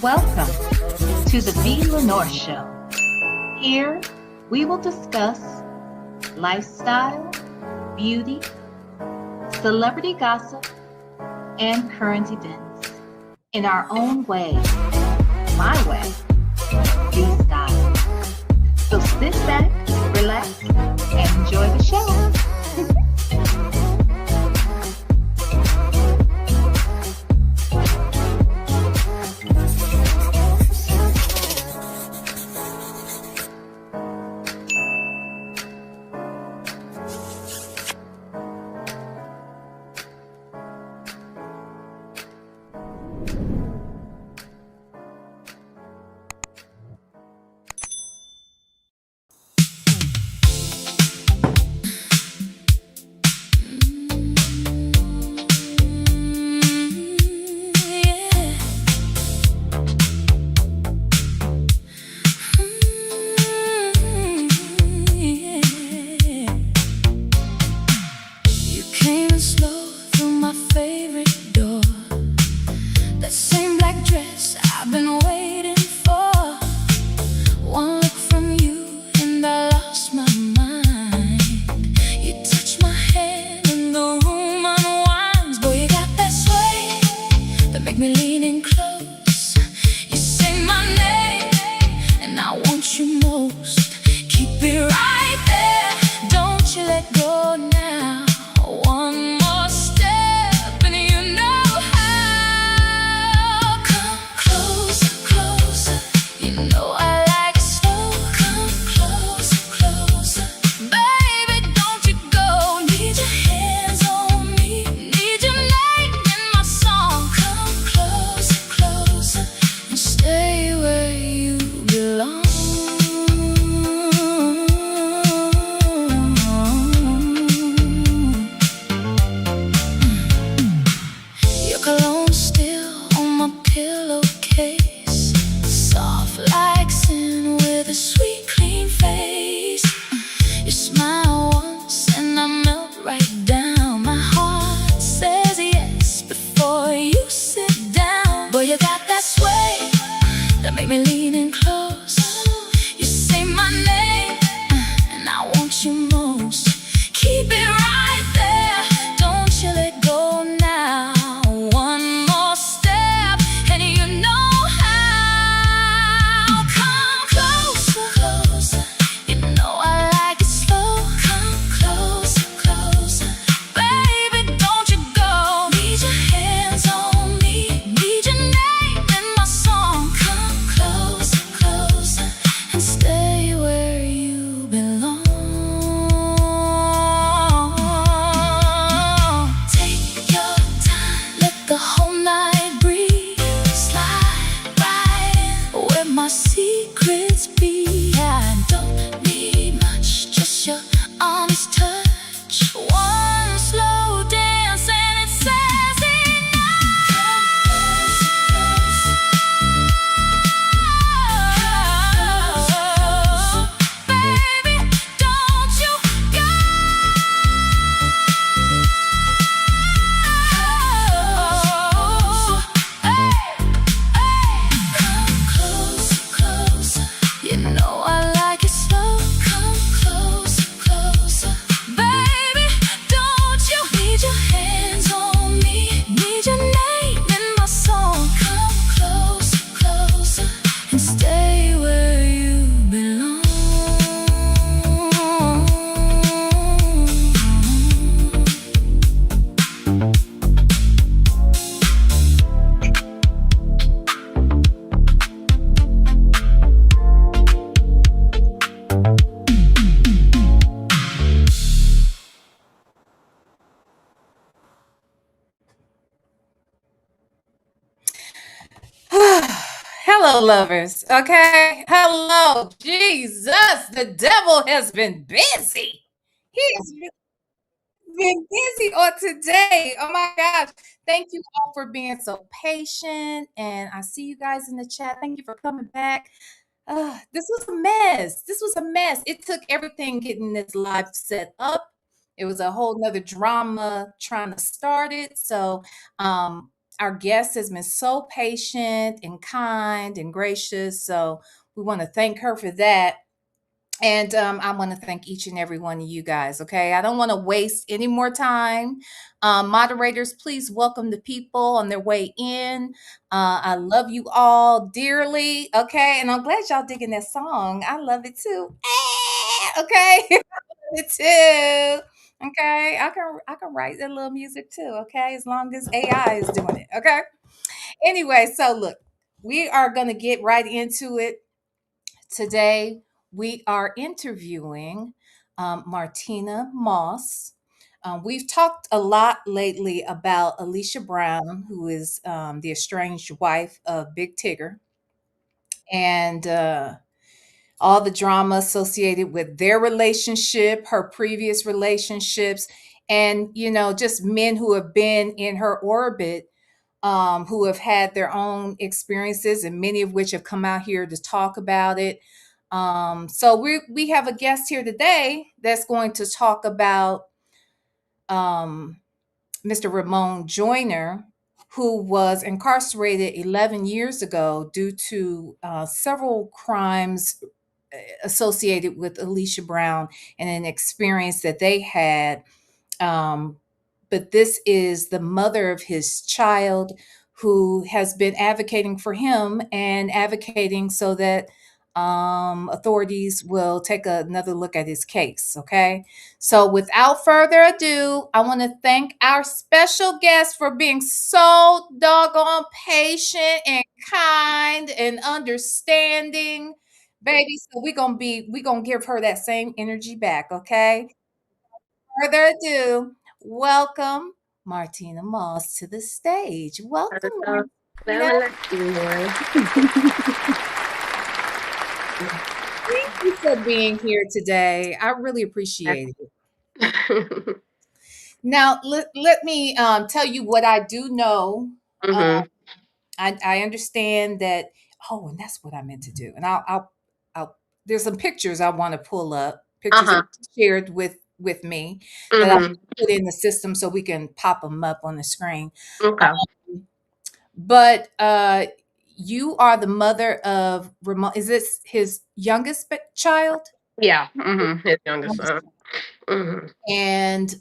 Welcome to the VLenore Show. Here, we will discuss lifestyle, beauty, celebrity gossip, and current events in our own way, my way, the style. So sit back, relax, and enjoy the show. Hello, lovers. Okay. Hello. Jesus, the devil has been busy. He has been busy on today. Oh my gosh. Thank you all for being so patient. And I see you guys in the chat. Thank you for coming back. This was a mess. This was a mess. It took everything getting this live set up. It was a whole nother drama trying to start it. So our guest has been so patient and kind and gracious. So we want to thank her for that. And I want to thank each and every one of you guys. Okay. I don't want to waste any more time. Moderators, please welcome the people on their way in. I love you all dearly. Okay. And I'm glad y'all digging that song. I love it too. Okay. I love it too. Okay. I can write that little music too. Okay. As long as AI is doing it. Okay. Anyway, so look, we are going to get right into it. Today, we are interviewing Martina Moss. We've talked a lot lately about Alicia Brown, who is the estranged wife of Big Tigger, and all the drama associated with their relationship, her previous relationships, and just men who have been in her orbit, who have had their own experiences, and many of which have come out here to talk about it. So we have a guest here today that's going to talk about um, Mr. Ramon Joyner, who was incarcerated 11 years ago due to several crimes associated with Alicia Brown and an experience that they had. Um, but this is the mother of his child who has been advocating for him and advocating so that authorities will take another look at his case. Okay. So without further ado, I want to thank our special guest for being so doggone patient and kind and understanding. Baby, so we're gonna give her that same energy back, okay? Further ado, welcome Martina Moss to the stage. Welcome, Well, Martina. let's see more. Thank you for being here today. I really appreciate it. Now, let me tell you what I do know. Uh, Mhm. I understand that. Oh, and that's what I meant to do. And I'll there's some pictures I want to pull up. Pictures that Uh-huh. you shared with me that I Mhm. put in the system so we can pop them up on the screen. Okay. But you are the mother of Ramon. Is this his youngest child? Yeah. Mhm. His youngest son. Mhm. And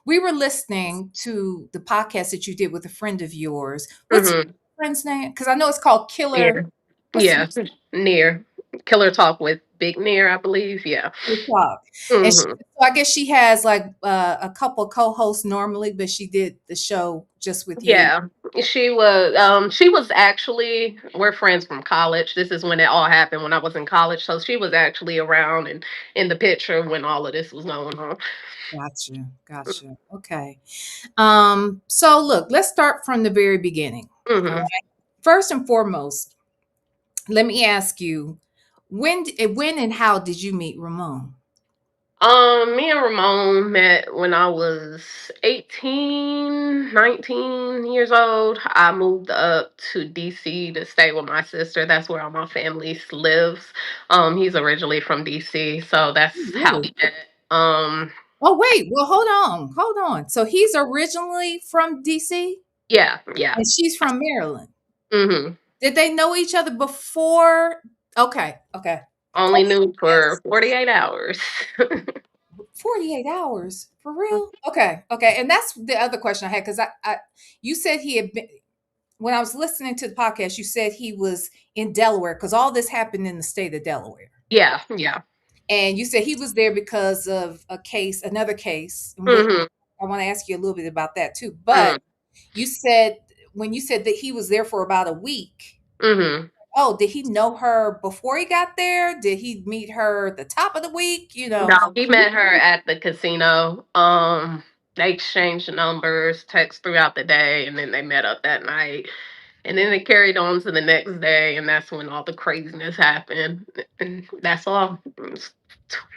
we were listening to the podcast that you did with a friend of yours. What's your Mhm. friend's name? Because I know it's called Killer. Near. What's Yeah. Near. Killer Talk with Big Near, I believe. Yeah. the talk? And Mhm. so I guess she has like a couple co-hosts normally, but she did the show just with you. Yeah. She was actually, we're friends from college. This is when it all happened, when I was in college. So she was actually around and in the picture when all of this was going on. Gotcha, gotcha. Okay. So look, let's start from the very beginning. All Mhm. right. First and foremost, let me ask you, when and how did you meet Ramon? Me and Ramon met when I was 18, 19 years old. I moved up to DC to stay with my sister. That's where all my family lives. He's originally from DC, so that's how Really? we met. Um, Oh, wait. Well, hold on. Hold on. So he's originally from DC yeah, yeah. and she's from Maryland. hmm Did they know each other before? Okay. Okay. Only knew for 48 hours. 48 hours for real? Okay. Okay. And that's the other question I had because you said he had been, when I was listening to the podcast, you said he was in Delaware because all this happened in the state of Delaware. Yeah, yeah. And you said he was there because of another case. And hmm I want to ask you a little bit about that too. But hmm you said, when you said that he was there for about a week, hmm oh, did he know her before he got there? Did he meet her at the top of the week? No, he met her at the casino. They exchanged numbers, texts throughout the day, and then they met up that night. And then they carried on to the next day, and that's when all the craziness happened. And that's all. It's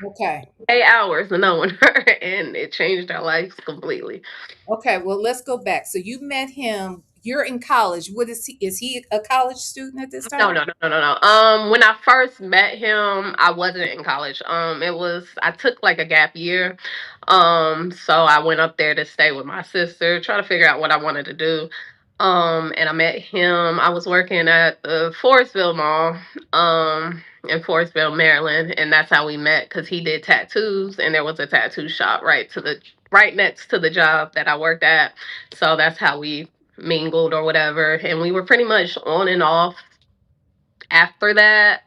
Okay. 8 hours of knowing her, and it changed our lives completely. Okay. Well, let's go back. So you met him. You're in college. What is he? Is he a college student at this No, time? no, no, no, no, no. When I first met him, I wasn't in college. It was I took like a gap year. So I went up there to stay with my sister, try to figure out what I wanted to do. And I met him. I was working at the Forestville Mall, in Forestville, Maryland, and that's how we met because he did tattoos, and there was a tattoo shop right next to the job that I worked at. So that's how we mingled or whatever, and we were pretty much on and off after that.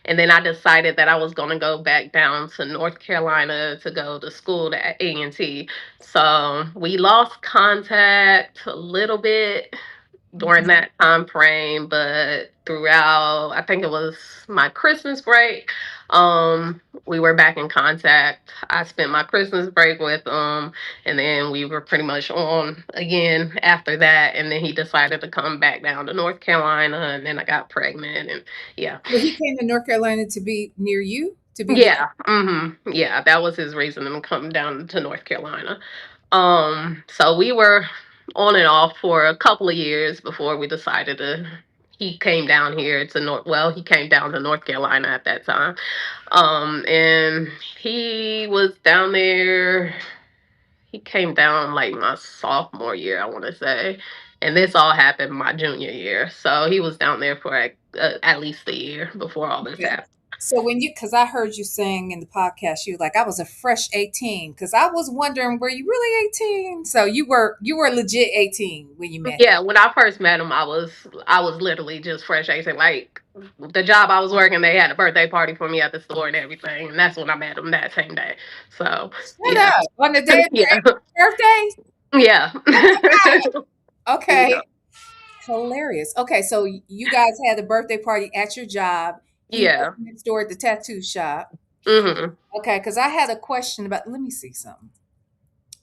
And then I decided that I was going to go back down to North Carolina to go to school at A&T. So we lost contact a little bit during Mhm. that time frame, but throughout, I think it was my Christmas break, we were back in contact. I spent my Christmas break with him, and then we were pretty much on again after that. And then he decided to come back down to North Carolina, and then I got pregnant, and yeah. Well, he came to North Carolina to be near you, to be with you. Yeah, yeah, that was his reason to come down to North Carolina. So we were on and off for a couple of years before we decided to. He came down here to North. Well, he came down to North Carolina at that time, and he was down there. He came down like my sophomore year, I want to say, and this all happened my junior year. So he was down there for like, at least a year before all this Okay. happened. So when you, because I heard you saying in the podcast, you were like, I was a fresh 18. Because I was wondering, were you really 18? So you were legit 18 when you met him. Yeah, when I first met him, I was literally just fresh 18. Like the job I was working, they had a birthday party for me at the store and everything, and that's when I met him that same day. So Shut yeah, up. On the day of yeah, your birthday? yeah, Okay. Hilarious. Okay, so you guys had a birthday party at your job. He yeah. worked next door at the tattoo shop. Hmm. Okay, because I had a question about, let me see something.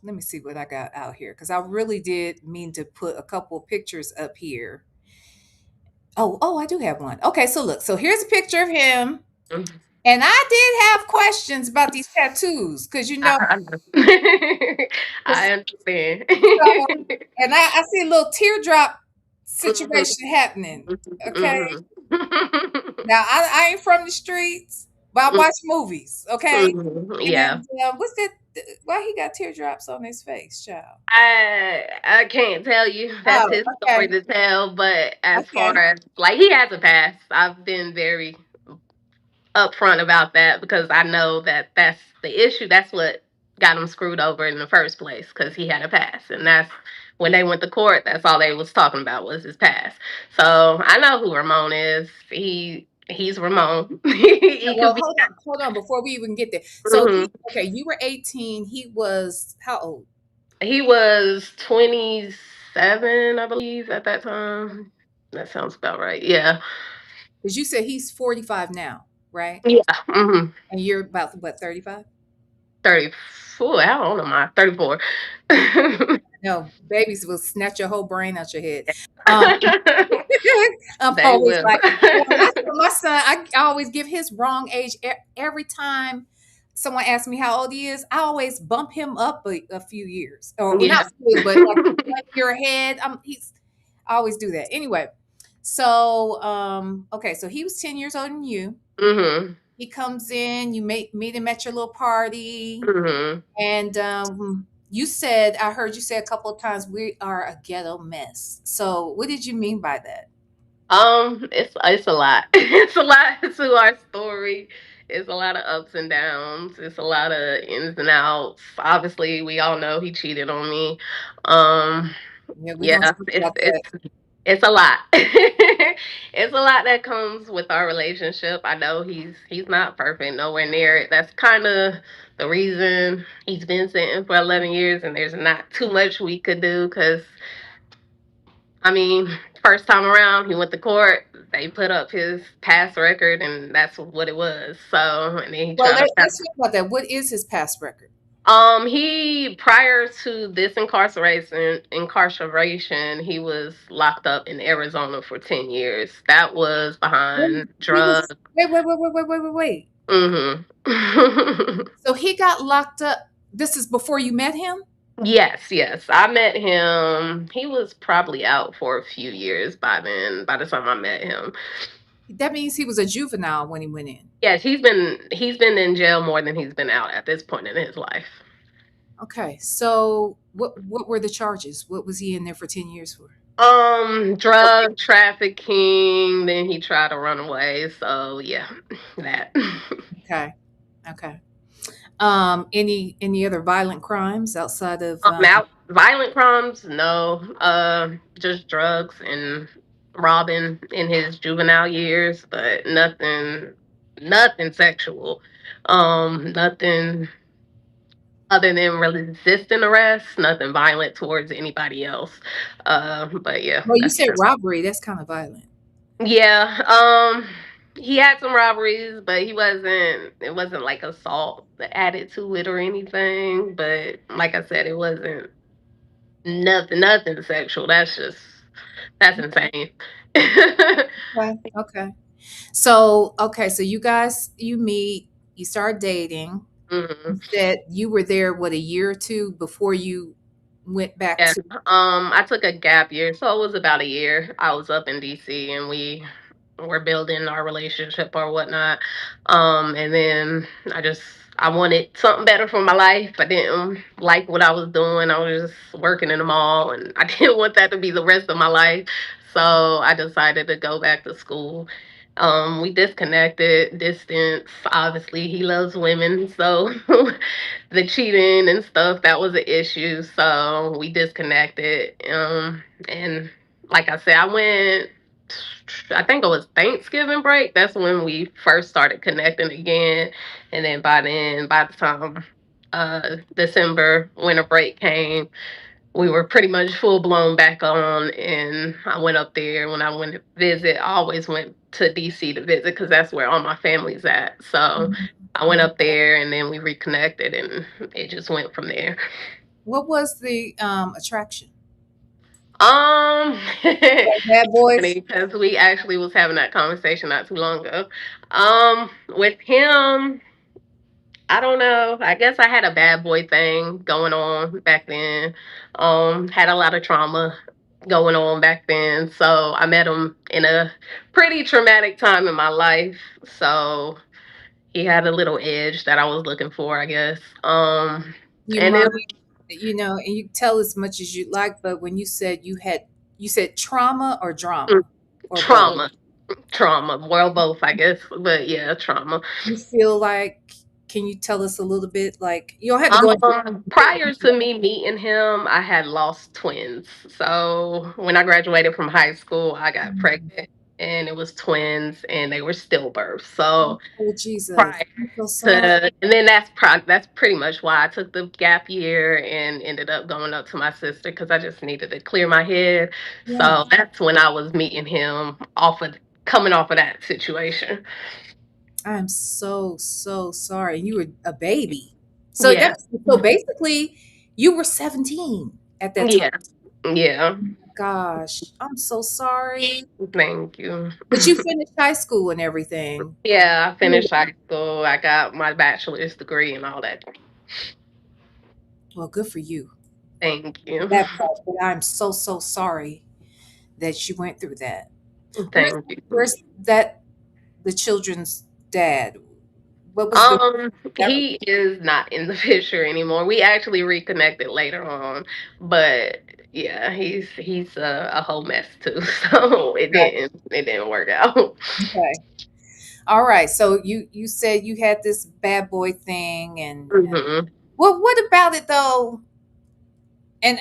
Let me see what I got out here. Because I really did mean to put a couple of pictures up here. Oh, I do have one. Okay, so look. So here's a picture of him. And I did have questions about these tattoos. Because, I understand. so, and I see a little teardrop Mhm, situation happening. Okay. mhm. Now I ain't from the streets, but I watch movies, okay? Mhm, yeah. And what's that? Why he got teardrops on his face, child? I can't tell you. That's Oh, his story okay, to tell. But as far okay. as like he has a past, I've been very upfront about that because I know that that's the issue. That's what got him screwed over in the first place because he had a past, and that's when they went to court. That's all they was talking about was his past. So I know who Ramon is. He's Ramon. Yeah, He well, could be. hold on, before we even get there. So Mhm. okay, you were 18. He was how old? He was 27, I believe, at that time. That sounds about right. Yeah. Because you said he's 45 now, right? Yeah. Mm-hmm. And you're about what, 35? 34. How old am I? 34. No, babies will snatch your whole brain out your head. Um, I'm They always will. like, well, my son, I always give his wrong age every time someone asks me how old he is. I always bump him up a few years, or well, not Yeah. few, but like 1 year ahead. I always do that. Anyway, so okay, so he was 10 years older than you. Mhm. He comes in, you meet him at your little party, Mhm. and you said, I heard you say a couple of times, we are a ghetto mess. So what did you mean by that? It's a lot. It's a lot to our story. It's a lot of ups and downs. It's a lot of ins and outs. Obviously, we all know he cheated on me. Um, Yeah, we're gonna yeah, talk it's about that. it's it's a lot. It's a lot that comes with our relationship. I know he's not perfect, nowhere near it. That's kind of the reason he's been sentenced for 11 years, and there's not too much we could do because I mean, first time around, he went to court. They put up his past record, and that's what it was. So, and then he Well, tried to. let's talk about that. What is his past record? He prior to this incarceration, he was locked up in Arizona for 10 years. That was behind He was drugs. wait. Hmm. So he got locked up. This is before you met him? Yes, yes. I met him. He was probably out for a few years by then. By the time I met him. That means he was a juvenile when he went in. Yes, he's been in jail more than he's been out at this point in his life. Okay. So what were the charges? What was he in there for 10 years for? Drug trafficking. Then he tried to run away. So yeah, that. Okay. Okay. Any other violent crimes outside of Out violent crimes, no. Just drugs and robbing in his juvenile years, but nothing sexual. Nothing other than resisting arrest. Nothing violent towards anybody else. But yeah, well, you that's said robbery, that's kind of violent. yeah. He had some robberies, but he wasn't. It wasn't like assault added to it or anything. But like I said, it wasn't nothing sexual. That's insane. Okay. Okay. So, okay, so you guys you meet, you start dating. Mhm. You said you were there what, a year or two before you went back Yeah. to. I took a gap year, so it was about a year. I was up in DC, and we were building our relationship or whatnot. And then I wanted something better for my life. I didn't like what I was doing. I was just working in the mall, and I didn't want that to be the rest of my life. So I decided to go back to school. We disconnected, distance. Obviously, he loves women, so the cheating and stuff, that was an issue. So we disconnected. And like I said, I think it was Thanksgiving break. That's when we first started connecting again. And then by the time December winter break came, we were pretty much full blown back on. And I went up there when I went to visit. I always went to DC to visit because that's where all my family's at. So Mhm, I went mhm. up there and then we reconnected and it just went from there. What was the attraction? Bad It's boys? funny because we actually was having that conversation not too long ago. With him, I don't know. I guess I had a bad boy thing going on back then. Had a lot of trauma going on back then. So I met him in a pretty traumatic time in my life. So he had a little edge that I was looking for, I guess. You And then mind, and you tell as much as you like, but when you said you said trauma or mm, drama or both? trauma, trauma. Well, both, I guess. But yeah, trauma. You feel like, can you tell us a little bit? Like, you don't have to go into Prior to me meeting him, I had lost twins. So when I graduated from high school, I got Mhm. pregnant and it was twins and they were stillbirths. So Oh, Jesus. prior I'm so sorry. to, and then that's pretty much why I took the gap year and ended up going up to my sister because I just needed to clear my head. Yeah. So that's when I was meeting him coming off of that situation. I'm so, so sorry. You were a baby. So Yeah. that's so basically you were 17 at that time. Yeah. Yeah. Gosh, I'm so sorry. Thank you. But you finished high school and everything. Yeah, I finished high school. I got my bachelor's degree and all that. Well, good for you. Thank you. That part, but I'm so, so sorry that you went through that. Where's Thank you. where's that the children's dad? What was the that- He is not in the picture anymore. We actually reconnected later on, but yeah, he's a whole mess too. So it didn't work out. okay. All right. So you said you had this bad boy thing, and Hmm. what about it though? And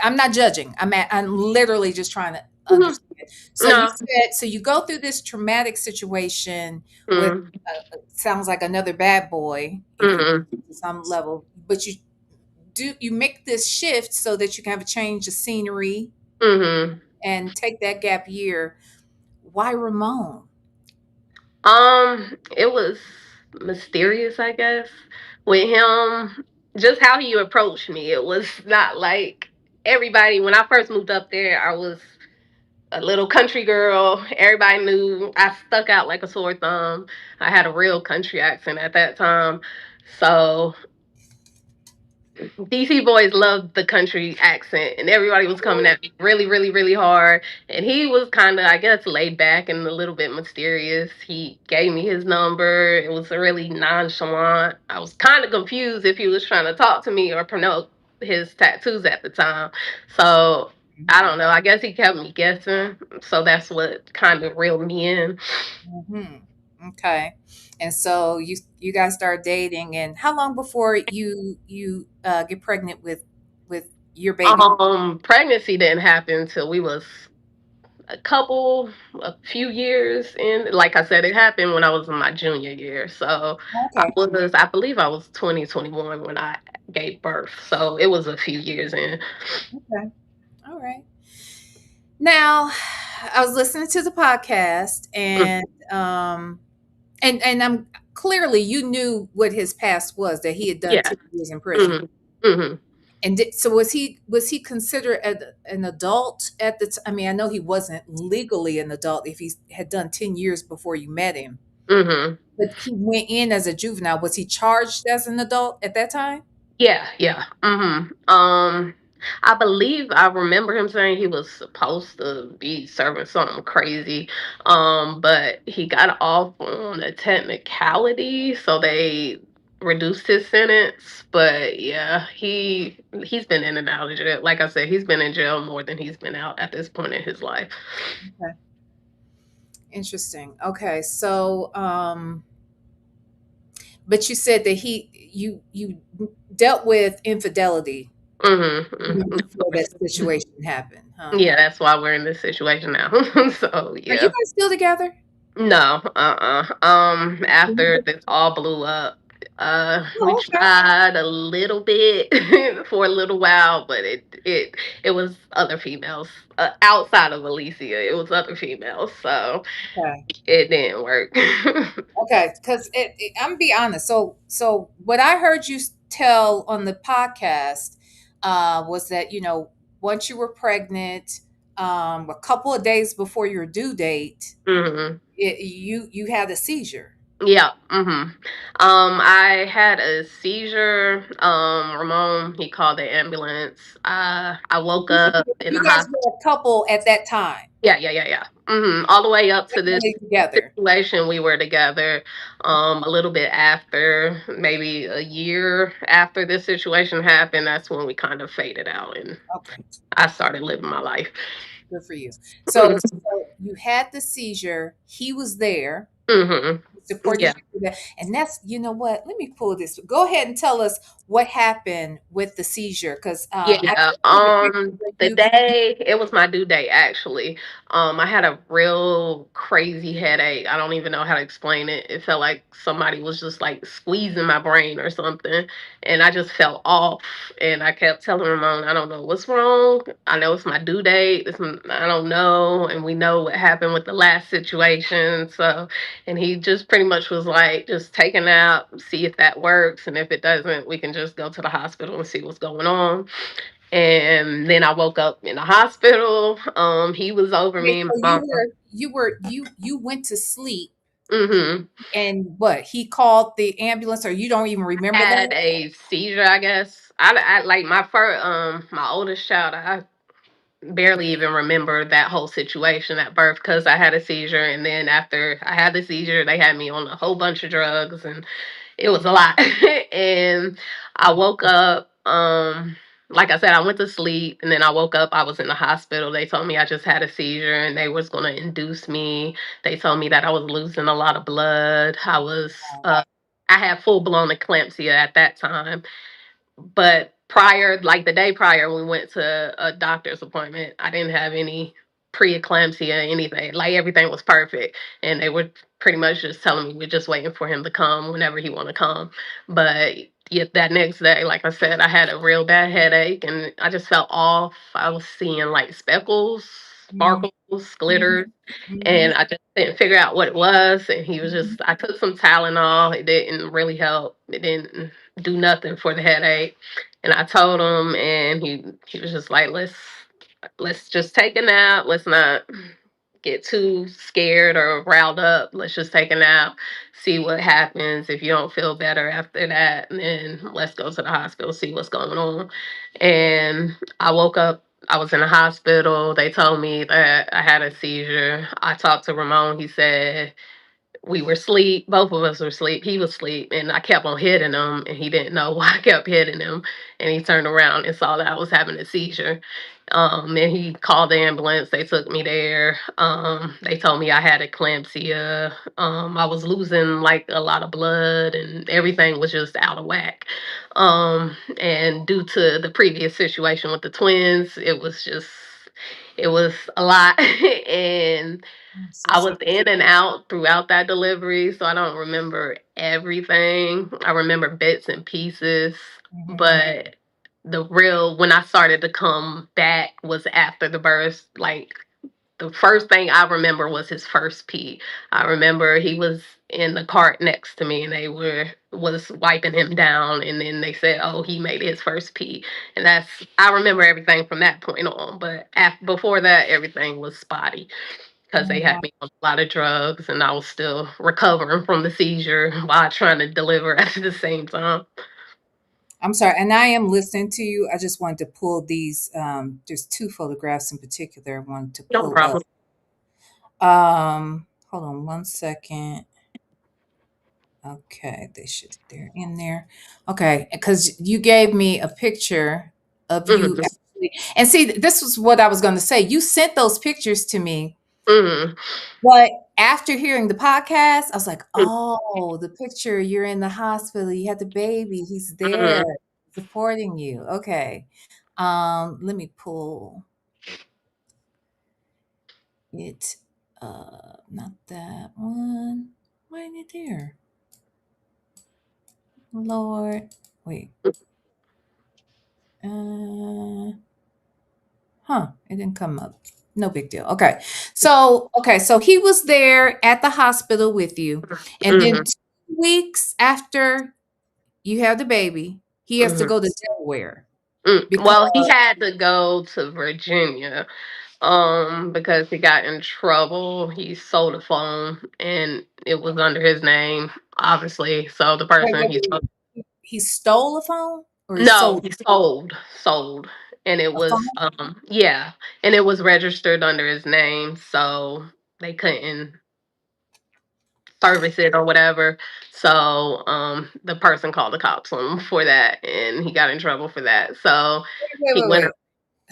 I'm not judging. I'm literally just trying to Hmm. understand. So you No. said, so you go through this traumatic situation with Mm-hmm. sounds like another bad boy, if you Mm-hmm. to some level, but you make this shift so that you can have a change of scenery Mm-hmm. and take that gap year. Why Ramon? It was mysterious, I guess, with him. Just how he approached me. It was not like everybody. When I first moved up there, I was a little country girl. Everybody knew I stuck out like a sore thumb. I had a real country accent at that time. So DC boys love the country accent, and everybody was coming at me really, really, really hard. And he was kind of, I guess, laid back and a little bit mysterious. He gave me his number. It was really nonchalant. I was kind of confused if he was trying to talk to me or promote his tattoos at the time. So I don't know. I guess he kept me guessing. So that's what kind of reeled me in. Hmm. Okay. And so you guys start dating, and how long before you get pregnant with your baby? Pregnancy didn't happen till we was a few years in. Like I said, it happened when I was in my junior year. So Okay. I believe I was 2021 when I gave birth. So it was a few years in. Okay. All right. Now, I was listening to the podcast, Mm, and I'm clearly you knew what his past was, that he had done yeah. 10 years in prison. Hmm. Hmm. And so was he considered an adult at the I mean, I know he wasn't legally an adult if he had done 10 years before you met him, Hmm. but he went in as a juvenile. Was he charged as an adult at that time? Yeah, yeah. I believe I remember him saying he was supposed to be serving something crazy. But he got off on a technicality, so they reduced his sentence. But yeah, he's been in and out of jail. Like I said, he's been in jail more than he's been out at this point in his life. Okay. Interesting. Okay. So, but you said that you dealt with infidelity even Hmm. before that situation happened, huh? Yeah, that's why we're in this situation now. So Are you yeah. guys still together? No, after this all blew up, we Oh, okay. tried a little bit for a little while, but it was other females outside of Alicia. It was other females, so Okay. it didn't work. Okay, because I'm gonna be honest. So what I heard you tell on the podcast was that once you were pregnant, a couple of days before your due date, Hmm. you had a seizure. Yeah. Hmm. I had a seizure. Ramon, he called the ambulance. I woke up in You the guys hospital. were a couple at that time, Yeah, yeah, yeah, yeah. All the way up to this definitely together. situation, we were together. A little bit after, maybe a year after this situation happened, that's when we kind of faded out, and Okay, I started living my life. good for you. So you had the seizure. He was there. Hmm. Supported Yeah. you through that. And that's, you know what? Let me pull this. Go ahead and tell us what happened with the seizure, because I Yeah, see the picture where the day it was my due date actually. I had a real crazy headache. I don't even know how to explain it. It felt like somebody was just like squeezing my brain or something, and I just felt off. And I kept telling Ramon, I don't know what's wrong. I know it's my due date. I don't know, and we know what happened with the last situation. So, and he just pretty much was like, just take a nap, see if that works, and if it doesn't, we can just go to the hospital and see what's going on. And then I woke up in the hospital. He was over Okay, me and so my mom. you went to sleep, Hmm. and what, he called the ambulance, or you don't even remember Had that? a seizure, I guess. I like my first, my oldest child. I barely even remember that whole situation at birth because I had a seizure, and then after I had the seizure, they had me on a whole bunch of drugs, and it was a lot. And I woke up, like I said, I went to sleep, and then I woke up, I was in the hospital. They told me I just had a seizure and they was going to induce me. They told me that I was losing a lot of blood. I had full blown eclampsia at that time, but prior, like the day prior, we went to a doctor's appointment. I didn't have any preeclampsia, anything. Like everything was perfect, and they were pretty much just telling me we're just waiting for him to come whenever he want to come. But yet that next day, like I said, I had a real bad headache, and I just felt off. I was seeing like speckles, Mhm, sparkles, glitter, mhm, mhm, and I just didn't figure out what it was. And he was mhm. just, I took some Tylenol. It didn't really help. It didn't do nothing for the headache. And I told him, and he was just like, let's just take a nap. Let's not get too scared or riled up. Let's just take a nap, see what happens. If you don't feel better after that, then let's go to the hospital, see what's going on. And I woke up. I was in the hospital. They told me that I had a seizure. I talked to Ramon. He said we were asleep. Both of us were asleep. He was asleep, and I kept on hitting him, and he didn't know why I kept hitting him. And he turned around and saw that I was having a seizure. And he called the ambulance. They took me there. They told me I had eclampsia. I was losing like a lot of blood, and everything was just out of whack. And due to the previous situation with the twins, it was a lot. And I'm so I sorry. was in and out throughout that delivery, so I don't remember everything. I remember bits and pieces, Mhm. but the real when I started to come back was after the birth. Like the first thing I remember was his first pee. I remember he was in the cart next to me and they were was wiping him down and then they said, "Oh, he made his first pee." And that's I remember everything from that point on, but before that everything was spotty because Oh, they had wow. me on a lot of drugs and I was still recovering from the seizure while trying to deliver at the same time. I'm sorry, and I am listening to you. I just wanted to pull these. There's two photographs in particular I wanted to No pull up. problem. Hold on one second. Okay, they're in there. Okay, because you gave me a picture of you Hmm. actually, and see, this was what I was going to say. You sent those pictures to me, Hmm. but after hearing the podcast, I was like, oh, the picture, you're in the hospital, you had the baby, he's there Hmm. supporting you. Okay. Let me pull it not that one. Why ain't it there? Lord. Wait. Uh it didn't come up. No big deal. Okay. So he was there at the hospital with you. And then Hmm. 2 weeks after you have the baby, he has to Hmm. go to Delaware because Well, he had to go to Virginia because he got in trouble. He sold a phone and it was under his name, obviously. So the wait, person wait, he wait, sold, wait. He stole a phone or he no, sold he sold and it a was phone? yeah, and it was registered under his name, so they couldn't service it or whatever. So the person called the cops on him for that and he got in trouble for that. So Wait, he wait, went wait.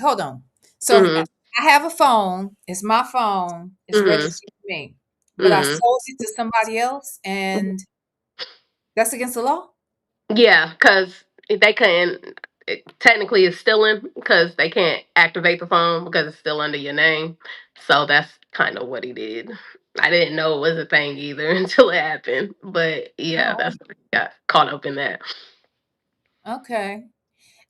Hold on. So mhm, I have a phone. It's my phone. It's mhm, registered to me, but I mhm. sold it to somebody else, and that's against the law. Yeah, because they couldn't. Technically, it's stealing because they can't activate the phone because it's still under your name. So that's kind of what he did. I didn't know it was a thing either until it happened. But yeah, Oh, that's got caught up in that. okay.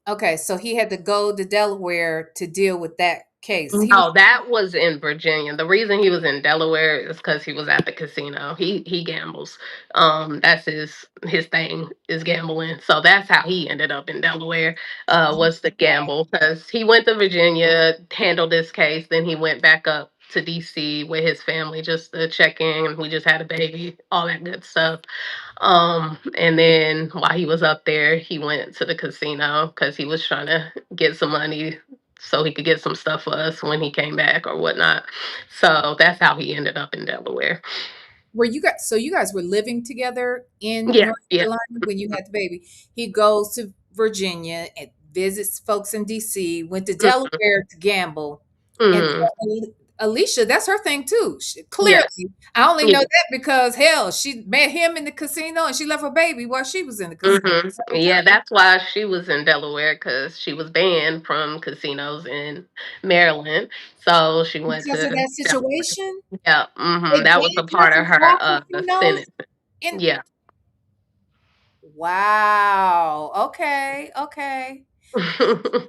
Okay, so he had to go to Delaware to deal with that case. He was No, that was in Virginia. The reason he was in Delaware is because he was at the casino. He gambles. That's his thing is gambling. So that's how he ended up in Delaware. Was the okay. gamble because he went to Virginia, handled this case, then he went back up to DC with his family just to check in. We just had a baby, all that good stuff. And then while he was up there, he went to the casino because he was trying to get some money so he could get some stuff for us when he came back or whatnot. So that's how he ended up in Delaware. Were you guys so you guys were living together in Yeah, North yeah. Carolina when you had the baby? He goes to Virginia and visits folks in DC, went to Mm-hmm. Delaware to gamble. And Mm-hmm. Alicia, that's her thing too. Clearly, Yes. I only Yeah. know that because hell, she met him in the casino and she left her baby while she was in the casino Hmm. several Yeah, times. that's why she was in Delaware because she was banned from casinos in Maryland. So she went Because of to that Delaware. situation, Yeah, they that was a banned her part of from her all casinos sentence. in Yeah. wow. Okay, okay.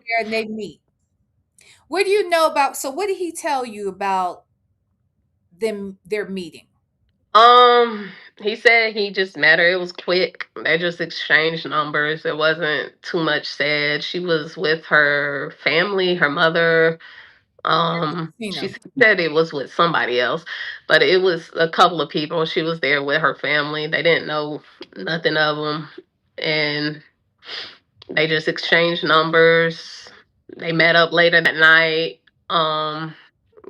There and they meet. What do you know about so what did he tell you about them their meeting? Um, he said he just met her. It was quick. They just exchanged numbers. It wasn't too much said. She was with her family, her mother. She Casino. said it was with somebody else, but it was a couple of people. She was there with her family. They didn't know nothing of him, and they just exchanged numbers. They met up later that night. Um,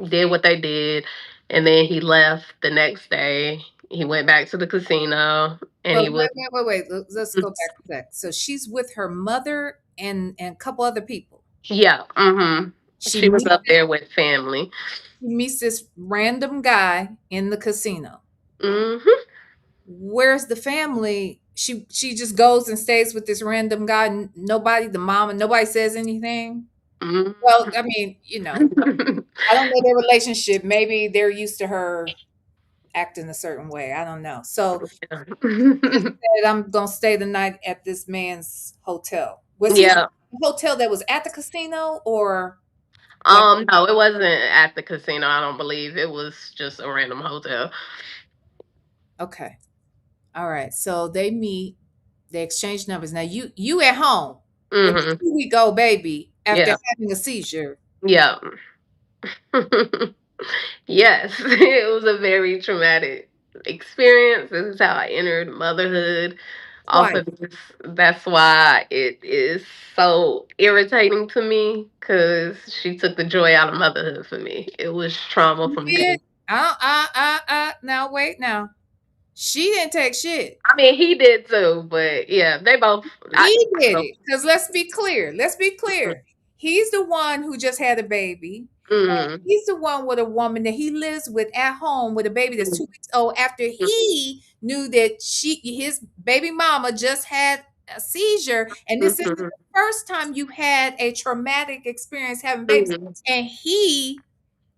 did what they did, and then he left the next day. He went back to the casino, and But he was wait. Let's go back a sec. So she's with her mother and a couple other people. yeah. She She was meets up there with family. she meets this random guy in the casino. hmm Where's the family? She just goes and stays with this random guy. Nobody, the mama, nobody says anything. hmm Well, I mean, I don't know their relationship. Maybe they're used to her acting a certain way. I don't know. So just said, I'm gonna stay the night at this man's hotel. Was he yeah. the hotel that was at the casino or like No, it wasn't at the casino. I don't believe it was just a random hotel. okay. All right. So they meet, they exchange numbers. Now you at home with a hmm 2 week old baby after Yeah. having a seizure. Yeah. Yes, it was a very traumatic experience. This is how I entered motherhood. Off Twice. of this, that's why it is so irritating to me because she took the joy out of motherhood for me. It was trauma She from did. day. Now wait now. She didn't take shit. I mean, he did too, but yeah, they both. He did it. Because let's be clear. Let's be clear. He's the one who just had a baby. And Mm, he's the one with a woman that he lives with at home with a baby that's 2 weeks old after he knew that his baby mama just had a seizure. And this isn't mhm, the first time you had a traumatic experience having babies. mhm, And he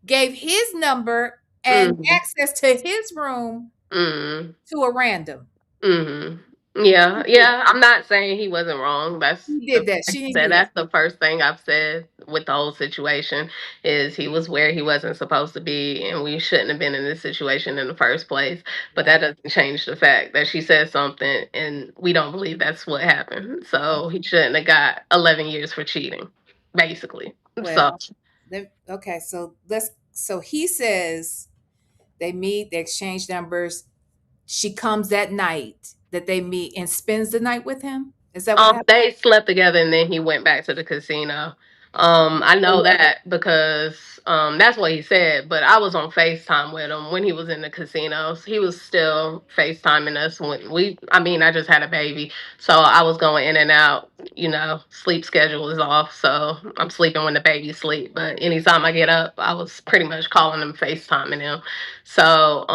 gave his number and mhm, access to his room mhm. to a random. Mhm. Yeah, He did. yeah. I'm not saying he wasn't wrong. That's He the did that. like She I didn't said, do that. that's the first thing I've said with the whole situation is he was where he wasn't supposed to be, and we shouldn't have been in this situation in the first place. But that Right. doesn't change the fact that she said something, and we don't believe that's what happened. So he shouldn't have got 11 years for cheating, basically. Well, So okay, so he says they meet, they exchange numbers. She comes that night that they meet and spends the night with him. Is that what happened? They slept together and then he went back to the casino. I know that because that's what he said, but I was on FaceTime with him when he was in the casinos. He was still FaceTiming us when I mean, I just had a baby. So I was going in and out, sleep schedule is off. So I'm sleeping when the baby sleep. But anytime I get up, I was pretty much calling him, FaceTiming him. So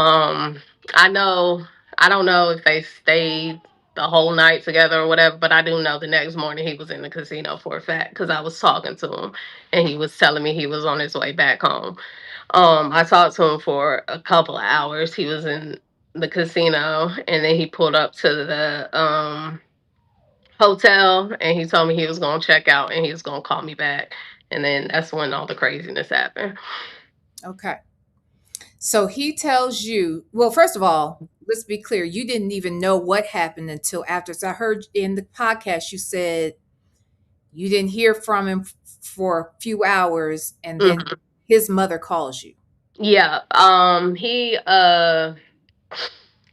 I know I don't know if they stayed the whole night together or whatever. But I do know the next morning he was in the casino for a fact because I was talking to him and he was telling me he was on his way back home. I talked to him for a couple of hours. He was in the casino and then he pulled up to the hotel and he told me he was gonna check out and he was gonna call me back. And then that's when all the craziness happened. Okay. So he tells you, well, first of all, let's be clear. You didn't even know what happened until after. So I heard in the podcast you said you didn't hear from him for a few hours and then Mhm. his mother calls you. Yeah. He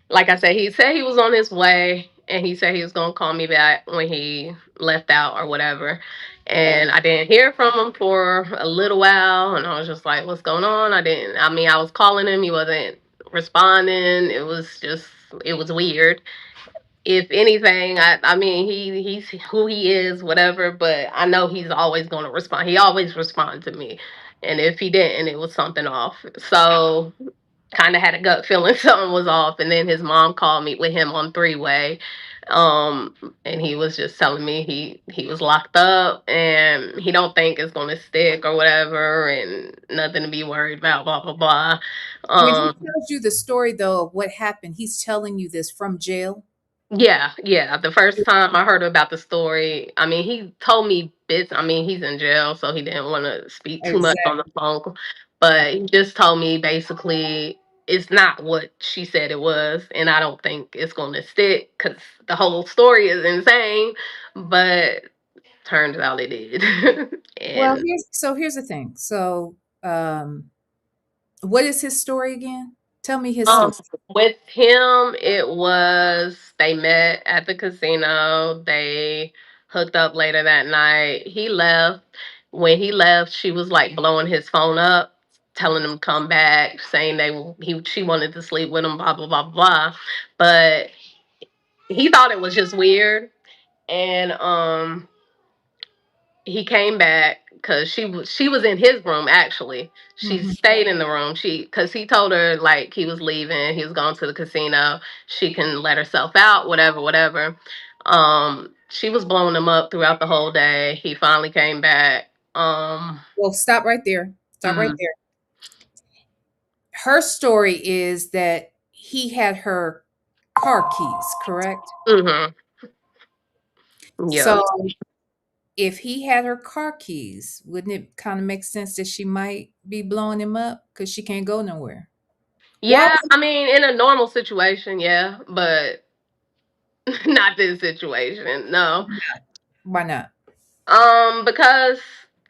like I said he was on his way and he said he was gonna call me back when he left out or whatever. And I didn't hear from him for a little while and I was just like, what's going on? I mean, I was calling him, he wasn't responding. It was weird. If anything, I mean he's who he is, whatever, but I know he's always gonna respond. He always responds to me. And if he didn't, it was something off. So kind of had a gut feeling something was off. And then his mom called me with him on three-way. Um, and he was just telling me he was locked up and he don't think it's gonna stick or whatever and nothing to be worried about, blah blah blah. When he Um tells you the story though of what happened, he's telling you this from jail. Yeah, yeah. The first time I heard about the story, I mean, he told me bits. I mean, he's in jail, so he didn't want to speak too much on the Exactly. phone. Right. But he just told me basically it's not what she said it was, and I don't think it's going to stick because the whole story is insane. But turns out it did. Well, And here's the thing. So, Um, what is his story again? Tell me his story. Um, with him, it was they met at the casino. They hooked up later that night. He left. When he left, she was like blowing his phone up, telling him to come back, saying she wanted to sleep with him, blah blah blah blah. But he thought it was just weird, and he came back because she was in his room actually. She Mhm. stayed in the room. Because he told her like he was leaving, he was going to the casino. She can let herself out, whatever, whatever. She was blowing him up throughout the whole day. He finally came back. Well, stop right there. Stop right Mm, there. Her story is that he had her car keys, correct? mm-hmm. Yeah. So if he had her car keys, wouldn't it kind of make sense that she might be blowing him up because she can't go nowhere? Why? Yeah, I mean, in a normal situation, yeah, but not this situation. No. Why not? Because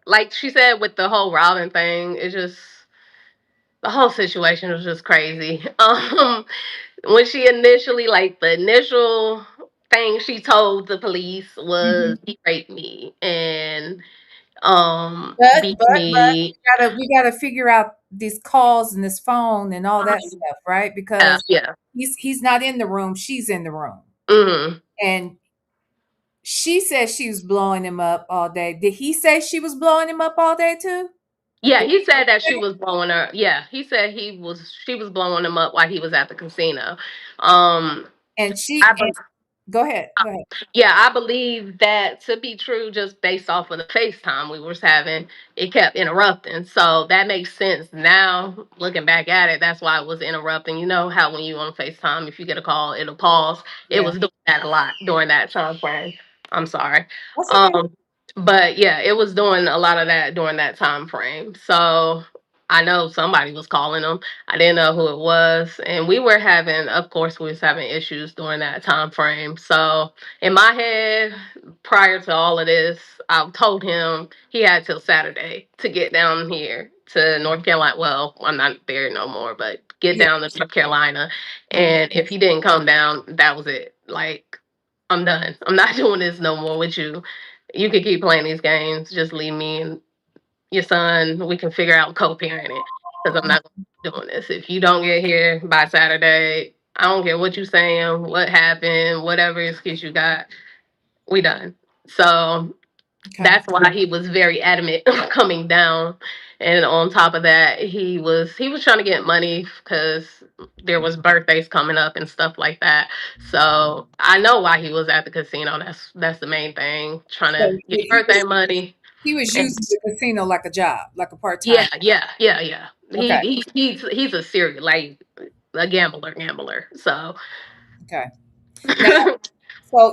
like she said with the whole Robin thing, it just the whole situation was just crazy. When she initially, like the initial thing she told the police was Mhm. he raped me and But beat but but me. we gotta figure out these calls and this phone and all that stuff, right? Yeah, Because yeah. he's not in the room, she's in the room. Hmm. And she said she was blowing him up all day. Did he say she was blowing him up all day too? Yeah, Did he said that she was blowing her. Yeah, he said she was blowing him up while he was at the casino. Um, and she I and go ahead, go ahead. Yeah, I believe that to be true just based off of the FaceTime we was having. It kept interrupting. So that makes sense now, looking back at it. That's why it was interrupting. You know how when you on FaceTime, if you get a call, it'll pause. It Yeah, was doing that a lot during that time frame. I'm sorry. that's okay. Um, but yeah, it was doing a lot of that during that time frame. So I know somebody was calling them. I didn't know who it was. And we were having, of course, we was having issues during that time frame. So in my head, prior to all of this, I told him he had till Saturday to get down here to North Carolina. Well, I'm not there no more, but get Yeah. down to North Carolina. Mhm. And if he didn't come down, that was it. Like, I'm done. I'm not doing this no more with you. You can keep playing these games. Just leave me and your son. We can figure out co-parenting because I'm not doing this. If you don't get here by Saturday, I don't care what you saying, what happened, whatever excuse you got, we done. So Okay. that's why he was very adamant coming down. And on top of that, he was trying to get money because there was birthdays coming up and stuff like that. So I know why he was at the casino. That's the main thing, trying So to get birthday money. he was And using the casino like a job, like a part-time. yeah, yeah, yeah, yeah. Okay. He's a serial like a gambler. So Okay. Now,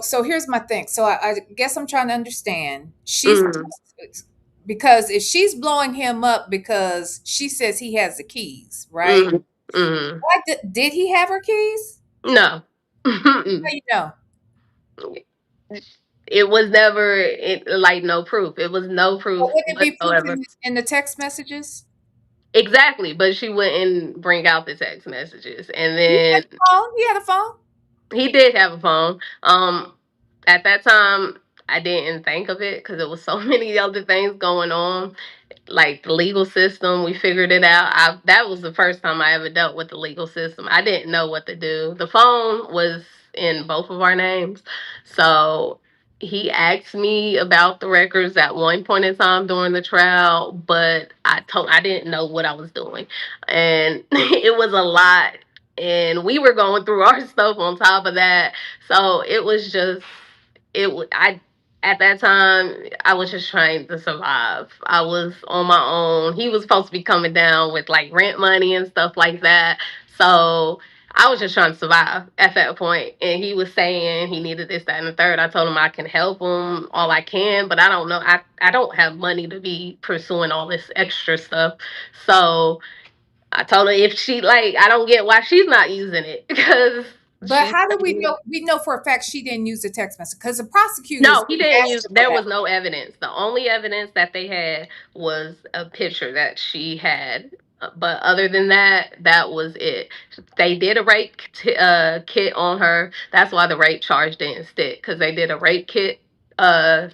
so here's my thing. So I guess I'm trying to understand. mm, Because if she's blowing him up because she says he has the keys, right? mm, mm. Why did he have her keys? No. How you know? It was never like no proof. It was no Well, proof wouldn't it be proof whatsoever. in the text messages? Exactly, but she wouldn't bring out the text messages. And He had then a phone. He had a phone. he did have a phone. At that time, I didn't think of it because there was so many other things going on, like the legal system. We figured it out. That was the first time I ever dealt with the legal system. I didn't know what to do. The phone was in both of our names, so he asked me about the records at one point in time during the trial, but I didn't know what I was doing, and it was a lot. And we were going through our stuff on top of that, so it was just I at that time I was just trying to survive. I was on my own. He was supposed to be coming down with like rent money and stuff like that. So I was just trying to survive at that point. And he was saying he needed this, that, and the third. I told him I can help him all I can, but I don't know. I don't have money to be pursuing all this extra stuff. So I told her if she like I don't get why she's not using it because But She how do we know? We know for a fact she didn't use the text message because the prosecutors No, he didn't use. asked her for There that. was no evidence. The only evidence that they had was a picture that she had. But other than that, that was it. They did a rape kit on her. That's why the rape charge didn't stick, because they did a rape kit uh,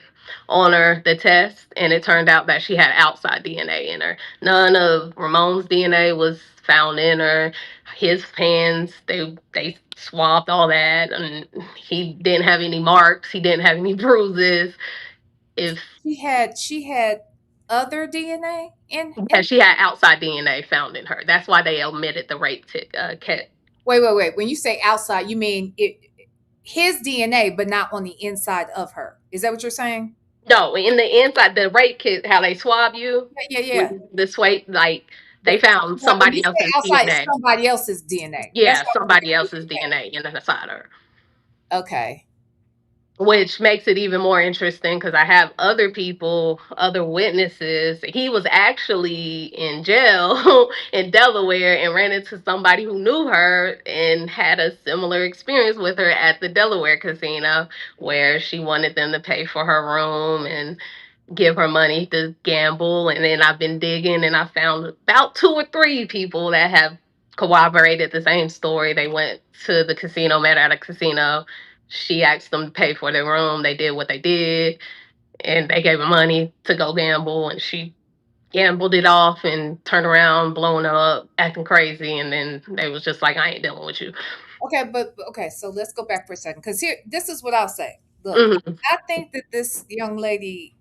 on her, the test, and it turned out that she had outside DNA in her. None of Ramon's DNA was found in her. His hands, they swabbed all that, and he didn't have any marks. He didn't have any bruises. If She had other DNA Yeah, in. she had outside DNA found in her. That's why they omitted the kit. Wait. When you say outside, you mean his DNA, but not on the inside of her. Is that what you're saying? No, in the inside, the rape kit, how they swab you with Yeah. the swipe, like But they found when you somebody say else's outside, it's DNA. somebody else's DNA. That's Yeah, what somebody I'm else's DNA in the inside her. okay. Which makes it even more interesting because I have other people, other witnesses. He was actually in jail in Delaware and ran into somebody who knew her and had a similar experience with her at the Delaware casino, where she wanted them to pay for her room and give her money to gamble. And then I've been digging and I found about two or three people that have corroborated the same story. They went to the casino, met at a casino. She asked them to pay for their room. They did what they did, and they gave her money to go gamble. And she gambled it off and turned around, blowing up, acting crazy. And then they was just like, "I ain't dealing with you." Okay, but okay, so let's go back for a second because here, this is what I'll say. Look, Hmm. I think that this young lady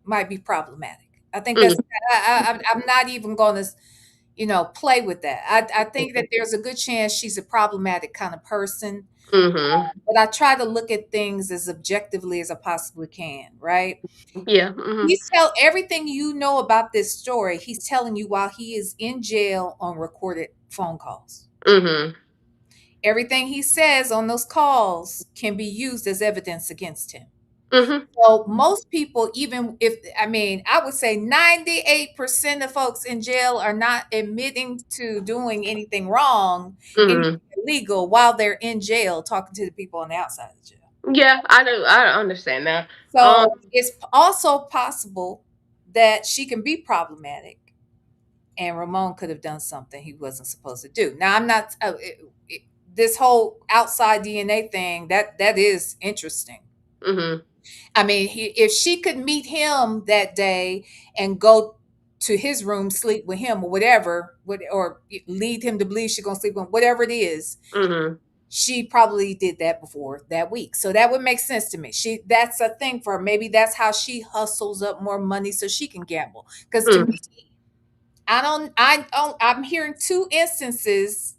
might be problematic. I think that's. Hmm. I'm not even going to, play with that. I think that there's a good chance she's a problematic kind of person, Hmm. but I try to look at things as objectively as I possibly can. Right? Yeah. Hmm. He's tell everything you know about this story. He's telling you while he is in jail on recorded phone calls. Hmm. Everything he says on those calls can be used as evidence against him. Hmm. So most people, even if I mean, I would say 98% of folks in jail are not admitting to doing anything wrong, anything Hmm. illegal while they're in jail talking to the people on the outside of jail. Yeah, I do. I understand that. Um. So it's also possible that she can be problematic and Ramon could have done something he wasn't supposed to do. Now I'm not this whole outside DNA thing that is interesting. Hmm. I mean, if she could meet him that day and go to his room, sleep with him or whatever, or lead him to believe she's gonna sleep with him, whatever it is, Hmm. she probably did that before that week. So that would make sense to me. That's a thing for her. Maybe that's how she hustles up more money so she can gamble. Because to me, I'm hearing two instances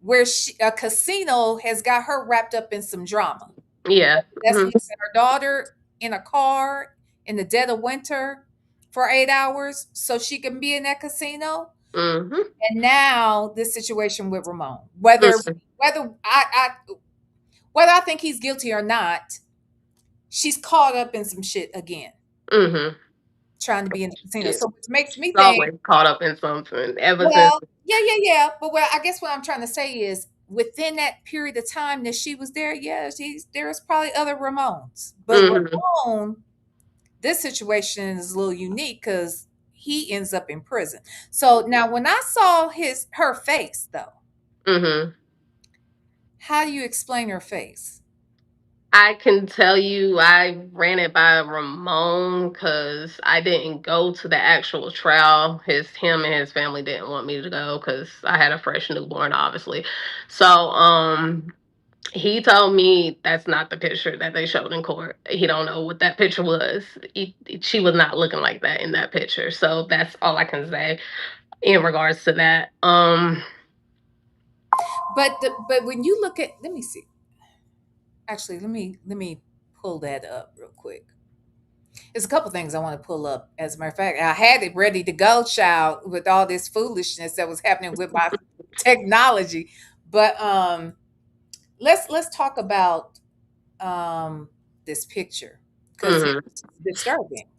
where a casino has got her wrapped up in some drama. Yeah. That's Hmm. leaving her daughter in a car in the dead of winter for 8 hours so she can be in that casino. Hmm. And now this situation with Ramon, Hmm. whether whether I think he's guilty or not, she's caught up in some shit again, Hmm. trying to be in the casino. She's So which makes me think, always caught up in something ever since. well, yeah. But I guess what I'm trying to say is within that period of time that she was there, yeah, there's probably other Ramones. But Hmm. Ramon, this situation is a little unique because he ends up in prison. So now when I saw her face though, Hmm. how do you explain her face? I can tell you I ran it by Ramon because I didn't go to the actual trial. Him and his family didn't want me to go because I had a fresh newborn, obviously. So he told me that's not the picture that they showed in court. He don't know what that picture was. She was not looking like that in that picture. So that's all I can say in regards to that. But when you look at, let me see. Actually, let me pull that up real quick. There's a couple things I want to pull up. As a matter of fact, I had it ready to go, child, with all this foolishness that was happening with my technology. But let's talk about this picture because Mhm. it's disturbing.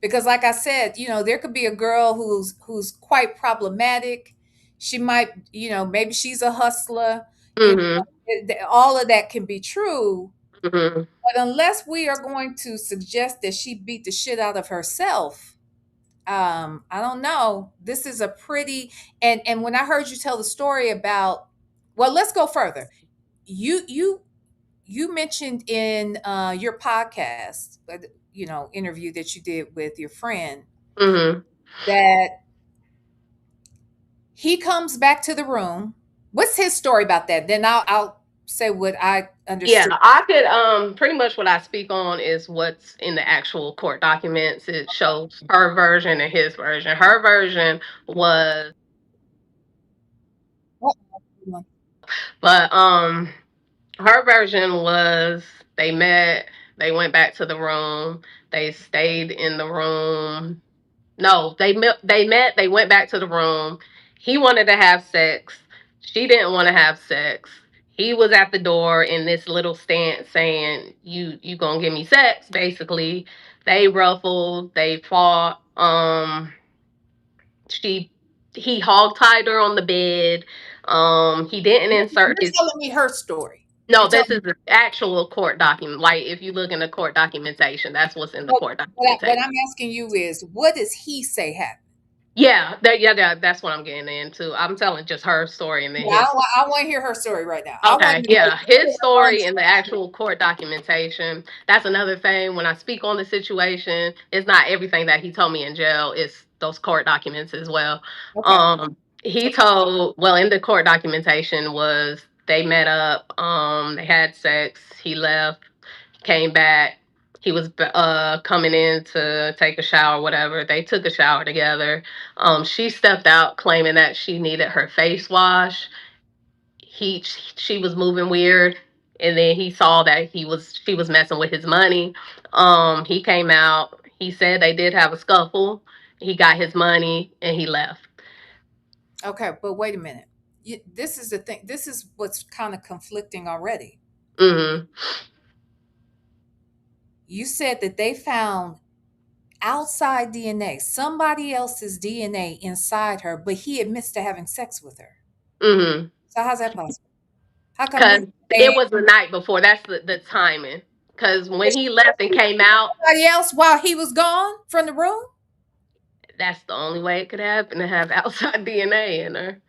Because like I said, there could be a girl who's quite problematic. She might, maybe she's a hustler. You Mhm. all of that can be true, Mhm. but unless we are going to suggest that she beat the shit out of herself, I don't know. This is a pretty and when I heard you tell the story about, well, let's go further. You mentioned in your podcast, interview that you did with your friend, Mhm. that he comes back to the room. What's his story about that? Then I'll say what I Yeah, understood. I could pretty much what I speak on is what's in the actual court documents. It shows her version and his version. Her version was but her version was they met, they went back to the room, they stayed in the room. No, they met, they went back to the room. He wanted to have sex. She didn't want to have sex. He was at the door in this little stance saying, You gonna give me sex, basically. They ruffled, they fought. She he hog tied her on the bed. He didn't insert You're his telling me her story. no, You're telling this is the actual court document. Like if you look in the court documentation, that's what's in the But court what documentation. I'm asking you is, what does he say happened? Yeah, that's what I'm getting into. I'm telling just her story and then Yeah, his. I want to hear her story right now. I want Okay, to know yeah, his story Ramon's in the actual court documentation. That's another thing. When I speak on the situation, it's not everything that he told me in jail. It's those court documents as well. okay. He told well in the court documentation was they met up. They had sex. He left. Came back. He was coming in to take a shower, whatever. They took a shower together. She stepped out claiming that she needed her face wash. She was moving weird, and then he saw that she was messing with his money. He came out. He said they did have a scuffle. He got his money and he left. Okay, but wait a minute. This is the thing. This is what's kind of conflicting already. Hmm. You said that they found outside DNA, somebody else's DNA inside her, but he admits to having sex with her. Hmm. So how's that possible? How come his Because DNA it was the night before. That's the timing. Because when he left and came out, somebody else while he was gone from the room? that's the only way it could happen to have outside DNA in her.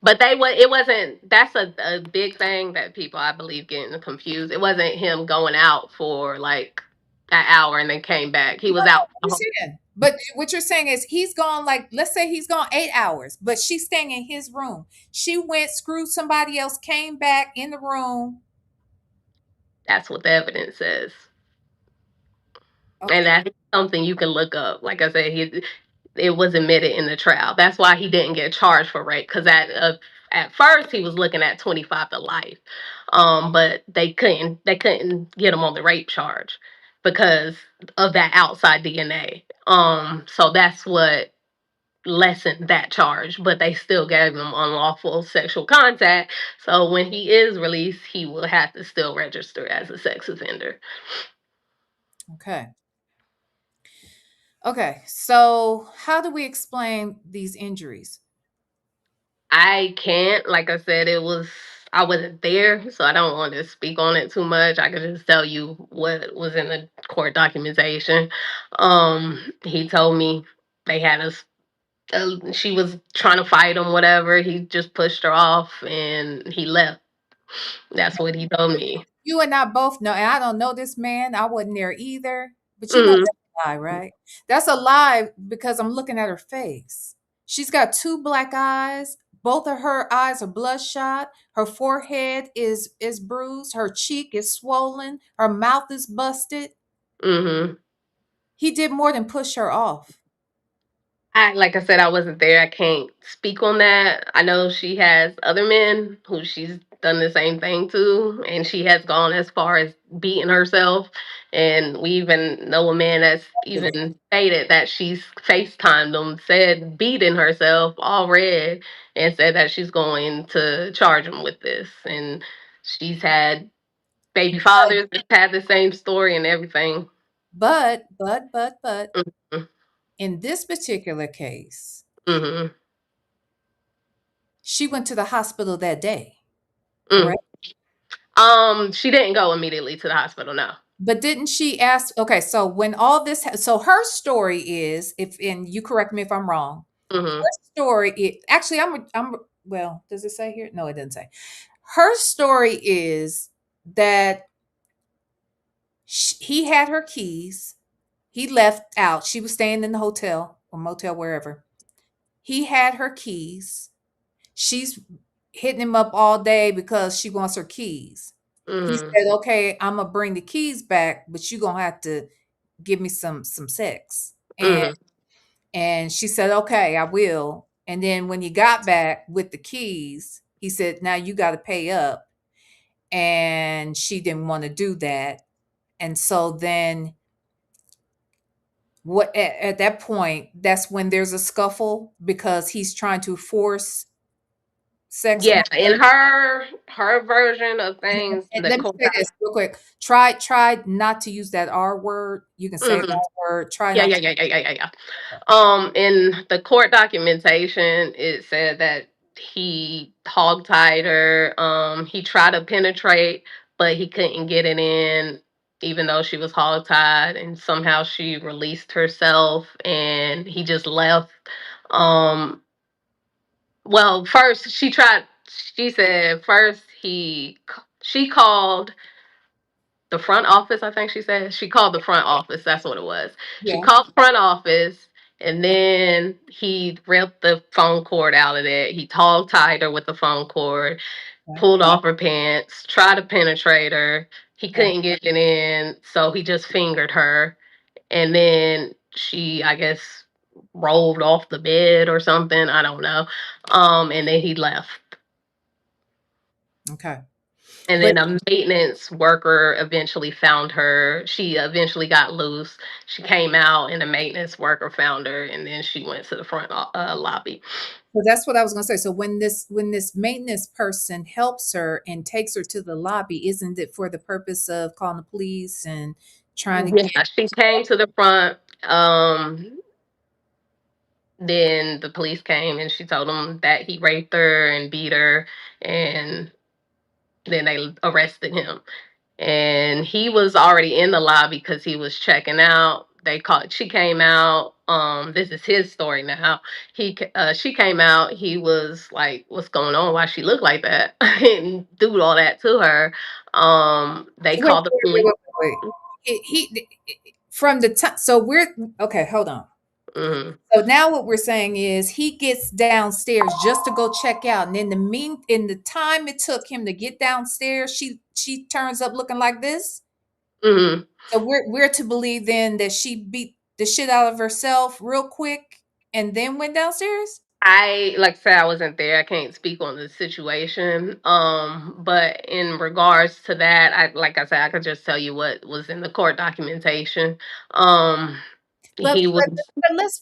But it wasn't that's a big thing that people I believe getting confused. It wasn't him going out for like an hour and then came back. He No, was no, out. listen. But what you're saying is he's gone, like, let's say he's gone 8 hours, but she's staying in his room. She went, screwed somebody else, came back in the room. That's what the evidence says. And Okay. that's something you can look up. Like I said, it was admitted in the trial. That's why he didn't get charged for rape because at first he was looking at 25 to life, but they couldn't get him on the rape charge because of that outside DNA. So that's what lessened that charge, but they still gave him unlawful sexual contact. So when he is released, he will have to still register as a sex offender. Okay. Okay. So how do we explain these injuries? I can't. Like I said, I wasn't there, so I don't want to speak on it too much. I can just tell you what was in the court documentation. He told me they had us. She was trying to fight him, whatever. He just pushed her off and he left. That's what he told me. You and I both know, and I don't know this man. I wasn't there either. But you know Hmm. that's a lie, right? That's a lie because I'm looking at her face. She's got two black eyes. Both of her eyes are bloodshot. Her forehead is bruised. Her cheek is swollen. Her mouth is busted. Hmm. He did more than push her off. Like I said, I wasn't there. I can't speak on that. I know she has other men who she's done the same thing to, and she has gone as far as beating herself. And we even know a man that's even stated that she's FaceTimed him, said beating herself, all red, and said that she's going to charge him with this. And she's had baby fathers that had the same story and everything. But Hmm. in this particular case, Hmm. She went to the hospital that day, Mm. correct? She didn't go immediately to the hospital, no. But didn't she ask? Okay, so when all this, so her story is, if and you correct me if I'm wrong. Mhm. Her story, actually, well, does it say here? No, it didn't say. Her story is that he had her keys. He left out. She was staying in the hotel or motel, wherever. He had her keys. She's hitting him up all day because she wants her keys. He Mhm. said, "Okay, I'm gonna bring the keys back, but you're gonna have to give me some sex." Mhm. And she said, "Okay, I will." And then when he got back with the keys, he said, "Now you got to pay up." And she didn't want to do that. And so then what at that point, that's when there's a scuffle because he's trying to force sex on Yeah, in her. her version of things, And the let me court. say this real quick. Try not to use that R word. You can say Mhm. R word. Try Yeah, not yeah, to. yeah, yeah, yeah, yeah, yeah. In the court documentation, it said that he hogtied her. He tried to penetrate, but he couldn't get it in, even though she was hogtied, and somehow she released herself, and he just left. Um, well, first she tried. She said first she called the front office, I think she said. She called the front office. That's what it was. She Yeah. called the front office, and then he ripped the phone cord out of it. He tall tied her with the phone cord, Okay. pulled off her pants, tried to penetrate her. He Okay. couldn't get it in, so he just fingered her. And then she, I guess, rolled off the bed or something. I don't know. And then he left. Okay. And But then a maintenance worker eventually found her. She eventually got loose. She came out, and a maintenance worker found her, and then she went to the front lobby. so that's what I was going to say. So when this maintenance person helps her and takes her to the lobby, isn't it for the purpose of calling the police and trying to get? Yeah, she came to the front. Then the police came, and she told them that he raped her and beat her, and then they arrested him. And he was already in the lobby because he was checking out. They called. She came out. This is his story now. She came out. He was like, "What's going on? Why she look like that?" and do all that to her. They Wait, called the wait, wait, police. wait, wait. From the time. So we're okay. Hold on. Hmm. So now what we're saying is he gets downstairs just to go check out, and in the time it took him to get downstairs, she turns up looking like this. Hmm. So we're to believe then that she beat the shit out of herself real quick and then went downstairs? I like I said, I wasn't there. I can't speak on the situation. But in regards to that, I like I said, I could just tell you what was in the court documentation. Um, But he was.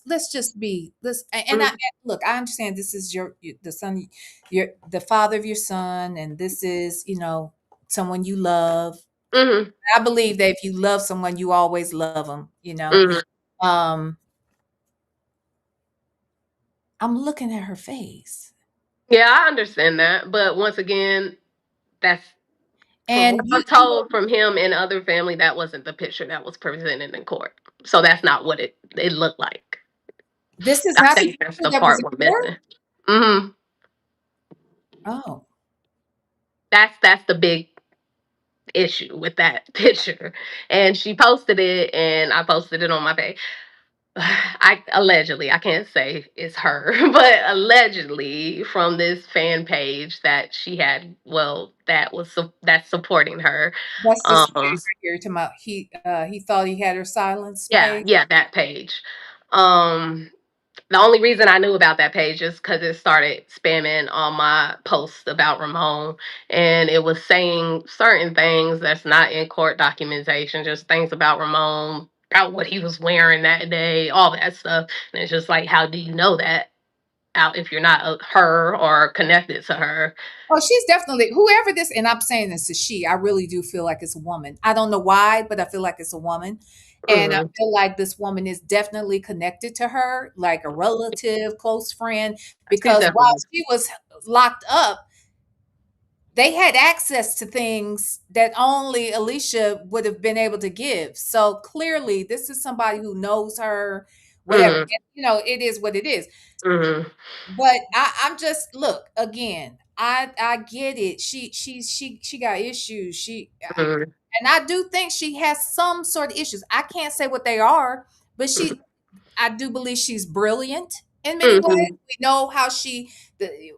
let's just be let's and Mhm. look, I understand this is the son, your the father of your son, and this is, someone you love. Mhm. I believe that if you love someone, you always love them. Mhm. Um, I'm looking at her face. Yeah, I understand that, but once again, that's from And what I'm told from him and other family, that wasn't the picture that was presented in court. So that's not what it looked like. this is I not the think that's picture the that was part in we're court? missing. Hmm. Oh. That's the big issue with that picture. And she posted it, and I posted it on my page. I allegedly, I can't say it's her, but allegedly from this fan page that she had, well, that's supporting her. That's this page Um, right here. You're talking about he thought he had her silenced yeah, page. yeah, that page. Um, the only reason I knew about that page is because it started spamming on my posts about Ramon, and it was saying certain things that's not in court documentation, just things about Ramon, about what he was wearing that day, all that stuff. And it's just like, how do you know that out if you're not her or connected to her? Oh, she's definitely whoever this, and I'm saying this is she. I really do feel like it's a woman. I don't know why, but I feel like it's a woman. And I Mhm. feel like this woman is definitely connected to her, like a relative, close friend, She's because while definitely. she was locked up, they had access to things that only Alicia would have been able to give. So clearly, this is somebody who knows her, whatever. Mhm. And, it is what it is. Mhm. But I'm just look again. I get it. She got issues. Mhm. And I do think she has some sort of issues. I can't say what they are, but I do believe she's brilliant in many ways. Mhm. We know how the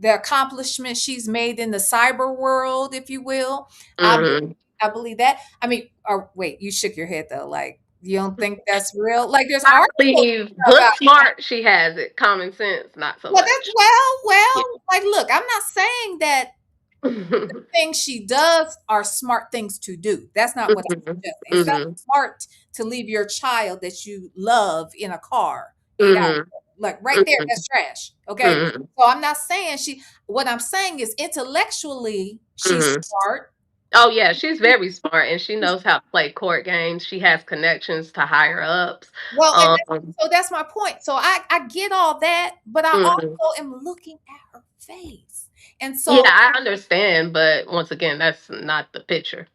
the accomplishments she's made in the cyber world, if you will. I Mhm. I believe that. I mean, wait, you shook your head though. Like you don't think that's real? Like there's I articles believe about. book smart, she has it. Common sense, not so Well, that's much. Yeah. like look, I'm not saying that things she does are smart things to do. That's not what I'm Mhm. suggesting. It's not Mhm. smart to leave your child that you love in a car 8 hours. Mhm. Like right there, Mhm. that's trash. Okay. Mhm. So I'm not saying what I'm saying is intellectually she's Mhm. smart. Oh yeah, she's very smart and she knows how to play court games. She has connections to higher ups. Well, and Um, that's my point. So I get all that, but I mhm. also am looking at her face. And Yeah, so I understand, but once again, that's not the picture.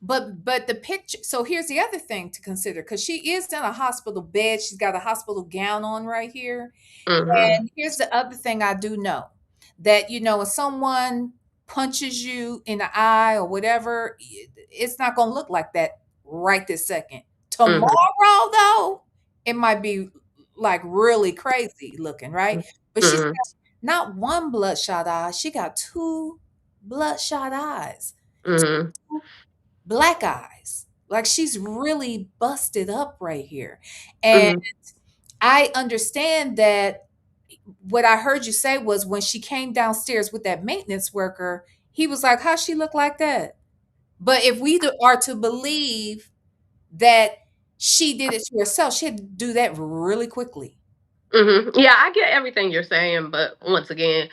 but the picture, so here's the other thing to consider, because she is in a hospital bed. She's got a hospital gown on right here. Mhm. And here's the other thing I do know, that if someone punches you in the eye or whatever, it's not going to look like that right this second. Mhm. Tomorrow, though, it might be like really crazy looking, right? But she's Mhm. got not one bloodshot eye, she got two bloodshot eyes, Mhm. two black eyes. Like she's really busted up right here. And Mhm. I understand that what I heard you say was when she came downstairs with that maintenance worker, he was like, "How she look like that?" But if are to believe that she did it to herself, she had to do that really quickly. Mhm. Yeah, I get everything you're saying, but once again,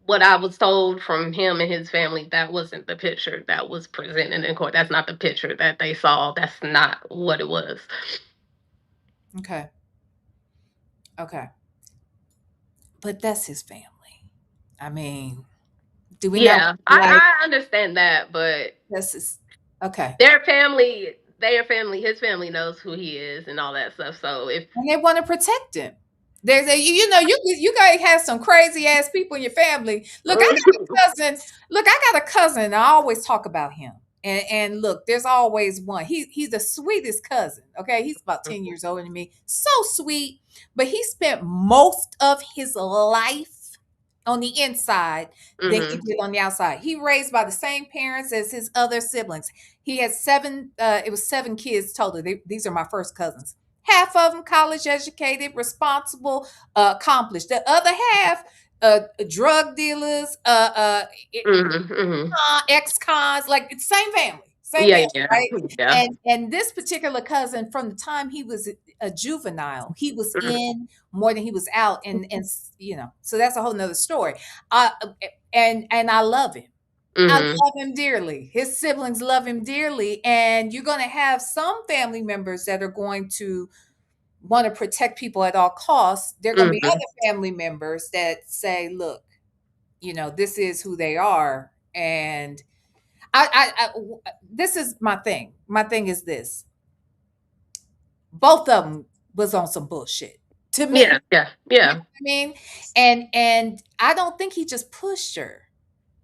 what I was told from him and his family, that wasn't the picture that was presented in court. That's not the picture that they saw. That's not what it was. Okay. Okay. But that's his family. I mean, do we not Yeah, like I understand that, but this is okay. his family knows who he is and all that stuff. So if And they want to protect him. There's a you guys have some crazy ass people in your family. Look, I got a cousin. Look, I got a cousin. I always talk about him. And look, there's always one. He's the sweetest cousin. Okay, he's about 10 years older than me. So sweet, but he spent most of his life on the inside than he Mhm. did on the outside. He raised by the same parents as his other siblings. He had seven. It was seven kids total. These are my first cousins. Half of them college educated, responsible, accomplished. The other half, drug dealers, Mhm. Mhm. ex-cons, like it's same Yeah, family, yeah. right? Yeah. And this particular cousin, from the time he was a juvenile, he was Mhm. in more than he was out, and so that's a whole nother story. Uh, and I love him. I Mhm. love him dearly. His siblings love him dearly, and you're going to have some family members that are going to want to protect people at all costs. There are going to be Mhm. other family members that say, "Look, this is who they are," and this is my thing. My thing is this: both of them was on some bullshit to me. Yeah, yeah, You know yeah. what I mean? And I don't think he just pushed her.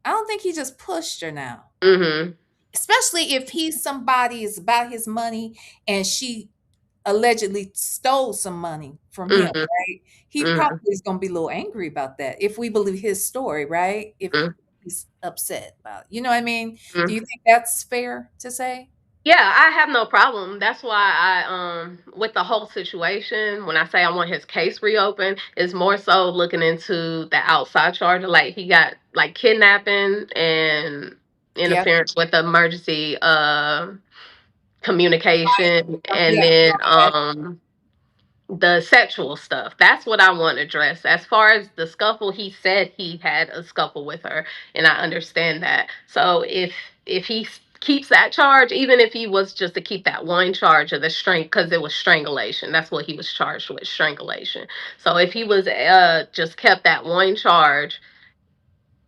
I don't think he just pushed her now. Mhm. Especially if he's somebody is about his money and she allegedly stole some money from him, Mhm. right? He Mhm. probably is going to be a little angry about that if we believe his story, right? If Mhm. he's upset about it. You know what I mean? Do you Mhm. think that's fair to say? Yeah, I have no problem. That's why with the whole situation, when I say I want his case reopened, is more so looking into the outside charge. Like he got like kidnapping and Yeah. interference with the emergency communication, and Yeah. then Okay. the sexual stuff. That's what I want addressed. As far as the scuffle, he said he had a scuffle with her, and I understand that. So if he keeps that charge, even if he was just to keep that one charge of the strength, because it was strangulation. That's what he was charged with, strangulation. So if he was just kept that one charge,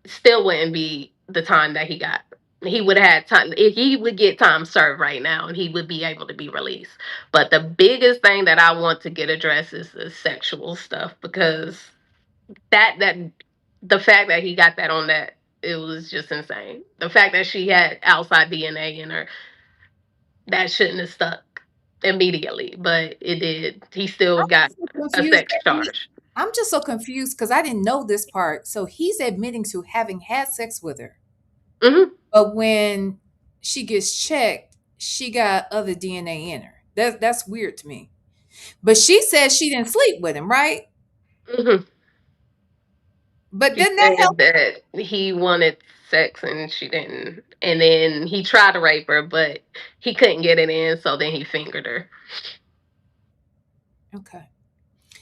still wouldn't be the time that he got. He would have had time. He would get time served right now, and he would be able to be released. But the biggest thing that I want to get addressed is the sexual stuff, because that the fact that he got that on that, it was just insane. The fact that she had outside DNA in her, that shouldn't have stuck immediately, but it did. He still I'm got so a confused. sex charge. I'm just so confused because I didn't know this part. So he's admitting to having had sex with her. Hmm. But when she gets checked, she got other DNA in her. That's weird to me. But she says she didn't sleep with him, right? Hmm. But She didn't that help? said that he wanted sex and she didn't. And then he tried to rape her, but he couldn't get it in, so then he fingered her. Okay.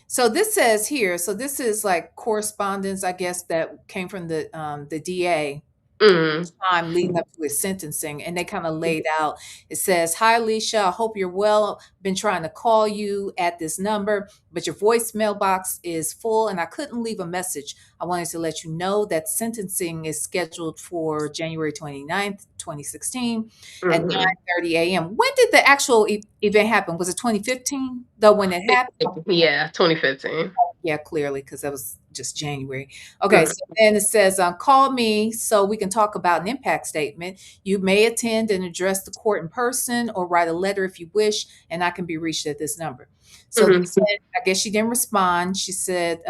So this says here, so this is like correspondence, I guess, that came from the DA Mm. time leading up to his sentencing, and they kind of laid out. It says, "Hi, Alicia. I hope you're well. Been trying to call you at this number, but your voicemail box is full, and I couldn't leave a message. I wanted to let you know that sentencing is scheduled for January 29th, 2016 at Hmm. 9:30 a.m." When did the actual event happen? Was it 2015, though, when it happened? Yeah, 2015. Yeah, clearly, because that was just January. Okay, Mm-hmm. so then it says, call me so we can talk about an impact statement. You may attend and address the court in person or write a letter if you wish, and I can be reached at this number. So they Hmm. said, I guess she didn't respond. She said,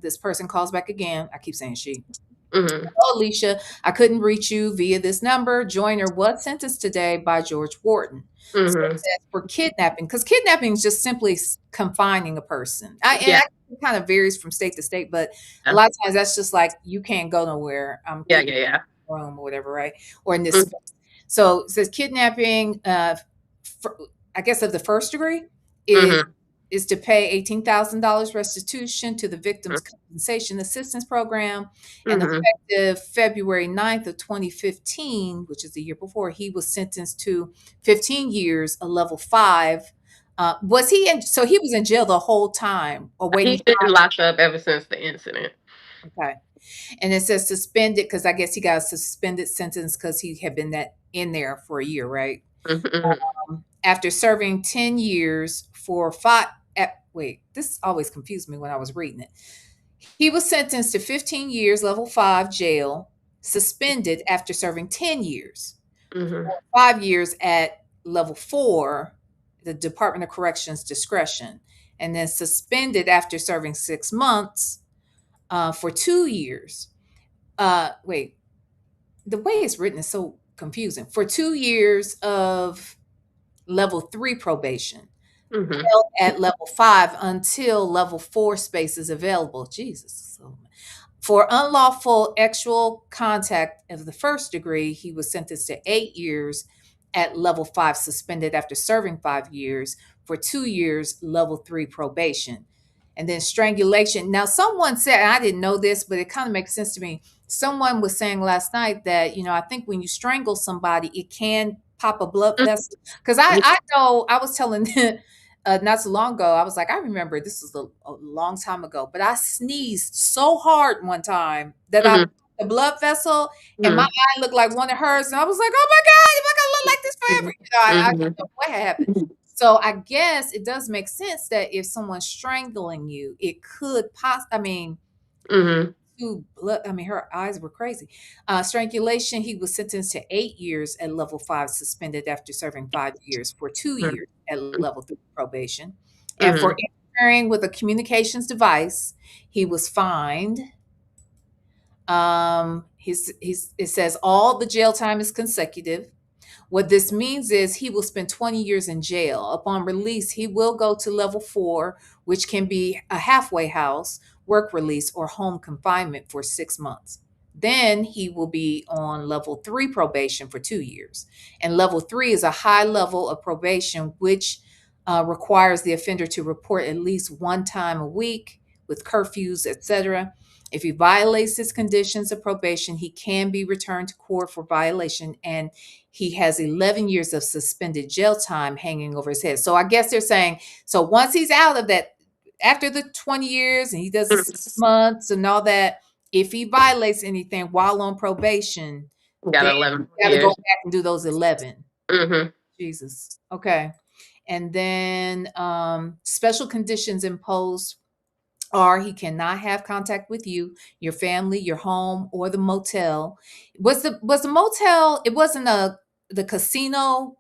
this person calls back again. I keep saying she. Hmm. Oh, Alicia, I couldn't reach you via this number. Joyner was sentenced today by George Wharton. So it Hmm. says for kidnapping, because kidnapping is just simply confining a person. Yeah, It kind of varies from state to state, but a yeah, lot of times that's just like you can't go nowhere. I'm yeah, keeping yeah, yeah. you in the room or whatever, right? Or in this Mm-hmm. space. So it says kidnapping, I guess of the first degree, is Mm-hmm. is to pay $18,000 restitution to the Victims Compensation Assistance Program. And Mm-hmm. effective February 9th of 2015, which is the year before, he was sentenced to 15 years, a level 5. Was he in? So he was in jail the whole time, awaiting He's been locked up ever since the incident. Okay. And it says suspended because I guess he got a suspended sentence because he had been that in there for a year, right? Mm-hmm. After serving 10 years for five. Wait, this always confused me when I was reading it. He was sentenced to 15 years, level 5 jail, suspended after serving 10 years, Mm-hmm. 5 years at level 4, the Department of Corrections discretion, and then suspended after serving 6 months for 2 years. Wait, the way it's written is so confusing. For 2 years of level 3 probation, Mm-hmm. held at level 5 until level 4 space is available. Jesus. For unlawful sexual contact of the first degree, he was sentenced to 8 years at level 5, suspended after serving 5 years for 2 years, level 3 probation. And then strangulation. Now, someone said, and I didn't know this, but it kind of makes sense to me. Someone was saying last night that, I think when you strangle somebody, it can pop a blood vessel. Because I know I was telling not so long ago, I was like, I remember this was a long time ago, but I sneezed so hard one time that I Mm-hmm. the blood vessel and my Mm-hmm. eye looked like one of hers. And I was like, oh my God, am I gonna look like this forever? I didn't Mm-hmm. know what had happened. So I guess it does make sense that if someone's strangling you, it could I mean, Mm-hmm. to blood. I mean, her eyes were crazy. Strangulation. He was sentenced to 8 years at level 5, suspended after serving 5 years for 2 years at level 3 probation. And for Mm-hmm. interfering with a communications device, he was fined. It says all the jail time is consecutive. What this means is he will spend 20 years in jail. Upon release, he will go to level 4, which can be a halfway house, work release, or home confinement for 6 months. Then he will be on level 3 probation for 2 years. And level 3 is a high level of probation, which requires the offender to report at least one time a week with curfews, etc. If he violates his conditions of probation, he can be returned to court for violation, and he has 11 years of suspended jail time hanging over his head. So I guess they're saying, so once he's out of that, after the 20 years and he does the 6 months and all that, if he violates anything while on probation, Got then 11 you got to go years. back and do those 11. Mm-hmm. Jesus. Okay. And then special conditions imposed are he cannot have contact with you, your family, your home, or the motel. Was the motel? It wasn't the casino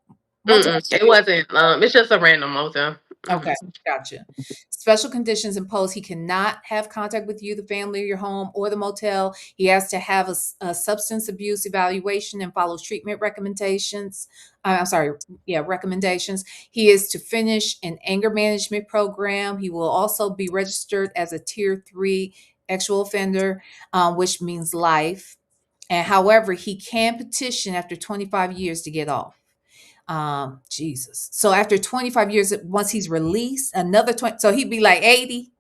motel. Mm-mm. It wasn't. It's just a random motel. Okay, Mm-hmm. gotcha. Special conditions imposed. He cannot have contact with you, the family, or your home, or the motel. He has to have a substance abuse evaluation and follow treatment recommendations. I'm sorry, yeah, recommendations. He is to finish an anger management program. He will also be registered as a tier 3 actual offender, which means life. And however, he can petition after 25 years to get off. Jesus. So after 25 years, once he's released, another 20, so he'd be like 80,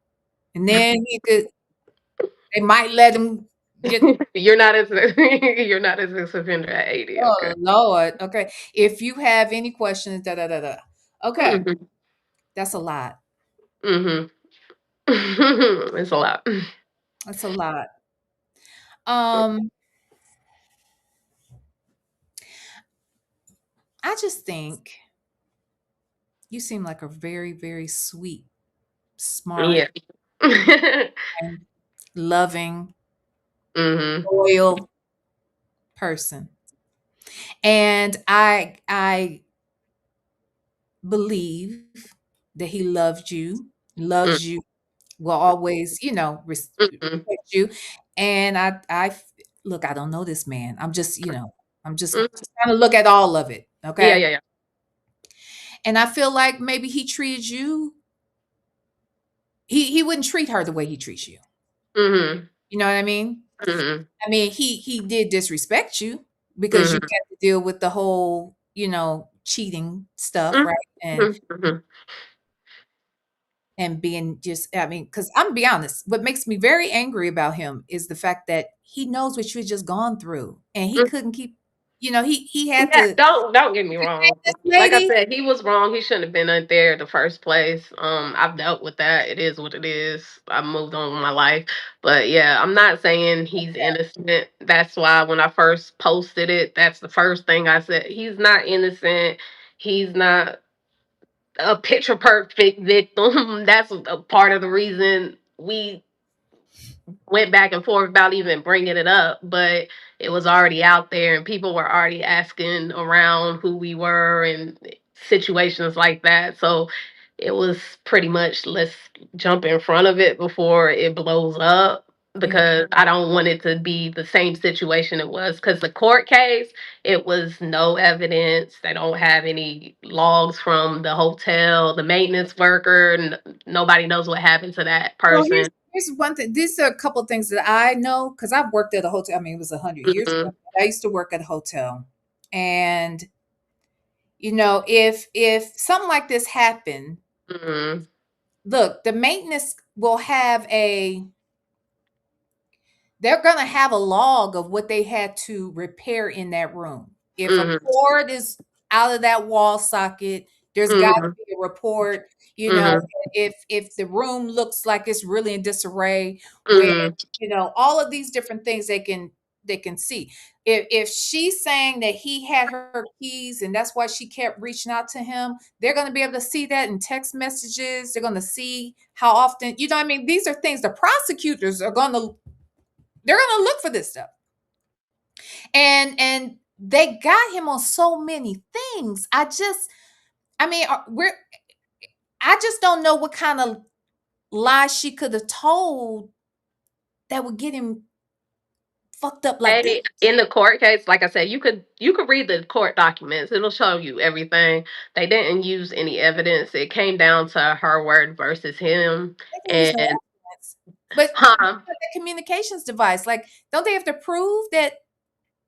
and then they might let him get. You're not as you're not as a offender at 80. Okay. Oh Lord. Okay. If you have any questions, da da da da. Okay, Mm-hmm. that's a lot. Mm-hmm. It's a lot. That's a lot. Um, I just think you seem like a very, very sweet, smart, Yeah. Mm-hmm. and loving, loyal person. And I believe that he loved you, loves you, will always, Mm-hmm. respect you. And look, I don't know this man. I'm just Mm-hmm. trying to look at all of it. Yeah, Okay. yeah, yeah. And I feel like maybe he treated you, he wouldn't treat her the way he treats you. Mm-hmm. You know what I mean? Mm-hmm. I mean, he did disrespect you because you Mm-hmm. had to deal with the whole, cheating stuff, right? And Mm-hmm. being just, I mean, because I'm be honest, what makes me very angry about him is the fact that he knows what you had just gone through, and he couldn't keep, he had Yeah, to don't get me protect wrong. this Like I lady. said, he was wrong. He shouldn't have been out there in the first place. I've dealt with that. It is what it is. I moved on with my life. But yeah, I'm not saying he's innocent. That's why when I first posted it, that's the first thing I said. He's not innocent. He's not a picture perfect victim. That's a part of the reason we went back and forth about even bringing it up, but it was already out there and people were already asking around who we were and situations like that. So it was pretty much let's jump in front of it before it blows up Yeah. because I don't want it to be the same situation it was because the court case it was no evidence. They don't have any logs from the hotel, the maintenance worker, nobody knows what happened to that Well, person. here's one thing. These are a couple of things that I know because I've worked at a hotel. I mean, it was 100 years ago. Mhm. But I used to work at a hotel, and if something like this happened, Mhm. look, the maintenance will have they're going to have a log of what they had to repair in that room. If a Mhm. cord is out of that wall socket, there's got to Mhm. be a report. Mhm. If the room looks like it's really in disarray, where Mhm. all of these different things they can see. If she's saying that he had her keys and that's why she kept reaching out to him, they're going to be able to see that in text messages. They're going to see how often, what I mean, these are things the prosecutors are going to they're going to look for this stuff. And they got him on so many things. I mean, I just don't know what kind of lies she could have told that would get him fucked up like this. They in the court case, like I said, you could read the court documents. It'll show you everything. They didn't use any evidence. It came down to her word versus him. They can use no And evidence. But huh? the communications device, like, don't they have to prove that?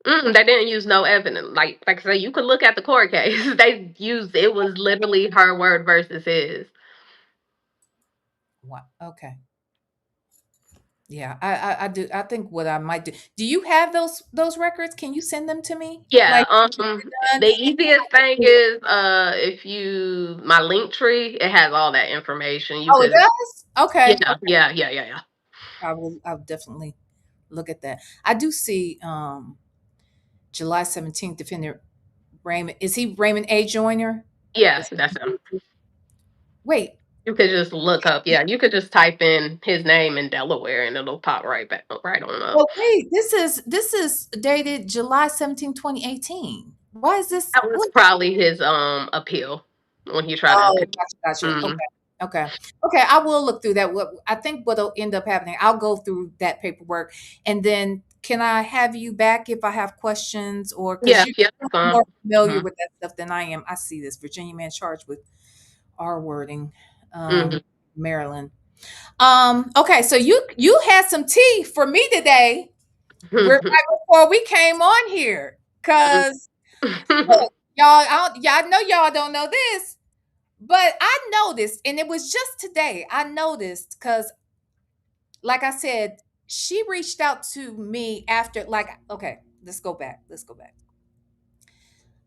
They didn't use no evidence. Like I said, you could look at the court case. They used it was literally her word versus his. Wow. Okay. Yeah, I do. I think what I might do. Do you have those records? Can you send them to me? Yeah, Like done? the easiest thing is if you my link tree, it has all that information. You Oh, it could does? Okay. yeah, yeah, yeah, yeah, yeah. I'll definitely look at that. I do see July 17th defendant Raymond. Is he Raymond A. Joyner? Yeah, Is that's him. Wait. You could just look up, yeah, you could just type in his name in Delaware and it'll pop right back right on up. Well, wait, this is dated July 17, 2018. Why is this? That was What? probably his appeal when he tried to Oh, appeal. gotcha. Mhm. Okay. Okay. Okay. I will look through that. What I think what'll end up happening, I'll go through that paperwork, and then can I have you back if I have questions, or because Yeah, you're yeah, that's fine. more familiar Mhm. with that stuff than I am. I see this Virginia man charged with R wording, Mhm. Maryland. Okay, so you had some tea for me today, right before we came on here, cause look, y'all, I know y'all don't know this, but I noticed, and it was just today, I noticed because, like I said, she reached out to me after, like, okay, let's go back. Let's go back.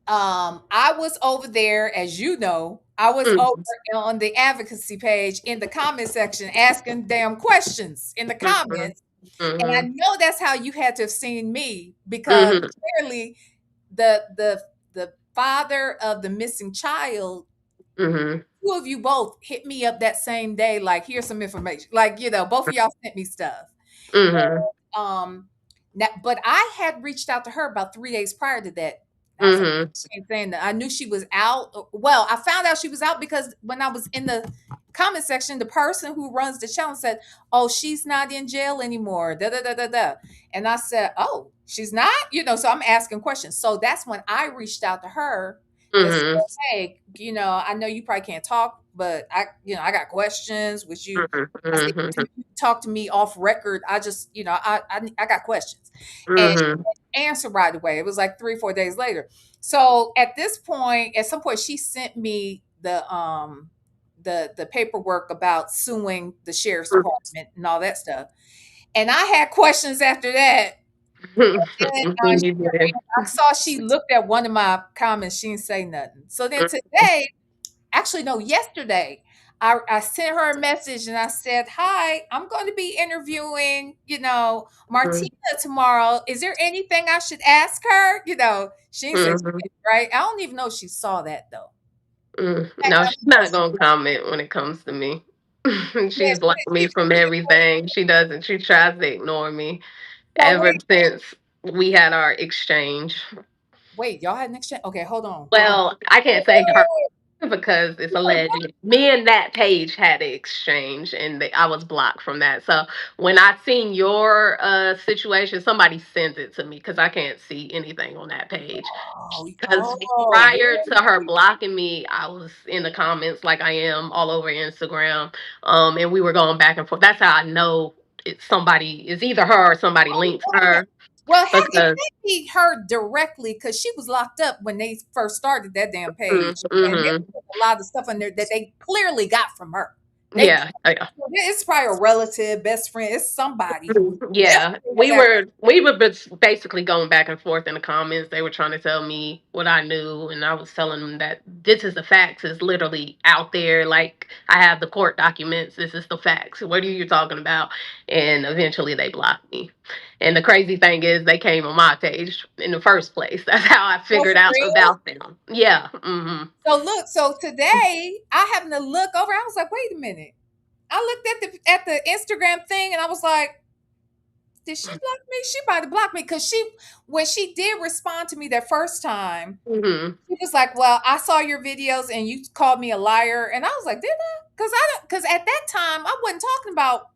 I was over there, as you know, I was over Mhm. on the advocacy page in the comment section asking damn questions in the Mhm. comments. And I Mhm. know that's how you had to have seen me because Mhm. clearly the father of the missing child, Mhm. two of you both hit me up that same day, like, here's some information. Like, both of y'all sent me stuff. Mhm. Um, but I had reached out to her about 3 days prior to that. I was like, Mhm. same thing. That I knew she was out. Well, I found out she was out because when I was in the comment section, the person who runs the channel said, "Oh, she's not in jail anymore." Da da da da da. And I said, "Oh, she's not." So I'm asking questions. So that's when I reached out to her to say, Mhm. "Hey, I know you probably can't talk, but I got questions. Would you?" Mhm. I said, Mhm. talk to me off record. I just, I got questions. And Mhm. she didn't answer right away. It was like 3, 4 days later. So at this point, at some point, she sent me the paperwork about suing the sheriff's department and all that stuff. And I had questions after that. And You did. I saw she looked at one of my comments. She didn't say nothing. So then today, actually, no, yesterday, I sent her a message and I said, "Hi, I'm going to be interviewing, Mhm. Martina tomorrow. Is there anything I should ask her?" She didn't say Mhm. shit, right? I don't even know if she saw that though. I No, don't she's know not if she gonna comment when it comes to me. yeah, She's blocked me from everything. She doesn't. She tries to ignore me well, ever since we had our exchange. wait, y'all had an exchange? Okay, hold on. Well, I can't say her Wait, because it's wait, alleged. Me and that page had an exchange, and I was blocked from that. So when I seen your situation, somebody sent it to me because I can't see anything on that page. Because prior to her really? blocking me, I was in the comments like I am all over Instagram, and we were going back and forth. That's how I know it's somebody. It's either her or somebody linked her Well, it because. can't be her directly because she was locked up when they first started that damn page, and they Mm-hmm. put a lot of stuff in there that they clearly got from her. They, Yeah, yeah. it's probably a relative, best friend. It's somebody who Yeah, definitely has access. we were basically going back and forth in the comments. They were trying to tell me what I knew, and I was telling them that this is the facts. It's literally out there. Like I have the court documents. This is the facts. What are you talking about? And eventually they blocked me. And the crazy thing is, they came on my page in the first place. That's how I Oh, figured for out real? about them. Yeah. Hmm. So look, so today I happened to look over. I was like, wait a minute. I looked at the Instagram thing, and I was like, did she block me? She might have blocked me because when she did respond to me that first time, Hmm. she was like, "Well, I saw your videos and you called me a liar." And I was like, "Did I?" Because at that time I wasn't talking about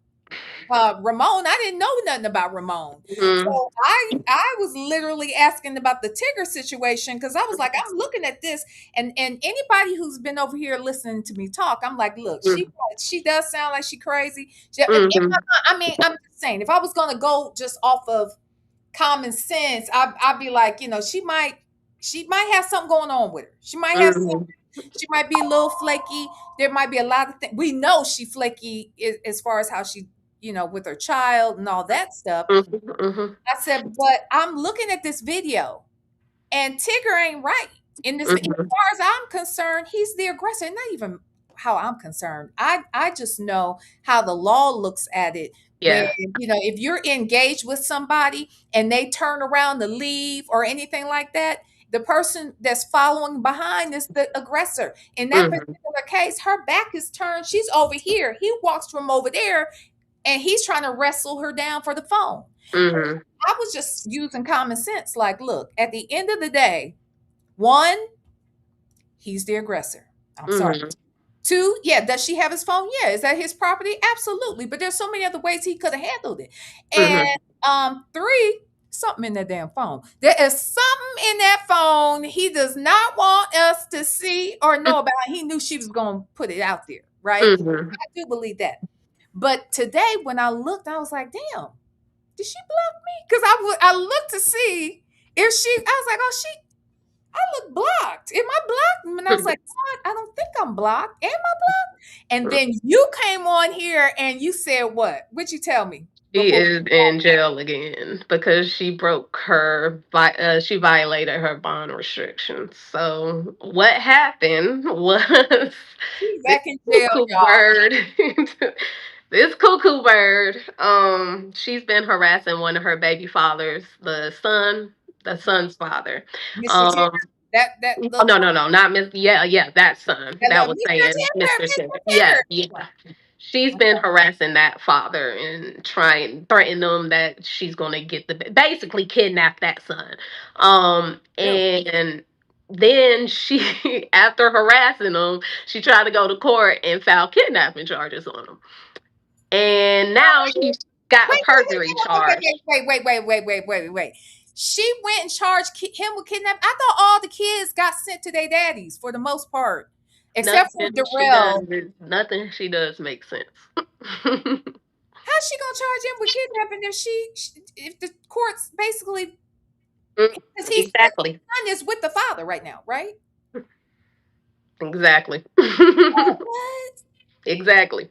Ramon. I didn't know nothing about Ramon. Hmm. So I was literally asking about the Tigger situation because I was like, I'm looking at this, and anybody who's been over here listening to me talk, I'm like, look, she does sound like she crazy. Hmm. I mean, I'm just saying, if I was gonna go just off of common sense, I'd be like, she might have something going on with her. She might have Hmm. something. She might be a little flaky. There might be a lot of things. We know she flaky as far as how she, with her child and all that stuff. Mhm. I said, but I'm looking at this video and Tigger ain't right. As Mhm. far as I'm concerned, he's the aggressor. Not even how I'm concerned. I just know how the law looks at it. When, Yeah. if you're engaged with somebody and they turn around to leave or anything like that, the person that's following behind is the aggressor. In that Mhm. particular case, her back is turned. She's over here. He walks from over there and he's trying to wrestle her down for the phone. Mhm. I was just using common sense. Like, look, at the end of the day, one, he's the aggressor. I'm sorry. Mhm. Two, yeah, does she have his phone? Yeah. Is that his property? Absolutely. But there's so many other ways he could have handled it. And Mhm. three, something in that damn phone. There is something in that phone he does not want us to see or know about. He knew she was going to put it out there, right? Mhm. I do believe that. But today, when I looked, I was like, damn, did she block me? Because I looked to see if she, I was like, oh, I look blocked. Am I blocked? And I was like, what? I don't think I'm blocked. Am I blocked? And then you came on here and you said what? What'd you tell me She before? is in jail again because she violated her bond restrictions. So what happened was She's this back in jail, cuckoo y'all. bird, this cuckoo bird, she's been harassing one of her baby fathers, the son's father. Mr. Tender. Um, That no, little no, no, not Miss. Yeah, yeah, that son that that little was Mr. saying Tender, Mr. Tender. Mr. Yeah, Tender. yeah. She's been harassing that father and threatening them that she's gonna basically kidnap that son. Ew. And then she, after harassing him, she tried to go to court and file kidnapping charges on him. And now she's got a Wait, perjury charge. wait. She went and charged him with kidnapping. I thought all the kids got sent to their daddies for the most part, except for Darrell. Nothing she does makes sense. How's she gonna charge him with kidnapping if if the courts basically because the Exactly. son is with the father right now, right? Exactly. What? Exactly.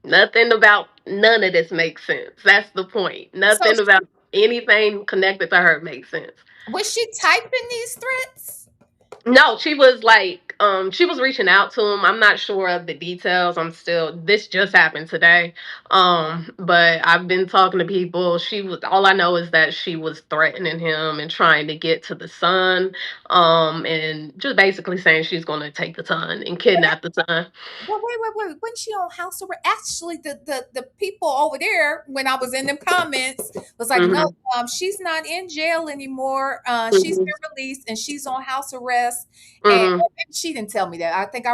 None of this makes sense. That's the point. So Nothing about anything connected to her makes sense. was she typing these threats? No, she was like, she was reaching out to him. I'm not sure of the details. This just happened today. But I've been talking to people. All I know is that she was threatening him and trying to get to the son, and just basically saying she's going to take the son and kidnap the son. But wait. When she on house arrest? Actually, the people over there, when I was in them comments, was like, no, Hmm. she's not in jail anymore. She's Hmm. been released and she's on house arrest. And Hmm. maybe she didn't tell me that. I think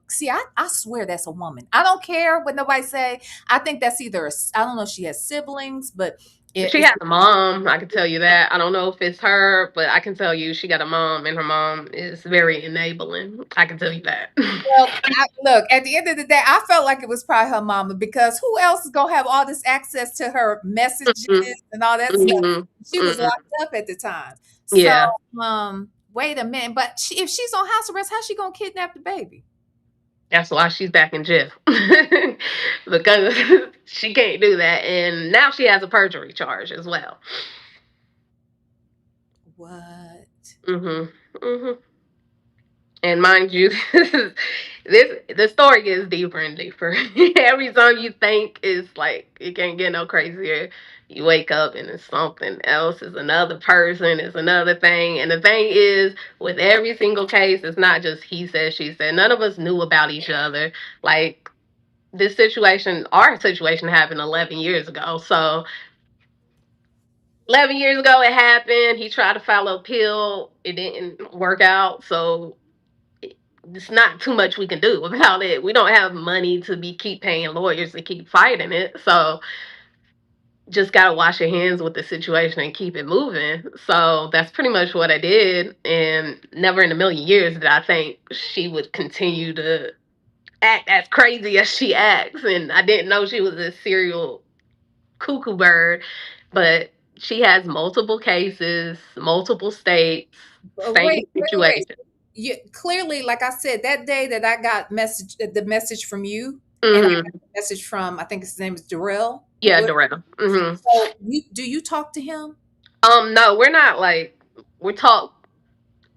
see. I swear that's a woman. I don't care what nobody say. I think that's either I don't know if she has siblings, but She it's has a mom. I can tell you that. I don't know if it's her, but I can tell you she got a mom, and her mom is very enabling. I can tell you that. well, look, at the end of the day, I felt like it was probably her mama because who else is gonna have all this access to her messages Mhm, and all that stuff? mhm, She was mhm. locked up at the time. So, Yeah, wait a minute, but if she's on house arrest, how's she gonna kidnap the baby? that's why she's back in jail because she can't do that, and now she has a perjury charge as well. What? Mhm, mhm. And mind you, the story gets deeper and deeper. Every time you think it's like it can't get no crazier, you wake up and it's something else. It's another person. It's another thing. And the thing is, with every single case, it's not just he said, she said. None of us knew about each other. Like our situation happened 11 years ago. So 11 years ago, it happened. He tried to file an appeal. It didn't work out. So it's not too much we can do about it. We don't have money to keep paying lawyers to keep fighting it. So just gotta wash your hands with the situation and keep it moving. So that's pretty much what I did. And never in a million years did I think she would continue to act as crazy as she acts. And I didn't know she was a serial cuckoo bird, but she has multiple cases, multiple states, same Wait. situation. You clearly, like I said, that day that I got the message from you, and I got Hmm. the message from I think his name is Darrell. Yeah, Doretta. So you talk to him? No, we're not like we talk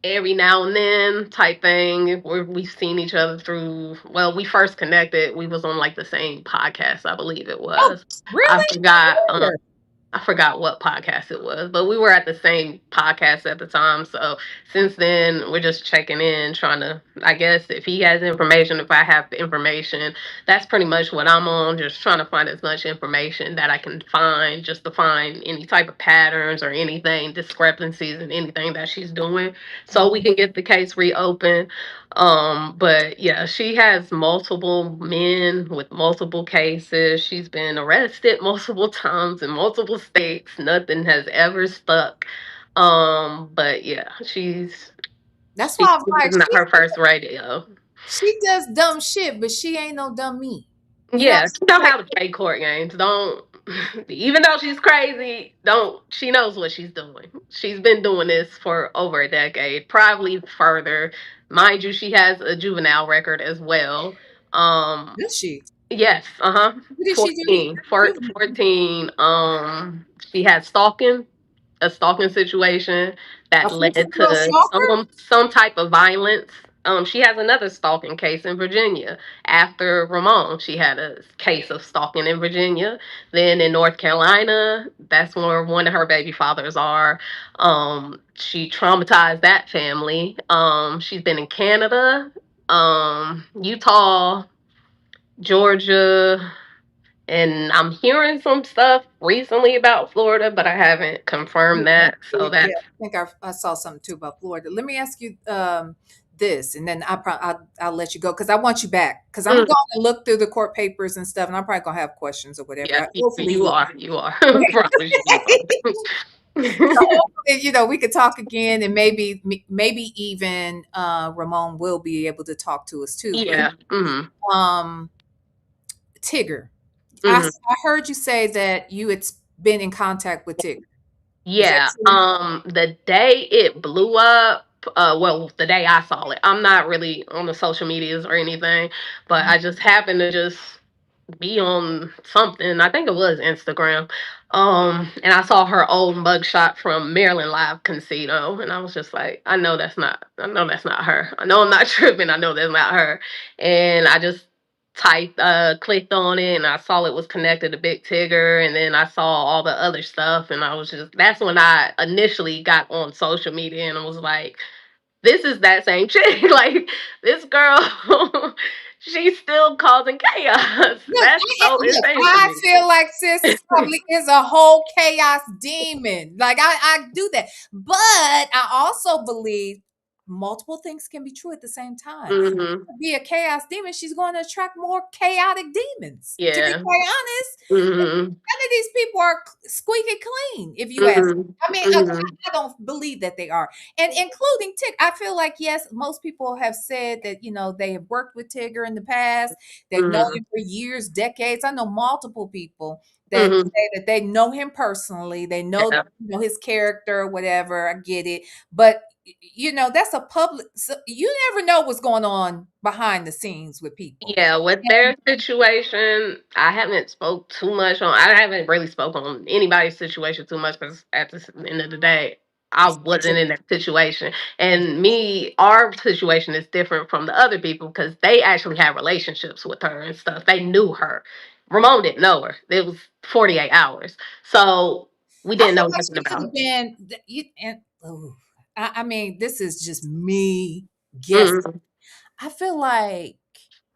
every now and then type thing. We've seen each other through. Well, we first connected. We was on like the same podcast, I believe it Oh, was. I really? forgot. Where? I forgot what podcast it was, but we were at the same podcast at the time. So since then, we're just checking in, trying to, I guess, if he has information, if I have information, that's pretty much what I'm on, just trying to find as much information that I can find, just to find any type of patterns or anything, discrepancies in anything that she's doing, so we can get the case reopened. But yeah, she has multiple men with multiple cases. She's been arrested multiple times in multiple states. Nothing has ever stuck. But yeah, That's she why I'm this like, is not her first radio. she does dumb shit, but she ain't no dumb me. You know, Yeah, she know like how to play court games. Don't even though she's crazy, don't she knows what she's doing. She's been doing this for over a decade, probably further. Mind you, she has a juvenile record as well. Um does she? yes, uh-huh. What did she do? 14. 14. She had stalking, a stalking situation A that led 14-year-old to stalker? some type of violence. She has another stalking case in Virginia. After Ramon, she had a case of stalking in Virginia. Then in North Carolina, that's where one of her baby fathers are. She traumatized that family. She's been in Canada, Utah, Georgia, and I'm hearing some stuff recently about Florida, but I haven't confirmed that. So Yeah, that's I think I saw something too about Florida. Let me ask you this, and then I'll let you go because I want you back because I'm going mm, to look through the court papers and stuff, and I'm probably gonna have questions or whatever. yeah, Hopefully, you are. Promise you so are. hopefully, we could talk again, and maybe even Ramon will be able to talk to us too. But Yeah. um, Tigger, Hmm. I heard you say that you had been in contact with Tigger. Is that Yeah. true? The day it blew up, well, the day I saw it, I'm not really on the social medias or anything, but I just happened to just be on something. I think it was Instagram. And I saw her old mugshot from Maryland Live Casino, and I was just like, I know that's not her. I know I'm not tripping. I know that's not her. And I just clicked on it, and I saw it was connected to Big Tigger, and then I saw all the other stuff, and I was just, that's when I initially got on social media, and I was like, this is that same chick. Like, this girl, she's still causing chaos. Look, That's so look, insane to I me. feel like sis probably is a whole chaos demon. Like I do that. But I also believe multiple things can be true at the same time. Hmm. To be a chaos demon, she's going to attract more chaotic demons. To be Yeah. quite honest, Hmm. none of these people are squeaky clean, if you ask me. Hmm. I mean, Hmm. I don't believe that they are. And including Tig, I feel like, yes, most people have said that, they have worked with Tigger in the past. They've known Hmm. him for years, decades. I know multiple people that Hmm. say that they know him personally. They know, Yeah. his character, whatever. I get it. But, that's a public, so you never know what's going on behind the scenes with people. Yeah, with their situation, I haven't spoke too much on. I haven't really spoke on anybody's situation too much because at the end of the day, I wasn't in that situation. And me, our situation is different from the other people because they actually had relationships with her and stuff. They knew her. Ramon didn't know her. It was 48 hours, so we I didn't feel know like nothing she could about have been, I mean, this is just me guessing. her. I feel like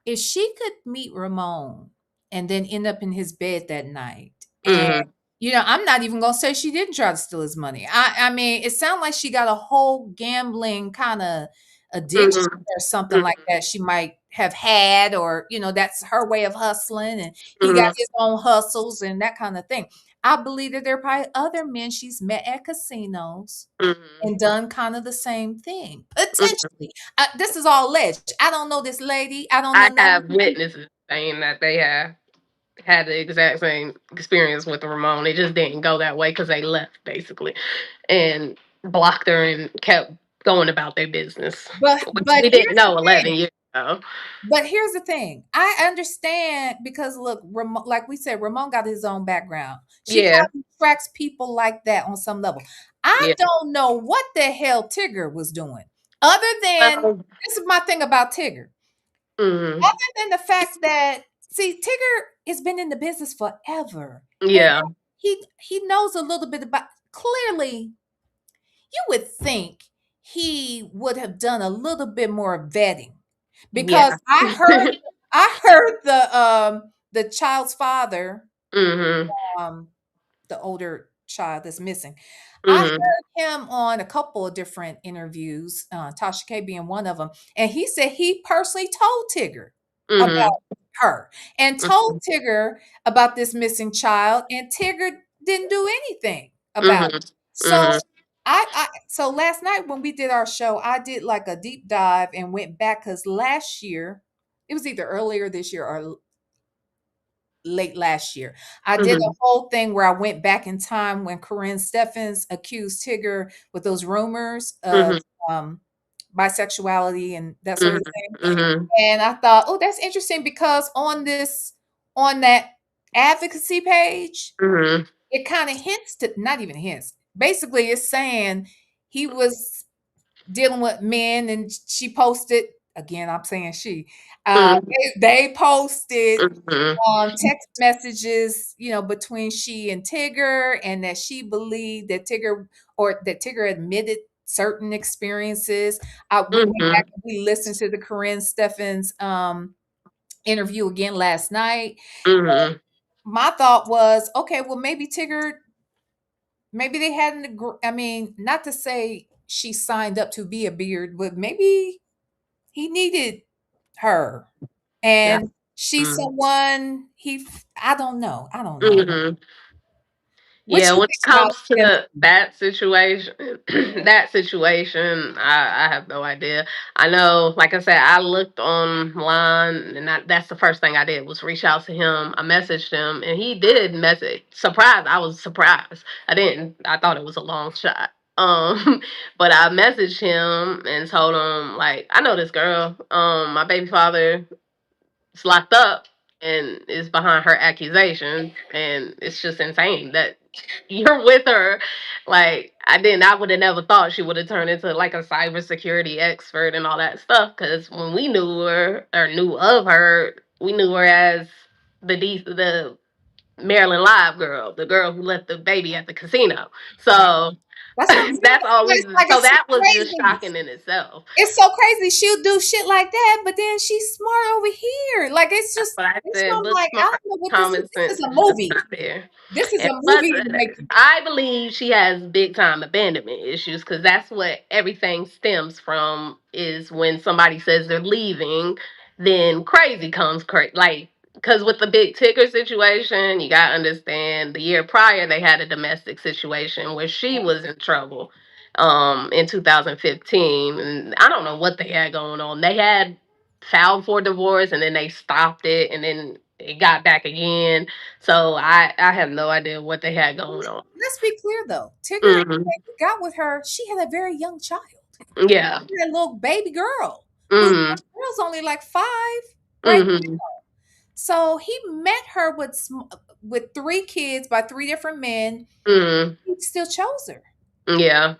if she could meet Ramon and then end up in his bed that night, and Hmm. I'm not even gonna say she didn't try to steal his money. I mean, it sounds like she got a whole gambling kind of addiction Hmm. or something like Hmm. that she might have had, or that's her way of hustling, and he got Hmm. his own hustles and that kind of thing. I believe that there are probably other men she's met at casinos Hmm. and done kind of the same thing, Hmm. potentially. This is all alleged. I don't know this lady. I don't know I none of have these people. witnesses saying that they have had the exact same experience with Ramon. It just didn't go that way because they left basically and blocked her and kept going about their business, which But we didn't here's know the 11 thing. years Oh. But here's the thing. I understand because look, like we said, Ramon got his own background. She Yeah. probably tracks people like that on some level. I Yeah. don't know what the hell Tigger was doing. Other than Um, this is my thing about Tigger. mhm. Other than the fact that see, Tigger has been in the business forever. And Yeah. he knows a little bit about clearly you would think he would have done a little bit more vetting because Yeah. I heard the child's father, Mhm. um, the older child that's missing. I Mhm. heard him on a couple of different interviews, Tasha K being one of them, and he said he personally told Tigger about Mhm. her and told Mhm. Tigger about this missing child, and Tigger didn't do anything about it. Mhm. So Mhm. so last night when we did our show, I did like a deep dive and went back because last year, it was either earlier this year or late last year. I did a Mhm. whole thing where I went back in time when Corinne Steffens accused Tigger with those rumors of Mhm. um, bisexuality and that sort Mhm. of thing. Mhm. And I thought, oh, that's interesting because on that advocacy page, Mhm. it kind of hints to not even hints. Basically, it's saying he was dealing with men, and she posted again. I'm saying she. Mhm. They posted Mhm. text messages, between she and Tigger, and that she believed that Tigger admitted certain experiences. We went back Mhm. and we listened to the Corinne Steffens interview again last night. Mhm. My thought was, okay, well, maybe they hadn't. I mean, not to say she signed up to be a beard, but maybe he needed her, Yeah. and she's Mhm. someone he. I don't know. I don't know. Mhm. What Yeah, you when think it about comes him? to that situation, that situation, I have no idea. I know, like I said, I looked online, and that's the first thing I did was reach out to him. I messaged him, and he did message. Surprised, I was surprised. I didn't. I thought it was a long shot. But I messaged him and told him like, I know this girl. My baby father is locked up and is behind her accusation, and it's just insane that you're with her. Like, I would have never thought she would have turned into like a cybersecurity expert and all that stuff, because when we knew her or knew of her, we knew her as the Maryland Live girl, the girl who left the baby at the casino. Right. So That's what I'm saying. that's always, so It's so that was just crazy. shocking in itself. It's so crazy. She'll do shit like that, but then she's smart over here. Like That's what I said. I'm Book like, I smart, don't know what this is. common This is sense a is just movie. not there. This is And a plus, movie in the making. I believe she has big time abandonment issues, because that's what everything stems from. Is when somebody says they're leaving, then crazy comes crazy. Like, because with the big ticker situation, you got to understand the year prior, they had a domestic situation where she was in trouble in 2015. And I don't know what they had going on. They had filed for divorce, and then they stopped it, and then it got back again. So I have no idea what they had going on. Let's be clear though. Tigger, Hmm. when he got with her, she had a very young child. Yeah. She had a little baby girl who's Hmm. girl's only like 5, right? Hmm. So he met her with 3 kids by 3 different men. Hmm. He still chose her. Yeah.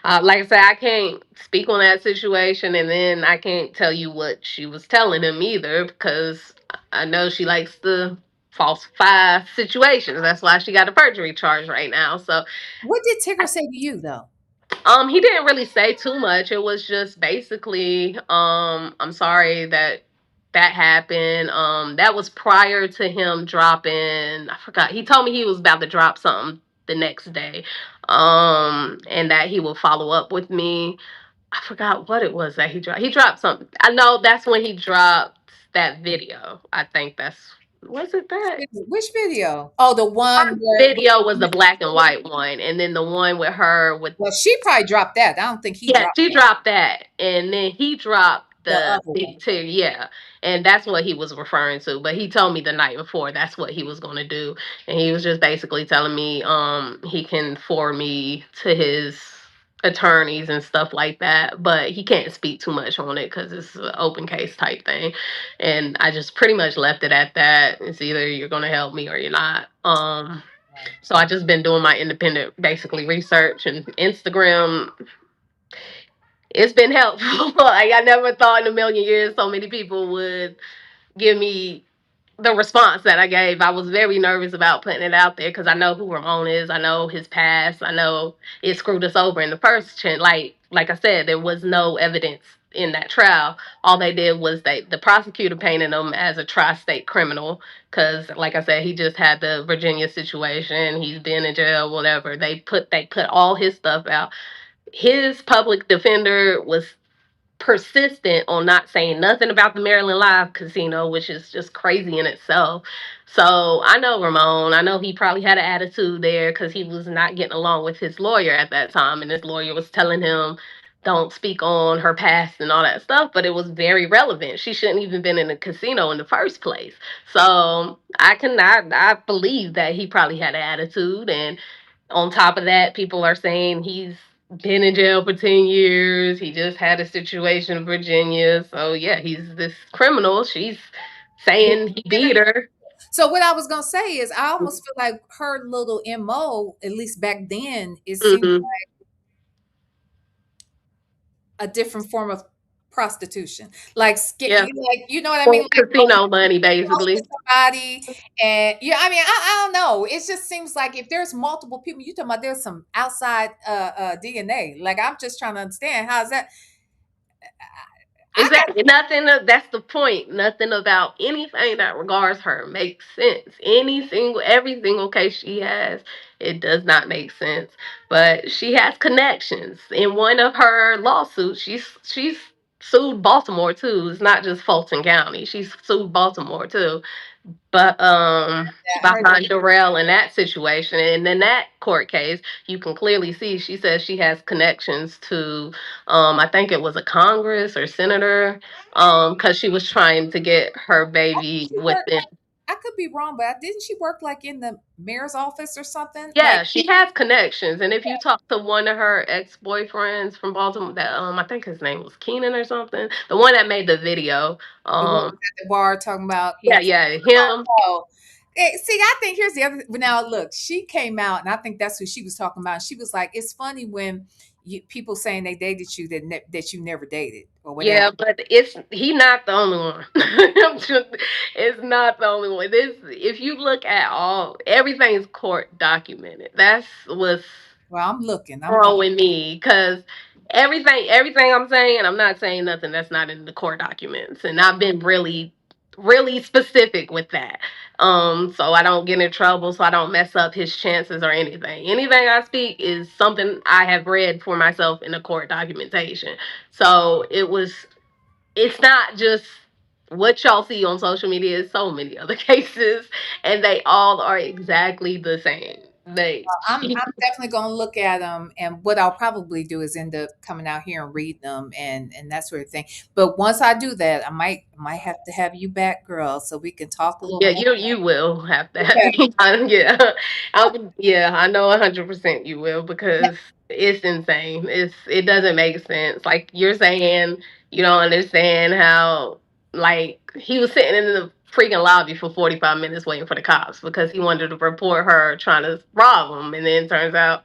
Like I said, I can't speak on that situation, and then I can't tell you what she was telling him either, because I know she likes to falsify situations. That's why she got a perjury charge right now. So What did Tigger say to you though? he didn't really say too much. It was just basically, I'm sorry that that happened. That was prior to him dropping, I forgot. He told me he was about to drop something the next day. And that he will follow up with me. I forgot what it was that he dropped. He dropped something. I know that's when he dropped that video. I think that's, was it that? Which video? Oh, the one where Video was the black and white one, and then the one with her with, well, she probably dropped that. I don't think he yeah, dropped she dropped that, and then he dropped the the other one. big two, yeah, and that's what he was referring to. But he told me the night before that's what he was going to do, and he was just basically telling me, he can forward me to his attorneys and stuff like that, but he can't speak too much on it because it's an open case type thing. And I just pretty much left it at that. It's either you're gonna help me or you're not. Right. So I just been doing my independent, basically research and Instagram. It's been helpful. Like I never thought in a million years so many people would give me the response that I gave. I was very nervous about putting it out there because I know who Ramon is. I know his past. I know it screwed us over in the first chin. Like I said, there was no evidence in that trial. All they did was the prosecutor painted him as a tri-state criminal because, like I said, he just had the Virginia situation. He's been in jail, whatever. They put all his stuff out. His public defender was persistent on not saying nothing about the Maryland Live Casino, which is just crazy in itself. So I know Ramon. I know he probably had an attitude there because he was not getting along with his lawyer at that time, and his lawyer was telling him, "Don't speak on her past and all that stuff." But it was very relevant. She shouldn't even been in a casino in the first place. So I believe that he probably had an attitude, and on top of that, people are saying he's been in jail for 10 years. He just had a situation in Virginia. So, yeah, he's this criminal. She's saying he beat her. So what I was gonna say is I almost feel like her little MO, at least back then, it seemed Hmm. a different form of prostitution. Like Yeah. like you know what I mean? Well, Like casino money, close basically. to somebody and yeah, I mean, I don't know. It just seems like if there's multiple people, you talking about there's some outside DNA. Like I'm just trying to understand how's that I got Exactly. That's the point. Nothing about anything that regards her makes sense. Every single case she has, it does not make sense. But she has connections. In one of her lawsuits, she's sued Baltimore too. It's not just Fulton County. She's sued Baltimore too. But that her behind Darrell in that situation, and in that court case, you can clearly see she says she has connections to, I think it was a Congress or senator, because she was trying to get her baby she worked within. I could be wrong, but didn't she work like in the mayor's office or something? Like Yeah, she has connections, and if you talk to one of her ex-boyfriends from Baltimore, that I think his name was Keenan or something, the one that made the video, the one was at the bar talking about yeah, yes. yeah, him. Oh, see, I think here's the other. Now, look, she came out, and I think that's who she was talking about. She was like, "It's funny when people saying they dated you that you never dated or whatever." Yeah, but he not the only one. It's not the only one. This if you look at everything's court documented. That's what's Well, I'm looking. I'm going. throwing me because everything I'm saying, I'm not saying nothing that's not in the court documents, and I've been really specific with that. So I don't get in trouble, so I don't mess up his chances or anything. Anything I speak is something I have read for myself in the court documentation. So it's not just what y'all see on social media. It's so many other cases, and they all are exactly the same. They I'm definitely going to look at them, and what I'll probably do is end up coming out here and read them and that sort of thing. But once I do that, I might have to have you back, girl, so we can talk a little Yeah, more. you will have to have Okay. me on. Yeah, yeah, I know 100% you will because it's insane. It doesn't make sense. Like you're saying, you don't understand how like he was sitting in the freaking lobby for 45 minutes waiting for the cops because he wanted to report her trying to rob him, and then turns out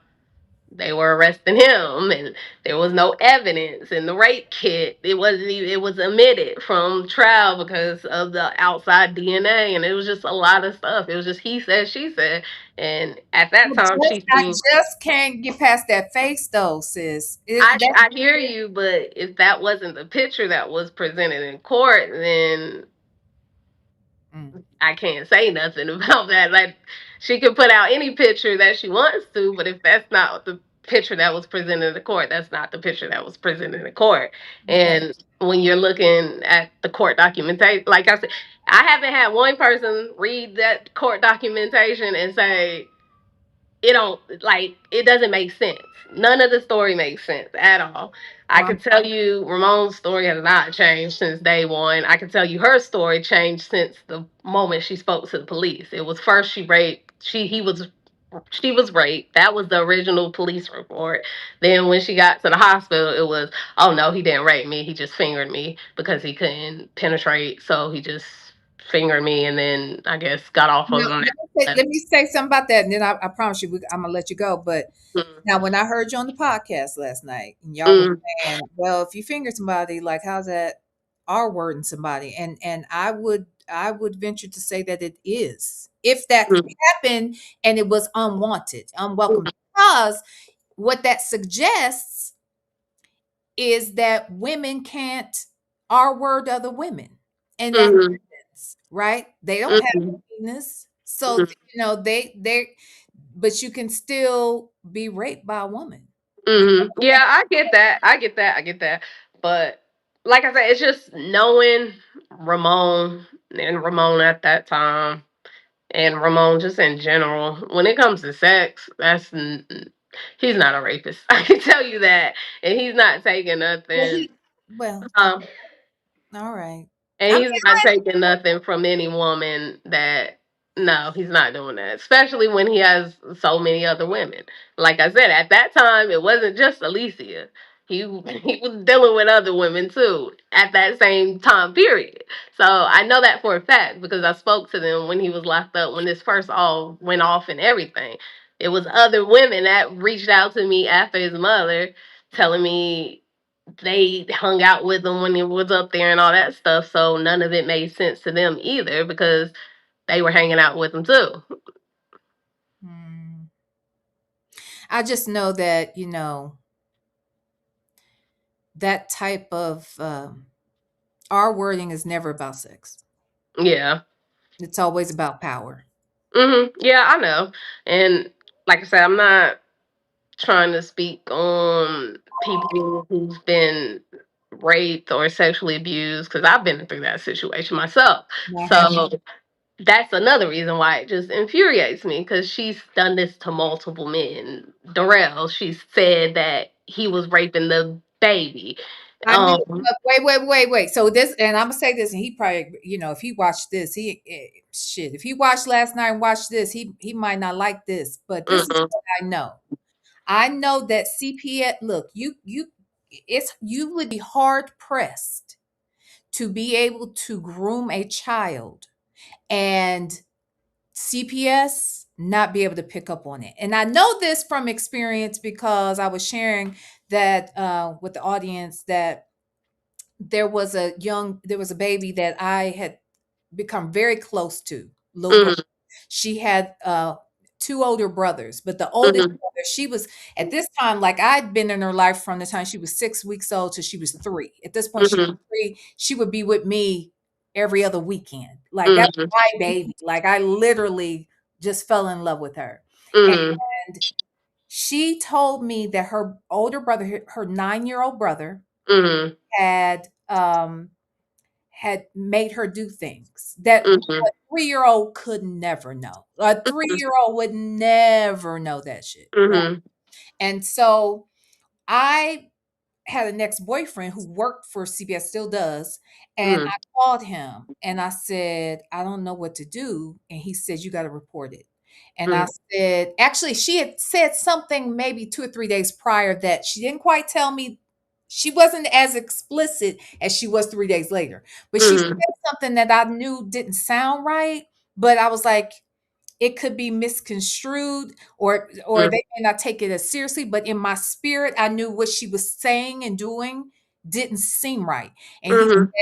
they were arresting him, and there was no evidence in the rape kit. It wasn't even, it was omitted from trial because of the outside DNA, and it was just a lot of stuff. It was just he said, she said, and at that time she I seemed. just can't get past that face though, sis. I hear you, but if that wasn't the picture that was presented in court, then Mm. I can't say nothing about that. Like she can put out any picture that she wants to, but if that's not the picture that was presented in court, that's not the picture that was presented in court. Okay. And when you're looking at the court documentation, like I said, I haven't had one person read that court documentation and say it doesn't make sense. None of the story makes sense at all. I Well, could tell you Ramon's story has not changed since day one. I could tell you her story changed since the moment she spoke to the police. It was first she raped he was she was raped. That was the original police report. Then when she got to the hospital, it was, oh no, he didn't rape me. He just fingered me because he couldn't penetrate. So he just fingered me and then I guess got off Now, of him. let me say something about that, and then I promise you, I'm gonna let you go. But now, when I heard you on the podcast last night, and y'all were Mm, saying, "Well, if you finger somebody, like how's that R wording somebody?" And I would venture to say that it is, if that mm, happened and it was unwanted, mm, unwelcome, because what that suggests is that women can't R word other women, and that mm, right? They don't have mm, penis, so they, but you can still be raped by a woman. Yeah, I get that. I get that. I get that. But like I said, it's just knowing Ramon and Ramon at that time and Ramon just in general. When it comes to sex, he's not a rapist. I can tell you that, and he's not taking Well, nothing. well, Um, all right. and I he's not mean, taking nothing from any woman that, no, he's not doing that. Especially when he has so many other women. Like I said, at that time it wasn't just Alicia. He was dealing with other women too at that same time period. So I know that for a fact because I spoke to them when he was locked up, when this first all went off and everything. It was other women that reached out to me after his mother telling me they hung out with him when he was up there and all that stuff. So none of it made sense to them either because they were hanging out with him too. hmm, I just know that that type of R wording is never about sex. Yeah. It's always about power. Yeah, I know. And like I said, I'm not trying to speak on people who've been raped or sexually abused because I've been through that situation myself. I have. So that's another reason why it just infuriates me because she's done this to multiple men. Darrell, she said that he was raping the baby. I knew. Um, But wait. So this, and I'm gonna say this, and he probably, if he watched this, shit. If he watched last night and watched this, he might not like this. But this is mhm, what I know. I know that CPS. Look, you would be hard pressed to be able to groom a child and CPS not be able to pick up on it. And I know this from experience because I was sharing that with the audience that there was a baby that I had become very close to, little girl. mhm, She had two older brothers, but the oldest mhm, brother, she was at this time, like I'd been in her life from the time she was 6 weeks old till she was 3. At this point, she was mhm, 3. She would be with me every other weekend. Like that was mhm, my baby. Like I literally just fell in love with her. mhm, And she told me that her older brother, her 9-year-old brother, mhm, had had made her do things that a mhm, 3-year-old could never know. A mhm, 3-year-old would never know that shit, right? mhm, And so I had an ex-boyfriend who worked for CBS, still does, and mhm, I called him and I said, "I don't know what to do." And he said, "You gotta report it." And I mhm, said, actually, she had said something maybe 2 or 3 days prior that she didn't quite tell me. She wasn't as explicit as she was 3 days later, but she mhm, said something that I knew didn't sound right, but I was like, it could be misconstrued or they may not take it as seriously, but in my spirit I knew what she was saying and doing didn't seem right. And mhm,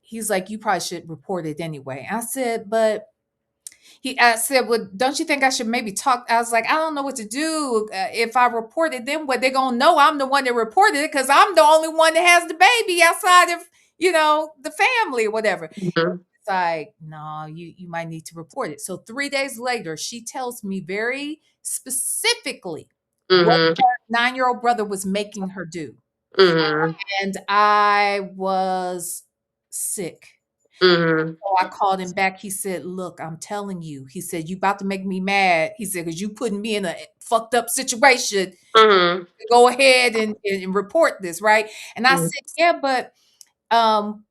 he's like, you probably should report it anyway. I said, but I said, well, don't you think I should maybe talk? I was like, I don't know what to do. If I report it, then what, they're gonna know I'm the one that reported it because I'm the only one that has the baby outside of the family or whatever. mhm, It's like, no, you might need to report it. So 3 days later, she tells me very specifically what mhm, her 9-year-old brother was making her do. mhm, And I was sick. mhm, So I called him back. He said, look, I'm telling you. He said, you about to make me mad. He said, because you putting me in a fucked up situation. mhm, Go ahead and report this, right? And I said, yeah, but um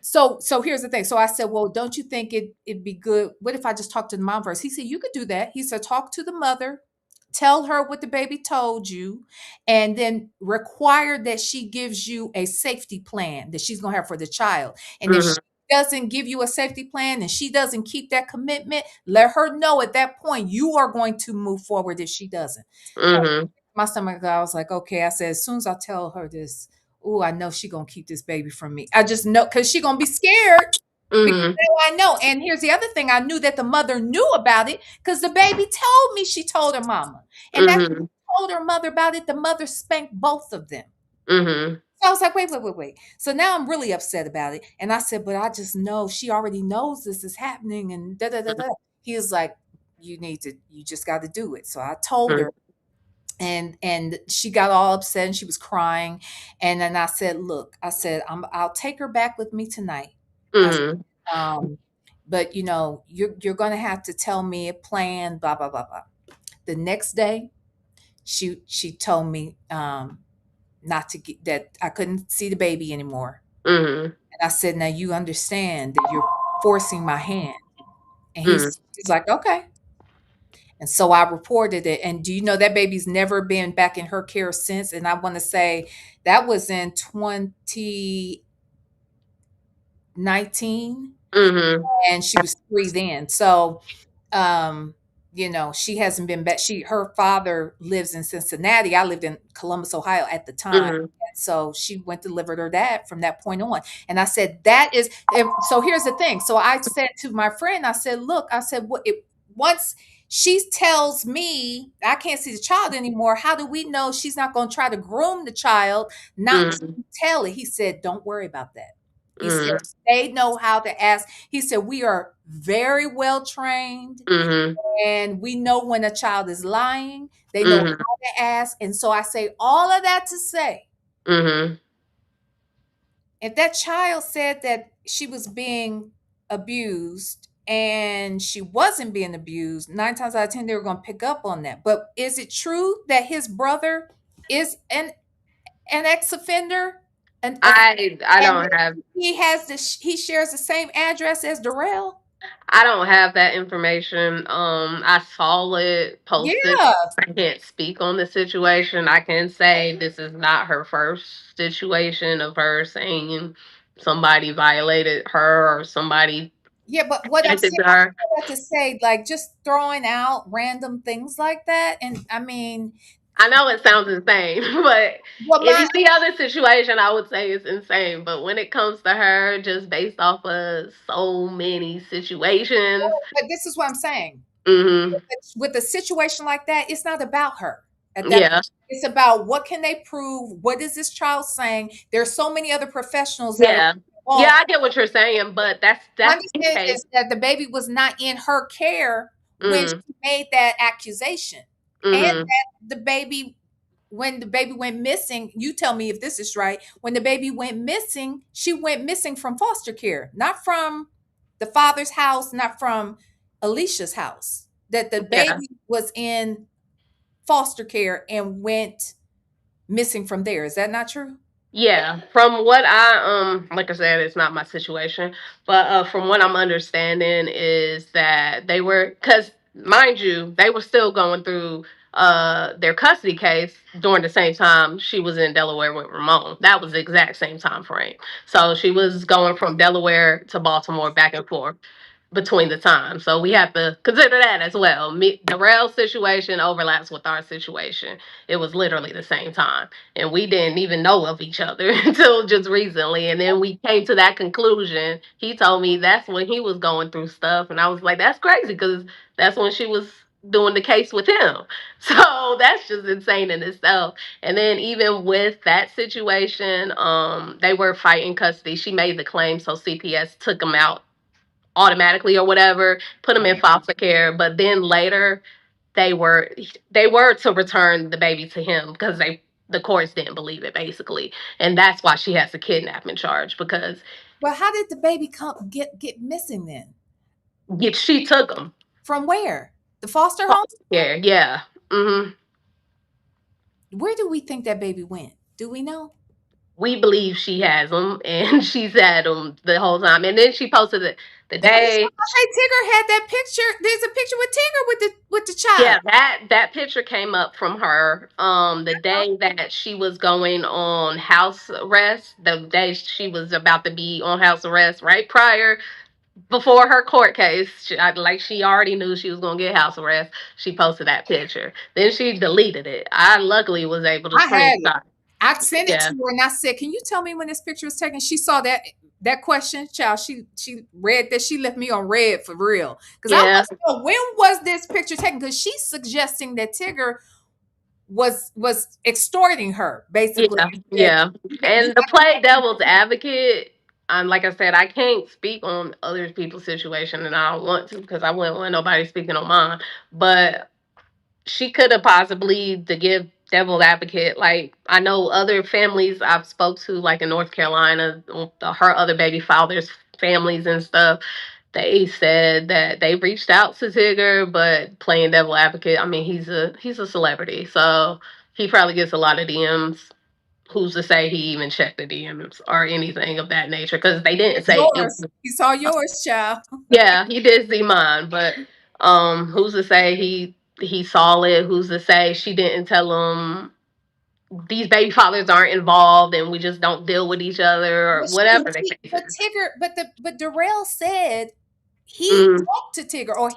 so here's the thing. So I said, well, don't you think it'd be good? What if I just talk to the mom first? He said, you could do that. He said, talk to the mother, tell her what the baby told you, and then require that she gives you a safety plan that she's gonna have for the child. And if she Mhm. doesn't give you a safety plan and she doesn't keep that commitment, let her know at that point you are going to move forward if she doesn't. So Mhm. my stomach, I was like, okay. I said, as soon as I tell her this, oh, I know she gonna keep this baby from me. I just know because she gonna be scared because Mhm. now I know. And here's the other thing: I knew that the mother knew about it because the baby told me she told her mama, and after she Mhm. told her mother about it, the mother spanked both of them. Mhm. So I was like, wait, wait, wait, wait. So now I'm really upset about it. And I said, but I just know she already knows this is happening, and da da da da. He was like, you just got to do it. So I told Mhm. her, and she got all upset and she was crying, and then I said, look, I said, I'll take her back with me tonight. I said, Mhm. um but you're gonna have to tell me a plan, blah blah blah blah. The next day she told me not to get that, I couldn't see the baby anymore. Mhm. And I said, now you understand that you're forcing my hand. And Mhm. he's like, okay. And so I reported it. And do you know that baby's never been back in her care since? And I want to say that was in 2019, Mhm. and she was 3 then. So, um, she hasn't been back. Her father lives in Cincinnati. I lived in Columbus, Ohio at the time. Mhm. And so she went to live with her dad from that point on. And I said, that is, and so here's the thing. So I said to my friend, I said, look, I said, what it once she tells me I can't see the child anymore, how do we know she's not going to try to groom the child, not to Mhm. tell it? He said, don't worry about that. He said, Mhm. they know how to ask. He said, we are very well trained Mhm. and we know when a child is lying. They know Mhm. how to ask. And so I say all of that to say, Mhm. if that child said that she was being abused and she wasn't being abused, 9 times out of 10, they were going to pick up on that. But is it true that his brother is an ex offender? I And don't have he shares the same address as Darrell? I don't have that information. I saw it posted. Yeah. I can't speak on the situation. I can say this is not her first situation of her saying somebody violated her or somebody Yeah, but what I'm acted saying, to I her. say that to say, like, just throwing out random things like that, and I mean, I know it sounds insane, but well, my any other situation I would say is insane. But when it comes to her, just based off of so many situations, but this is what I'm saying. hmm With a situation like that, it's not about her at that yeah, point. It's about what can they prove? What is this child saying? There's so many other professionals that are yeah, yeah. involved. I get what you're saying, but My that's the understanding case. is that the baby was not in her care when Mm-hmm. she made that accusation, and Mm-hmm. that the baby, when the baby went missing, you tell me if this is right. When the baby went missing, she went missing from foster care, not from the father's house, not from Alicia's house. That the Yeah. baby was in foster care and went missing from there. Is that not true? Yeah, from what like I said, it's not my situation, but from what I'm understanding is that they were, cuz mind you, they were still going through their custody case during the same time she was in Delaware with Ramon. That was the exact same time frame. So she was going from Delaware to Baltimore back and forth between the time. So we have to consider that as well. The rail situation overlaps with our situation. It was literally the same time. And we didn't even know of each other until just recently. And then we came to that conclusion. He told me that's when he was going through stuff. And I was like, that's crazy because that's when she was doing the case with him. So that's just insane in itself. And then even with that situation, they were fighting custody. She made the claim, so CPS took him out automatically or whatever, put them in foster care. But then later, they were they were to return the baby to him because the courts didn't believe it basically, and that's why she has a kidnapping charge because Well, how did the baby come get missing then? she took him. From where? The foster home? Yeah, yeah. Where do we think that baby went? Do we know? we believe she has them, and she's had them the whole time. And then she posted the Hey, day. Tigger had that picture. There's a picture with Tigger with the child. Yeah, that picture came up from her the day that she was going on house arrest, the day she was about to be on house arrest, right prior before her court case. Like she already knew she was going to get house arrest. She posted that picture. Then she deleted it. I luckily was able to I had it. screenshot. I sent it Yeah. to her and I said, "Can you tell me when this picture was taken?" She saw that question, child. She read that. She left me on red for real because I Yeah. want to know when was this picture taken? Because she's suggesting that Tigger was extorting her basically. Yeah, That yeah. you And to got to play devil's advocate, like I said, I can't speak on other people's situation, and I don't want to because I wouldn't want nobody speaking on mine. But she could have possibly, to give devil's advocate, like I know other families I've spoke to, like in North Carolina, her other baby father's families and stuff. They said that they reached out to Tigger, but playing devil advocate, I mean, he's a celebrity, so he probably gets a lot of DMs. Who's to say he even checked the DMs or anything of that nature? Because they didn't say it. yours. He saw yours, child. Yeah, he did see mine, but who's to say he saw it? Who's to say she didn't tell him these baby fathers aren't involved and we just don't deal with each other or whatever the case But is? Tigger, but Darrell said he Mm. talked to Tigger or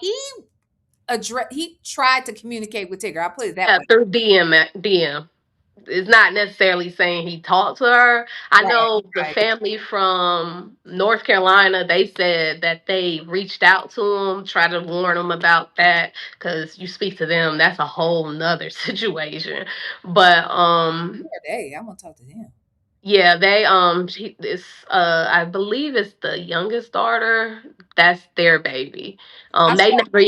he tried to communicate with Tigger. I'll put it that Yeah, way. through DM. It's not necessarily saying he talked to her. I Right, know the right. family from North Carolina, they said that they reached out to him, tried to warn him about that, because you speak to them, that's a whole nother situation. But Who are they? I'm gonna talk to them. yeah, they it's I believe it's the youngest daughter. That's their baby. I They saw never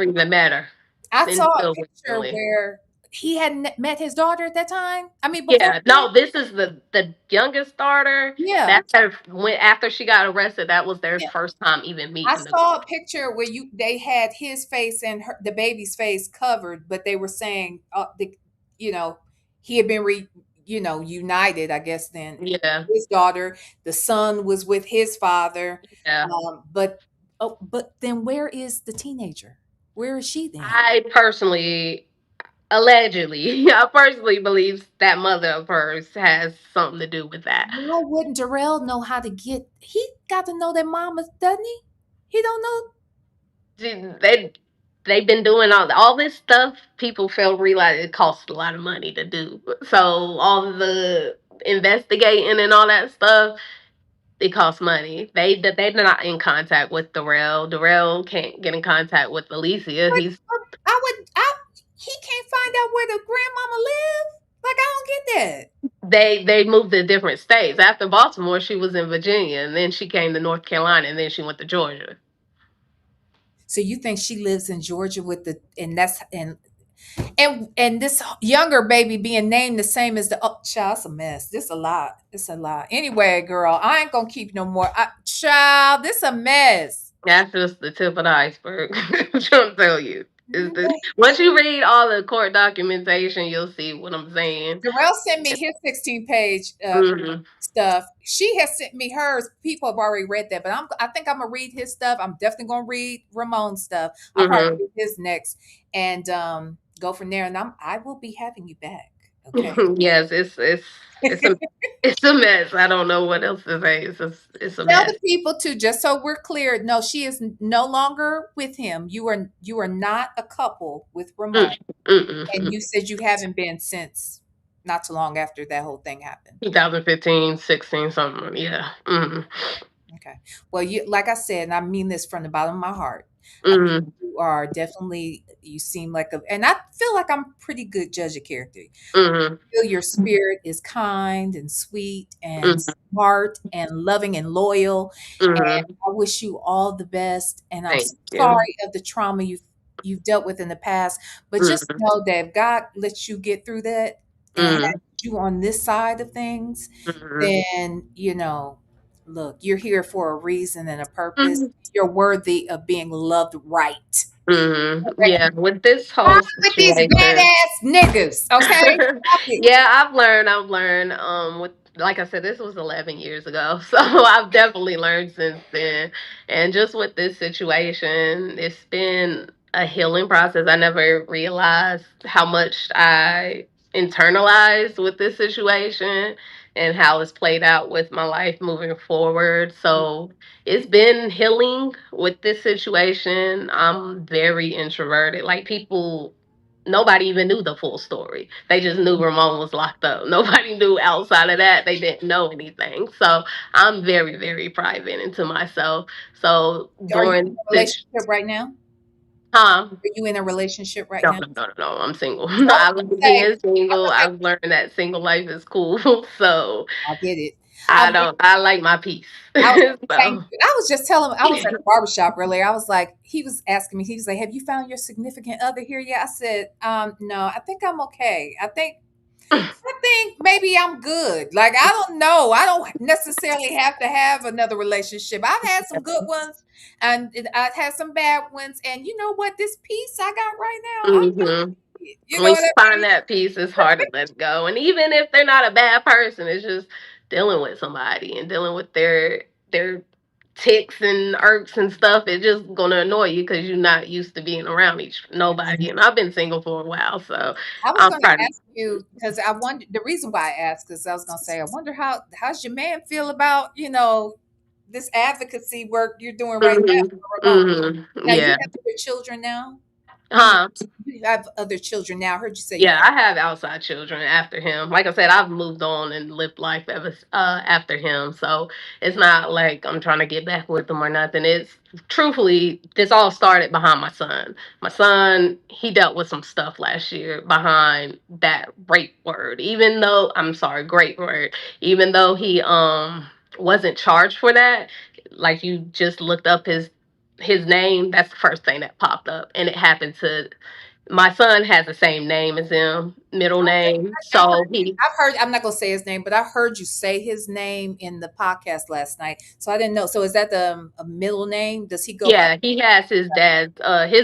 even met her I saw a until picture recently. where he hadn't met his daughter at that time. I mean, before Yeah, then. no, this is the youngest daughter. Yeah, That's her when after she got arrested, that was their yeah. first time even I meeting. saw a picture where they had his face and the baby's face covered, but they were saying, you know, he had been united. I guess then Yeah, his daughter, the son was with his father, yeah. but then where is the teenager? Where is she then? I personally, allegedly, I personally believe that mother of hers has something to do with that. Why wouldn't Darrell know how to get? He got to know that mama, doesn't he? He don't know. They they've been doing all this stuff. People fail to realize it costs a lot of money to do. So all of the investigating and all that stuff, it costs money. They're not in contact with Darrell. Darrell can't get in contact with Alicia. But, He's I would. He can't find out where the grandmama live. Like I don't get that. they moved to different states. After Baltimore, she was in Virginia, and then she came to North Carolina, and then she went to Georgia. So you think she lives in Georgia with the and that's and this younger baby being named the same as the child? It's a mess. This a lot. It's a lot. Anyway, girl, I ain't gonna keep no more. Child, this a mess. That's just the tip of the iceberg. I'm trying to tell you. Is the once you read all the court documentation, you'll see what I'm saying. Darrell sent me his 16-page Hmm. stuff. She has sent me hers. People have already read that, but I think I'm gonna read his stuff. I'm definitely gonna read Ramon's stuff. I'll probably Hmm. read his next and go from there. And I will be having you back. Okay. Yes, it's a it's a mess. I don't know what else to say. It's a Tell mess. the people too, just so we're clear. No, she is no longer with him. You are not a couple with Ramon. Mm, mm, And mm. you said you haven't been since not too long after that whole thing happened. 2015, 16, something. Yeah. Mm, Okay. Well, you like I said, and I mean this from the bottom of my heart. I think mm, you are definitely you seem like and I feel like I'm a pretty good judge of character. mm, Feel your spirit is kind and sweet and mm. smart and loving and loyal. And Hmm. I wish you all the best. And I'm Thank you. sorry of the trauma you've dealt with in the past. But just Mm, know that if God lets you get through that and has mm, you on this side of things, mm, then look, you're here for a reason and a purpose. mm, You're worthy of being loved right. Yeah, with this Stop whole with these situation. badass niggas, okay? Stop it. Yeah, I've learned with, like I said, this was 11 years ago. So I've definitely learned since then. And just with this situation, it's been a healing process. I never realized how much I internalized with this situation and how it's played out with my life moving forward. So it's been healing with this situation. I'm very introverted. Like, people, nobody even knew the full story. They just knew Ramon was locked up. Nobody knew outside of that. They didn't know anything. So I'm very, very private into myself. So Are you in during a this relationship right now? time, Are you in a relationship right no, now? no, no, no, no, I'm single. I was I love gonna say, being I was single. gonna say, I've learned that single life is cool. So I get it. I I get don't, I like my peace. I was saying, So I was just telling him, I was at the barbershop earlier. I was like, he was asking me, he was like, have you found your significant other here yet? I said, no, I think I'm okay. I think maybe I'm good. Like, I don't know. I don't necessarily have to have another relationship. I've had some good ones and I've had some bad ones. And you know what? This peace I got right now, I'm hmm good. You know when what you I find mean? that peace, it's hard to let go. And even if they're not a bad person, it's just dealing with somebody and dealing with their ticks and irks and stuff. It's just gonna annoy you because you're not used to being around each nobody. And I've been single for a while, so I was I'm going to proud. ask you because I wonder the reason why I asked is I was going to say I wonder how's your man feel about this advocacy work you're doing right now for Ramon. Now you Yeah. have other children now. You Huh. you have other children now. I heard you say you Yeah, have. I have outside children after him. Like I said, I've moved on and lived life ever after him. So it's not like I'm trying to get back with him or nothing. It's truthfully, this all started behind my son. My son, he dealt with some stuff last year behind that rape word. Even though, I'm sorry, great word. Even though he wasn't charged for that, like, you just looked up his name, that's the first thing that popped up, and it happened to, my son has the same name as him, middle Okay, name. I've So heard. he, I've heard. I'm not gonna say his name, but I heard you say his name in the podcast last night. So I didn't know. So is that a middle name? Does he go by? yeah, he has his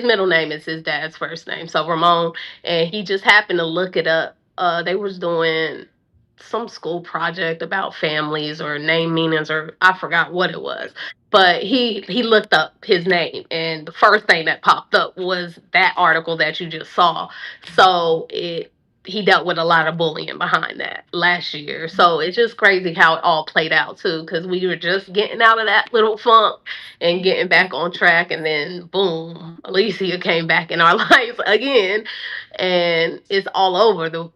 middle name is his dad's first name. So Ramon, and he just happened to look it up. They was doing some school project about families or name meanings, or I forgot what it was. But he looked up his name, and the first thing that popped up was that article that you just saw. So it he dealt with a lot of bullying behind that last year. So it's just crazy how it all played out too, because we were just getting out of that little funk and getting back on track, and then boom, Alicia came back in our lives again, and it's all over the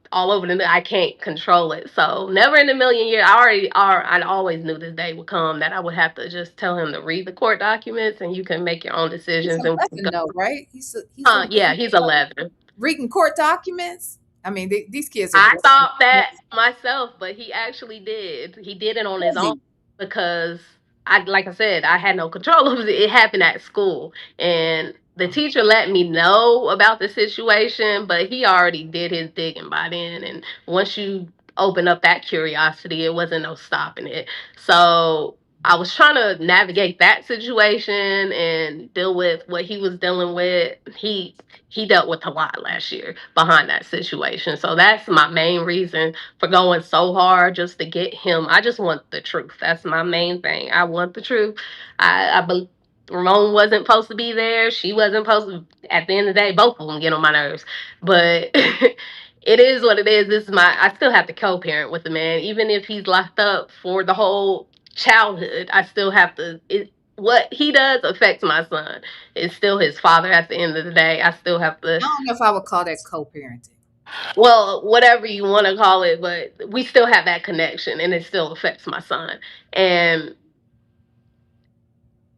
I can't control it. So never in a million years. I always knew this day would come that I would have to just tell him to read the court documents, and you can make your own He's decisions, and we can 11 go. though, right? He's 11. Yeah, he's 11. Reading court documents. I mean, these kids are I grown. thought that myself, but he actually did. He did it on his Does own he? because like I said, I had no control over it. It happened at school, and the teacher let me know about the situation, but he already did his digging by then. And once you open up that curiosity, it wasn't no stopping it. So I was trying to navigate that situation and deal with what he was dealing with. He dealt with a lot last year behind that situation. So that's my main reason for going so hard, just to get him. I just want the truth. That's my main thing. I want the truth. I believe Ramon wasn't supposed to be there. She wasn't supposed to. At the end of the day, both of them get on my nerves. But it is what it is. This is my. I still have to co-parent with the man, even if he's locked up for the whole childhood. I still have to. What he does affects my son. It's still his father at the end of the day. I still have to, I don't know if I would call that co-parenting. well, whatever you want to call it, but we still have that connection, and it still affects my son. And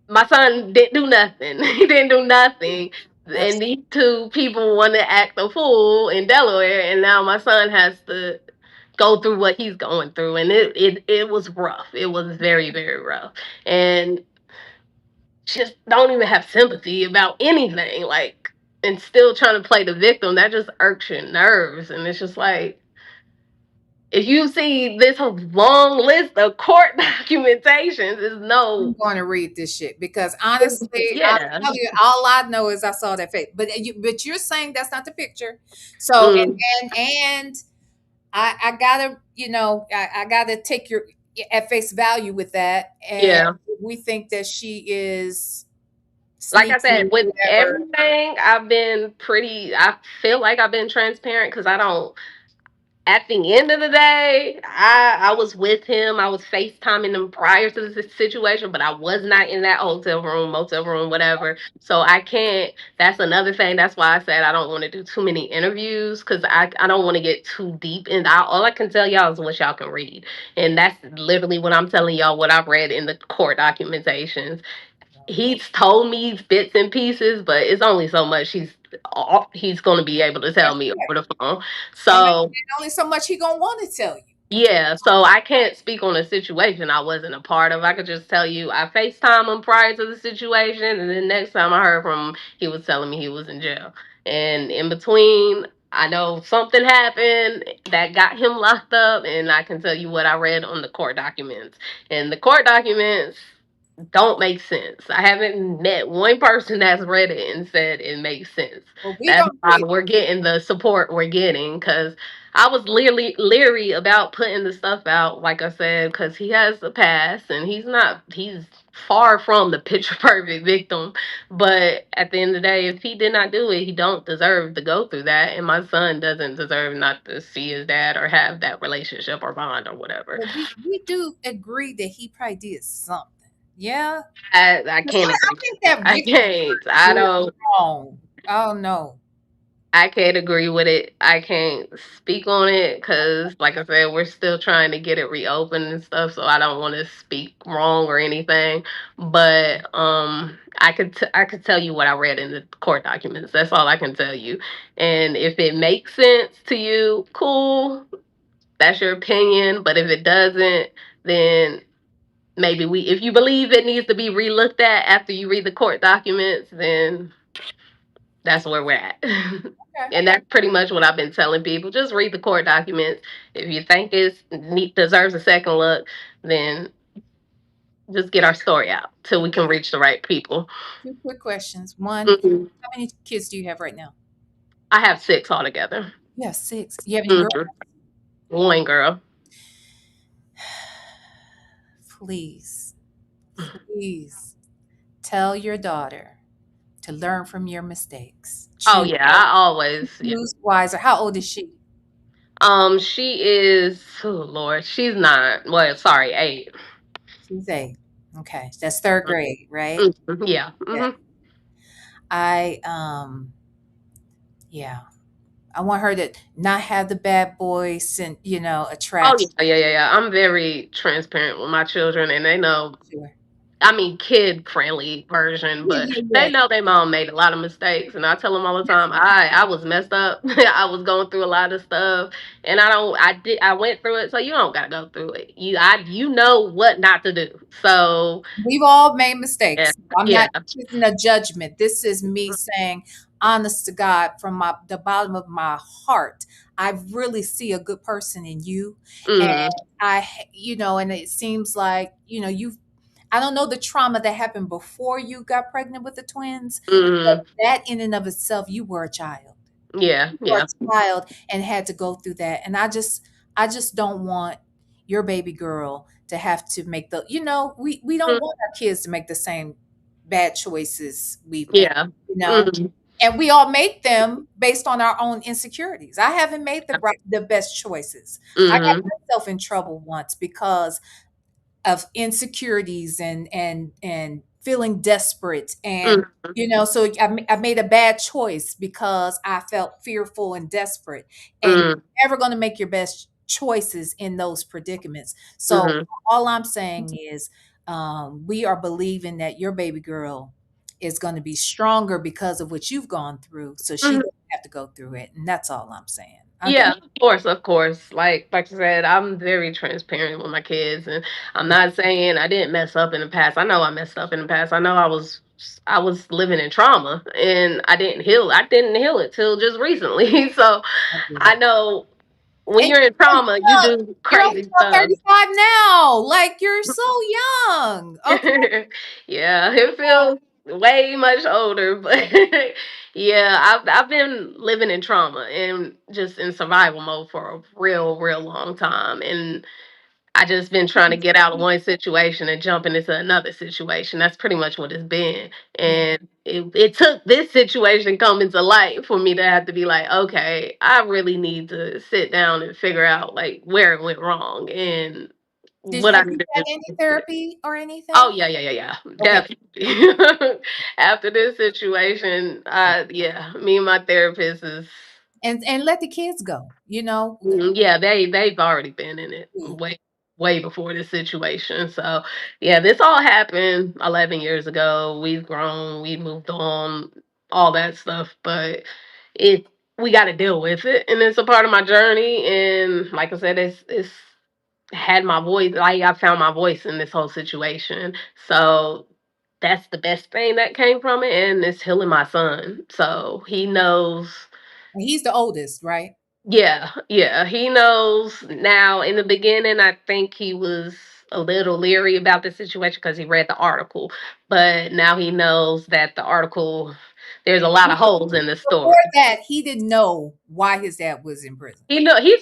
my son didn't do nothing. He didn't do nothing. And Absolutely. these two people want to act a fool in Delaware, and now my son has to go through what he's going through, and it was rough. It was very, very rough, and just don't even have sympathy about anything, like, and still trying to play the victim. That just irks your nerves, and it's just like, if you see this long list of court documentations, is I'm no, going to read this shit because honestly, I yeah. tell you, all I know is I saw that face. But you're saying that's not the picture. So Mm, and I gotta, I gotta take your at face value with that. And yeah. we think that she is Like I sneaky, said, with whatever. everything, I've been pretty. I feel like I've been transparent because I don't. At the end of the day, I was with him. I was FaceTiming him prior to the situation, but I was not in that hotel room, motel room, whatever. So I can't. That's another thing. That's why I said I don't want to do too many interviews because I don't want to get too deep. And all I can tell y'all is what y'all can read, and that's literally what I'm telling y'all. What I've read in the court documentations. He's told me bits and pieces, but it's only so much he's going to be able to tell That's me correct. over the phone. And So only so much he gonna want to tell you. yeah, so I can't speak on a situation I wasn't a part of. I could just tell you I FaceTime him prior to the situation, and then next time I heard from him, he was telling me he was in jail. And in between, I know something happened that got him locked up, and I can tell you what I read on the court documents. And the court documents don't make sense. I haven't met one person that's read it and said it makes sense. Well, we That's gonna why read. we're getting the support we're getting because I was leery about putting the stuff out, like I said, because he has a past and he's far from the picture perfect victim. But at the end of the day, if he did not do it, he don't deserve to go through that. And my son doesn't deserve not to see his dad or have that relationship or bond or whatever. Well, we do agree that he probably did something. Yeah, I 'cause can't I agree. think that I victim can't. I did don't. wrong. Oh no. I can't agree with it. I can't speak on it because, like I said, we're still trying to get it reopened and stuff. So I don't want to speak wrong or anything. But I could tell you what I read in the court documents. That's all I can tell you. And if it makes sense to you, cool. That's your opinion. But if it doesn't, then maybe if you believe it needs to be relooked at after you read the court documents, then that's where we're at. Okay. And that's pretty much what I've been telling people. Just read the court documents. If you think deserves a second look, then just get our story out till we can reach the right people. Two quick questions. One, Mhm. how many kids do you have right now? I have six altogether. You have six. You have any girls? Mhm. One girl. Please, please tell your daughter to learn from your mistakes. Oh yeah, I always yeah. Choose wiser. How old is she? She is, oh Lord, she's not. Well, sorry, 8. She's 8. Okay. That's third grade, right? Mhm. Yeah. Yeah. I yeah. I want her to not have the bad boys and Oh attraction. yeah. I'm very transparent with my children, and they know. Sure. I mean, kid friendly version, Yeah, but yeah, they yeah. know their mom made a lot of mistakes, and I tell them all the time, I was messed up. I was going through a lot of stuff, and I went through it, so you don't gotta go through it. You know what not to do. So We've all made yeah, mistakes. I'm yeah, not This isn't a judgment. This is me saying, honest to God, from the bottom of my heart, I really see a good person in you. And mm, and it seems like, I don't know the trauma that happened before you got pregnant with the twins, but mm, that in and of itself, you were a child. yeah, For yeah, a child and had to go through that. And I just don't want your baby girl to have to make we don't mm, want our kids to make the same bad choices we've made, yeah, you know. mm, And we all make them based on our own insecurities. I haven't made the best choices. I got mm, myself in trouble once because of insecurities and feeling desperate and mm, so I made a bad choice because I felt fearful and desperate, and mm, you're never going to make your best choices in those predicaments. So mm, all I'm saying is we are believing that your baby girl is going to be stronger because of what you've gone through, so she mm. doesn't have to go through it, and that's all I'm saying. Okay. Yeah, of course, of course. Like I said, I'm very transparent with my kids, and I'm not saying I didn't mess up in the past. I know I messed up in the past. I know I was living in trauma, and I didn't heal. I didn't heal it till just recently. So I get I it. know when And you're in trauma, you do you're only crazy about stuff. 35 now. Like you're so young. Okay. Yeah, it feels way much older, but yeah, I've been living in trauma and just in survival mode for a real long time, and I just been trying to get out of one situation and jumping into another situation. That's pretty much what it's been. Yeah. And it took this situation coming to light for me to have to be like, okay, I really need to sit down and figure out like where it went wrong and what I Have need you to had do. any therapy or anything? Oh yeah, Okay. definitely. After this situation, yeah, me and my therapist is And let the kids go, you know. yeah, they've already been in it Good. way before this situation. So yeah, this all happened 11 years ago. We've grown, we moved on, all that stuff, but it we got to deal with it, and it's a part of my journey. And like I said, it's had my voice. Like I found my voice in this whole situation. So that's the best thing that came from it, and it's healing my son. So he knows. And he's the oldest, right? Yeah, yeah, he knows now. In the beginning, I think he was a little leery about the situation because he read the article, but now he knows that the article there's a lot of holes in the Before story. that, he didn't know why his dad was in prison.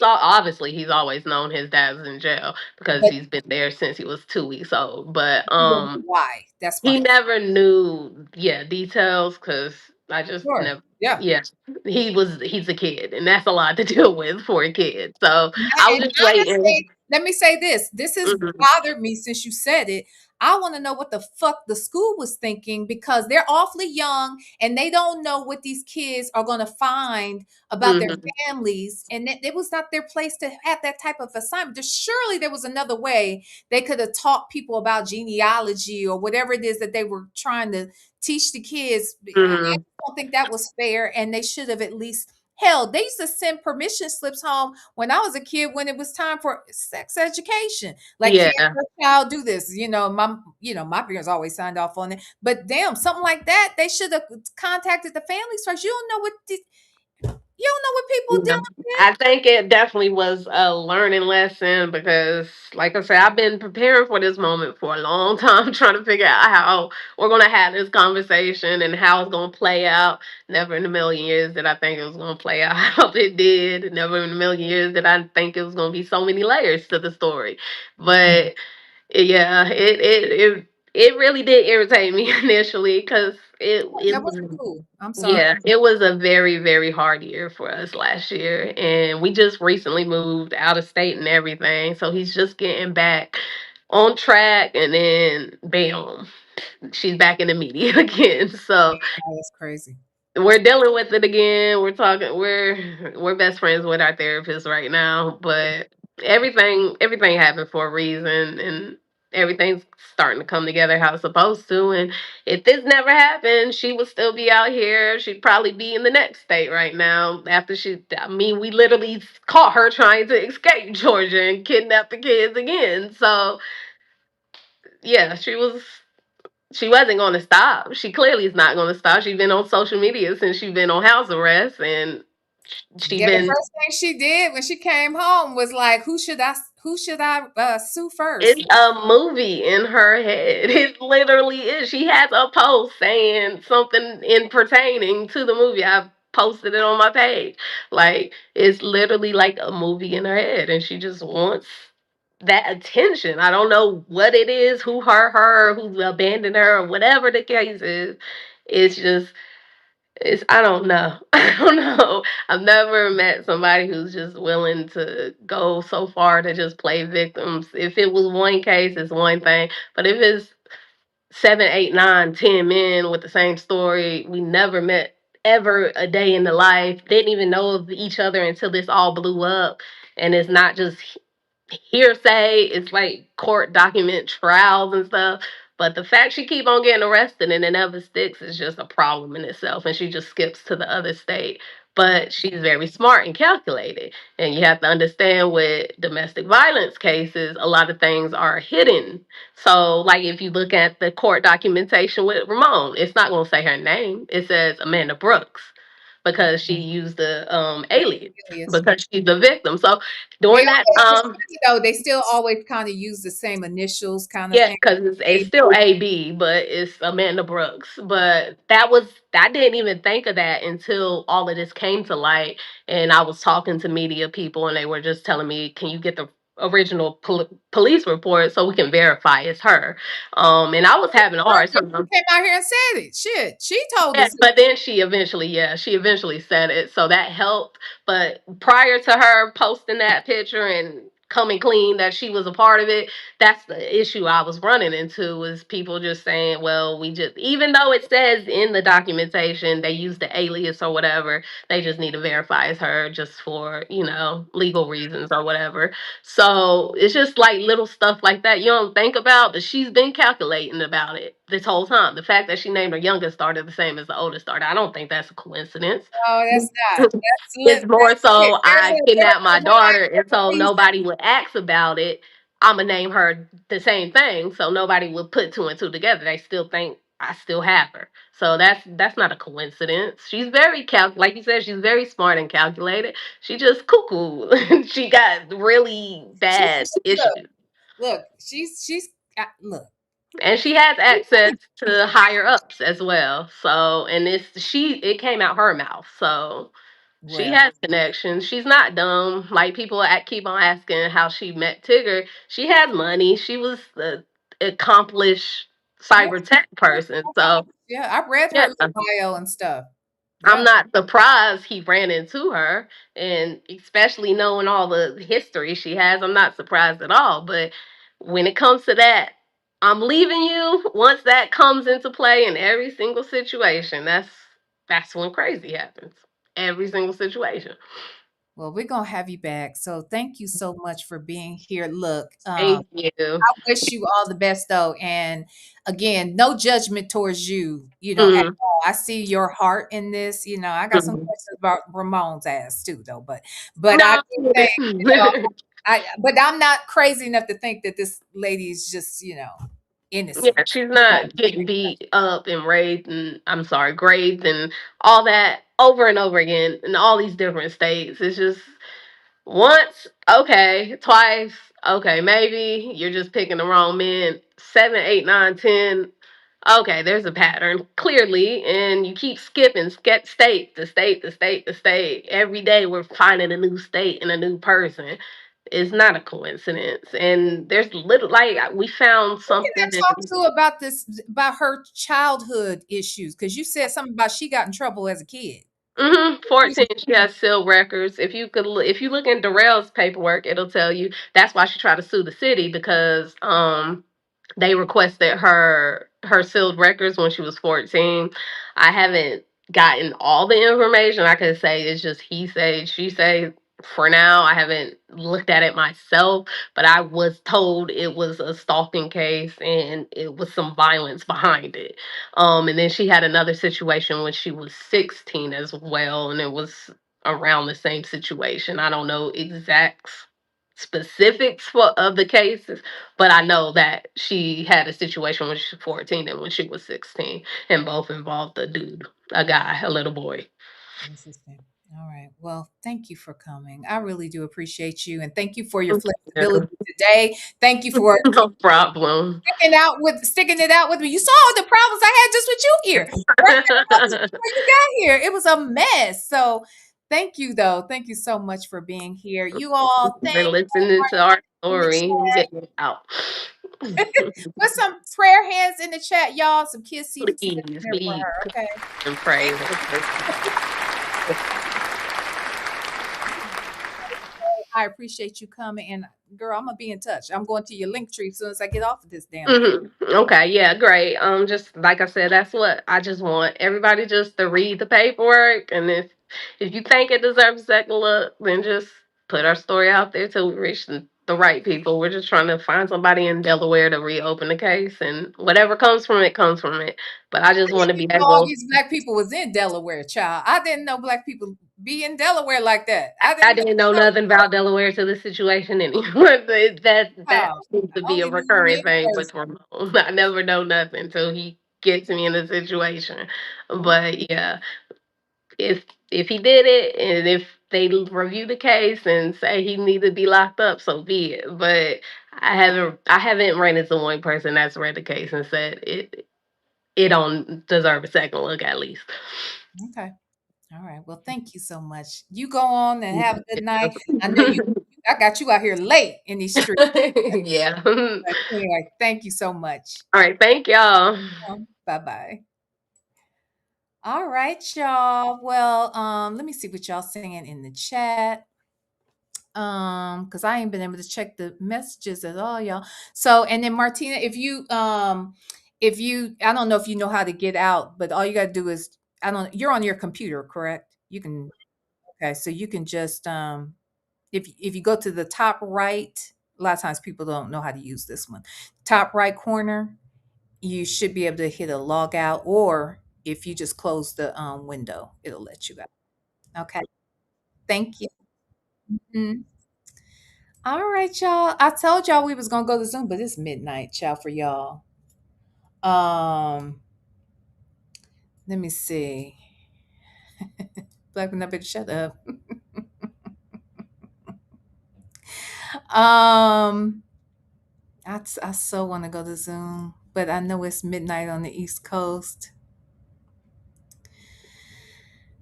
Obviously he's always known his dad's in jail because But he's been there since he was 2 weeks old. But he didn't know why. That's my he never knew, yeah, details because I just sure. never. Yeah. Yeah, he's a kid, and that's a lot to deal with for a kid. So I was And just waiting. honestly, let me say this. This has Mhm, bothered me since you said it. I want to know what the fuck the school was thinking because they're awfully young and they don't know what these kids are going to find about their mhm, families. And it was not their place to have that type of assignment. Surely there was another way they could have taught people about genealogy or whatever it is that they were trying to teach the kids. I mhm. don't think that was fair. And they should have at least. Hell, they used to send permission slips home when I was a kid when it was time for sex education. Like, can Yeah, your child do this? My parents always signed off on it. But damn, something like that, they should have contacted the families first. You don't know what people yeah. dealing with. I think it definitely was a learning lesson because, like I said, I've been preparing for this moment for a long time, trying to figure out how we're going to have this conversation and how it's going to play out. Never in a million years did I think it was going to play out how it did. Never in a million years did I think it was going to be so many layers to the story. But yeah, it really did irritate me initially because it That was. wasn't cool. I'm sorry. Yeah, it was a very hard year for us last year. And we just recently moved out of state and everything. So he's just getting back on track. And then, bam, she's back in the media again. So Oh, that's crazy. That's we're dealing with it again. We're best friends with our therapist right now, but everything happened for a reason, and everything's starting to come together how it's supposed to. And if this never happened, she would still be out here. She'd probably be in the next state right now. I mean, we literally caught her trying to escape Georgia and kidnap the kids again. So yeah, she wasn't going to stop. She clearly is not going to stop. She's been on social media since she's been on house arrest, and she yeah. The been. first thing she did when she came home was like, "Who should I sue first?" It's a movie in her head. It literally is. She has a post saying something in pertaining to the movie. I posted it on my page. Like it's literally like a movie in her head, and she just wants that attention. I don't know what it is, who abandoned her, or whatever the case is. It's just I don't know. I don't know. I've never met somebody who's just willing to go so far to just play victims. If it was one case, it's one thing. But if it's seven, eight, nine, 10 men with the same story, we never met ever a day in the life, didn't even know of each other until this all blew up. And it's not just hearsay. It's like court document trials and stuff. But the fact she keep on getting arrested and it never sticks is just a problem in itself. And she just skips to the other state. But she's very smart and calculated. And you have to understand with domestic violence cases, a lot of things are hidden. So, like if you look at the court documentation with Ramon, it's not going to say her name. It says Amanda Brooks. because she used the alias Alias. because she's the victim. So They during that always, it's time, funny though, they still always kind of use the same initials kind of yeah, thing. because it's still AB, but it's Amanda Brooks. But I didn't even think of that until all of this came to light, and I was talking to media people, and they were just telling me, "Can you get the original police report so we can verify it's her?" And I was having a hard She time. came out here and said it. Shit, she told Yeah, us. but then she eventually said it, so that helped. But prior to her posting that picture and coming clean that she was a part of it, that's the issue I was running into was people just saying, well, we just, even though it says in the documentation they use the alias or whatever, they just need to verify it's her just for, legal reasons or whatever. So it's just like little stuff like that you don't think about, but she's been calculating about it this whole time. The fact that she named her youngest daughter the same as the oldest daughter, I don't think that's a coincidence. No, that's not. It's more That's it. so I They're kidnapped my the lie daughter, and so police. nobody would ask about it. I'ma name her the same thing, so nobody would put two and two together. They still think I still have her. So that's not a coincidence. She's very like you said, she's very smart and calculated. She just cuckoo. She got really bad Look, issues. look, she's look. And she has access to higher ups as well. So, and it came out her mouth. So she Well, has connections. She's not dumb. Like people keep on asking how she met Tigger. She has money. She was the accomplished yeah, cyber tech person. So yeah, I've read her yeah, little bio and stuff. I'm Yeah. not surprised he ran into her, and especially knowing all the history she has, I'm not surprised at all. But when it comes to that, I'm leaving you. Once that comes into play in every single situation, that's when crazy happens. Every single situation. Well, we're gonna have you back. So thank you so much for being here. Look, Thank you. I wish you all the best though. And again, no judgment towards you, at Mhm, all. I see your heart in this. I got some mhm. questions about Ramon's ass too, though. But I No, do think, but I'm not crazy enough to think that this lady is just, yeah, innocent. she's not getting beat up and raped and I'm sorry, raped and all that over and over again in all these different states. It's just once, okay. Twice, okay. Maybe you're just picking the wrong men. Seven, eight, nine, 10. Okay, there's a pattern clearly, and you keep skipping state to state to state to state. Every day we're finding a new state and a new person. It's not a coincidence, and there's little like we found Who can something. I talk to about this, about her childhood issues? Because you said something about she got in trouble as a kid. 14. She has sealed records. If you could, if you look in Darrell's paperwork, it'll tell you that's why she tried to sue the city because they requested her sealed records when she was 14. I haven't gotten all the information. I can say it's just he say, she say for now. I haven't looked at it myself, but I was told it was a stalking case and it was some violence behind it. And then she had another situation when she was 16 as well, and it was around the same situation. I don't know exact specifics of the cases, but I know that she had a situation when she was 14 and when she was 16, and both involved a dude, a guy, a little boy. Interesting. All right. Well, thank you for coming. I really do appreciate you, and thank you for your Yeah. flexibility today. Thank you for No problem. sticking it out with me. You saw the problems I had just with you here. Right before you got here, it was a mess. So, thank you, though. Thank you so much for being here. You all, For thank listening to our in the story and chat. getting it out. Put some prayer hands in the chat, y'all. Some kissy Please, there for please, her. Okay. and pray. I appreciate you coming. And girl, I'm gonna be in touch. I'm going to your link tree as soon as I get off of this damn thing. Okay, yeah, great. Just like I said, that's what I just want everybody just to read the paperwork, and if you think it deserves a second look, then just put our story out there till we reach the right people. We're just trying to find somebody in Delaware to reopen the case, and whatever comes from it comes from it. But I just I want to didn't be even know all able. these black people was in Delaware, child. I didn't know black people be in Delaware like that. I I didn't didn't know know. nothing about Delaware to the situation anymore. That Oh, seems to I be don't a even know recurring me in thing with person. Ramon. I never know nothing until he gets me in a situation. But yeah, if if he did it, and if they review the case and say he need to be locked up, so be it. But I haven't ran into one person that's read the case and said it don't deserve a second look at least. Okay. All right. Well, thank you so much. You go on and have a good night. I know you. I got you out here late in these streets. Yeah. All But anyway, thank you so much. right. Thank y'all. Bye bye. All right, y'all. Well, let me see what y'all saying in the chat. Because I ain't been able to check the messages at all, y'all. So, and then Martina, if you, I don't know if you know how to get out, but all you got to do is, I don't. You're on your computer, correct? You can. Okay, so you can just, if you go to the top right, a lot of times people don't know how to use this one. Top right corner, you should be able to hit a log out, or if you just close the window, it'll let you out. Okay. Thank you. Mhm. All right, y'all. I told y'all we was gonna go to Zoom, but it's midnight, y'all, for y'all. Um, let me see. Black man, bitch, shut up. um, I so want to go to Zoom, but I know it's midnight on the East Coast.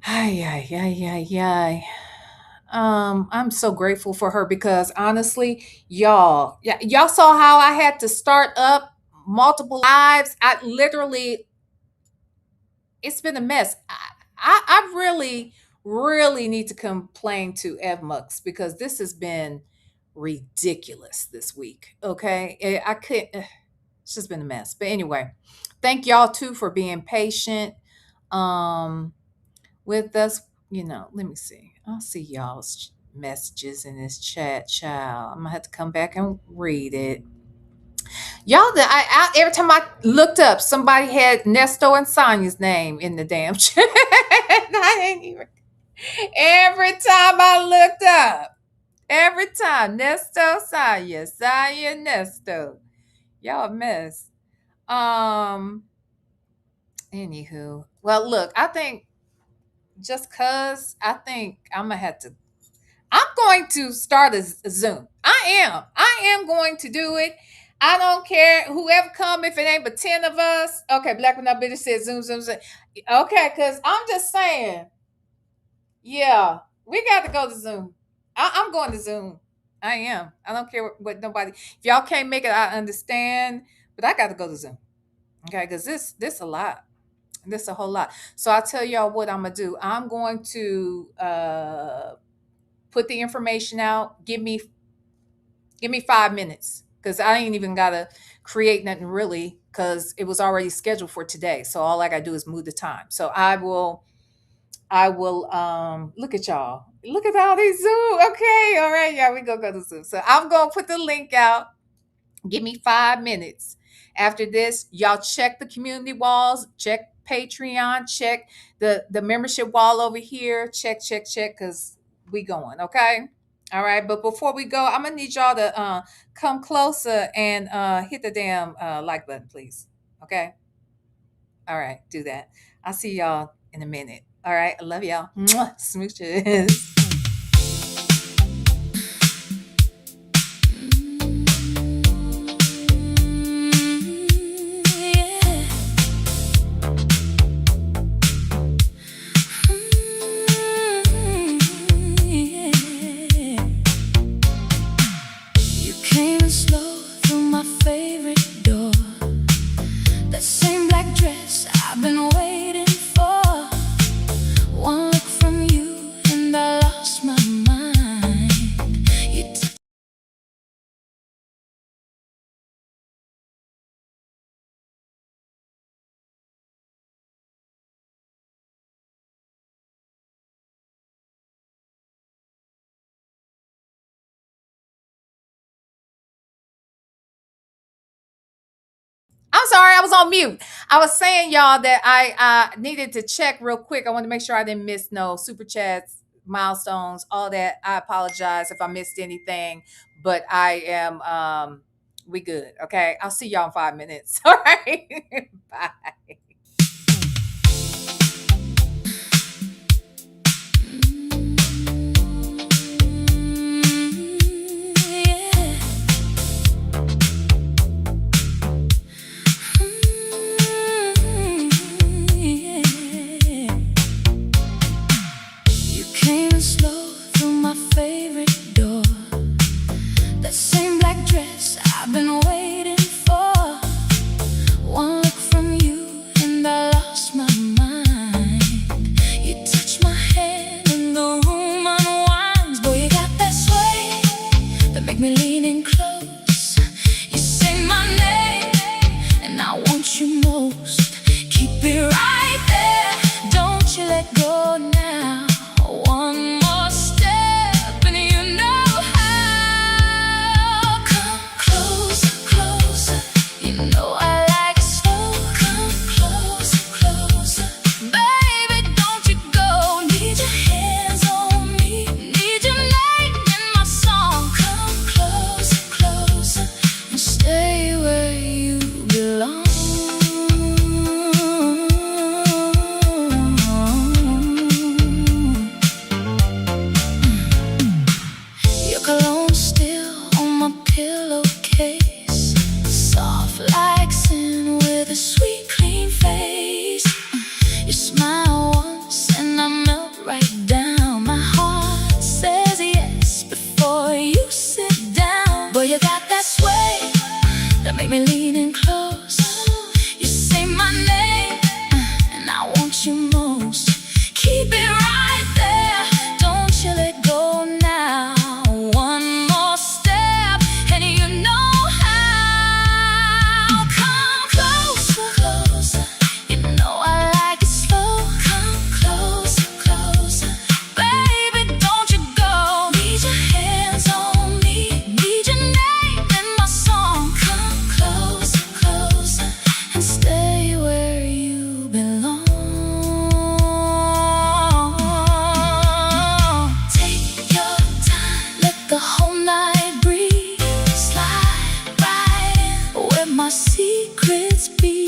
Ay, ay, ay, ay, ay. I'm so grateful for her because honestly, y'all, yeah, y'all saw how I had to start up multiple lives. I literally, it's been a mess. I really, really need to complain to Evmux because this has been ridiculous this week. Okay, I could. It's just been a mess. But anyway, thank y'all too for being patient. Um, with us, let me see. I'll see y'all's messages in this chat, child. I'm gonna have to come back and read it. Y'all, every time I looked up, somebody had Nesto and Sonia's name in the damn chat. I didn't even. Every time I looked up, every time Nesto, Sonia, Nesto. Y'all a mess. Um. Anywho, well, look, I think just cause I think I'm gonna have to. I'm going to start a Zoom. I am going to do it. I don't care whoever come if it ain't but 10 of us. Okay, Black When Not Bitter said Zoom, Zoom, Zoom. Okay, because I'm just saying, yeah, we got to go to Zoom. I'm going to Zoom. I am. I don't care what nobody. If y'all can't make it, I understand. But I got to go to Zoom. Okay, because this a lot. This a whole lot. So I'll tell y'all what I'm gonna do. I'm going to put the information out. Give me 5 minutes because I ain't even gotta create nothing really because it was already scheduled for today. So all I gotta do is move the time. So I will look at y'all. Look at all these Zoom. Okay, all right, yeah, we go to Zoom. So I'm gonna put the link out. Give me 5 minutes. After this, y'all check the community walls, check Patreon, check the membership wall over here. Check, because we going, okay? All right. But before we go, I'm gonna need y'all to come closer and hit the damn like button, please. Okay. All right, do that. I'll see y'all in a minute. All right. I love y'all. Mwah. Smooches. You came in slow through my favorite door. That same black dress I've been waiting for. One look from you and I lost my mind. You I'm sorry, I was on mute. I was saying, y'all, that I needed to check real quick. I want to make sure I didn't miss no super chats, milestones, all that. I apologize if I missed anything, but I am we good. Okay. I'll see y'all in 5 minutes. All right. Bye. keep me leaning close. You say my name, and I want you most. Keep it right there, don't you let go now. One more step, and you know how. Come closer, closer. You know I like it slow. Come closer, closer. Baby, don't you go. Need your hands on me. Need your name in my song. Come closer, closer, and stay where you belong. Take your time, let the whole night breeze slide right in where my secrets be.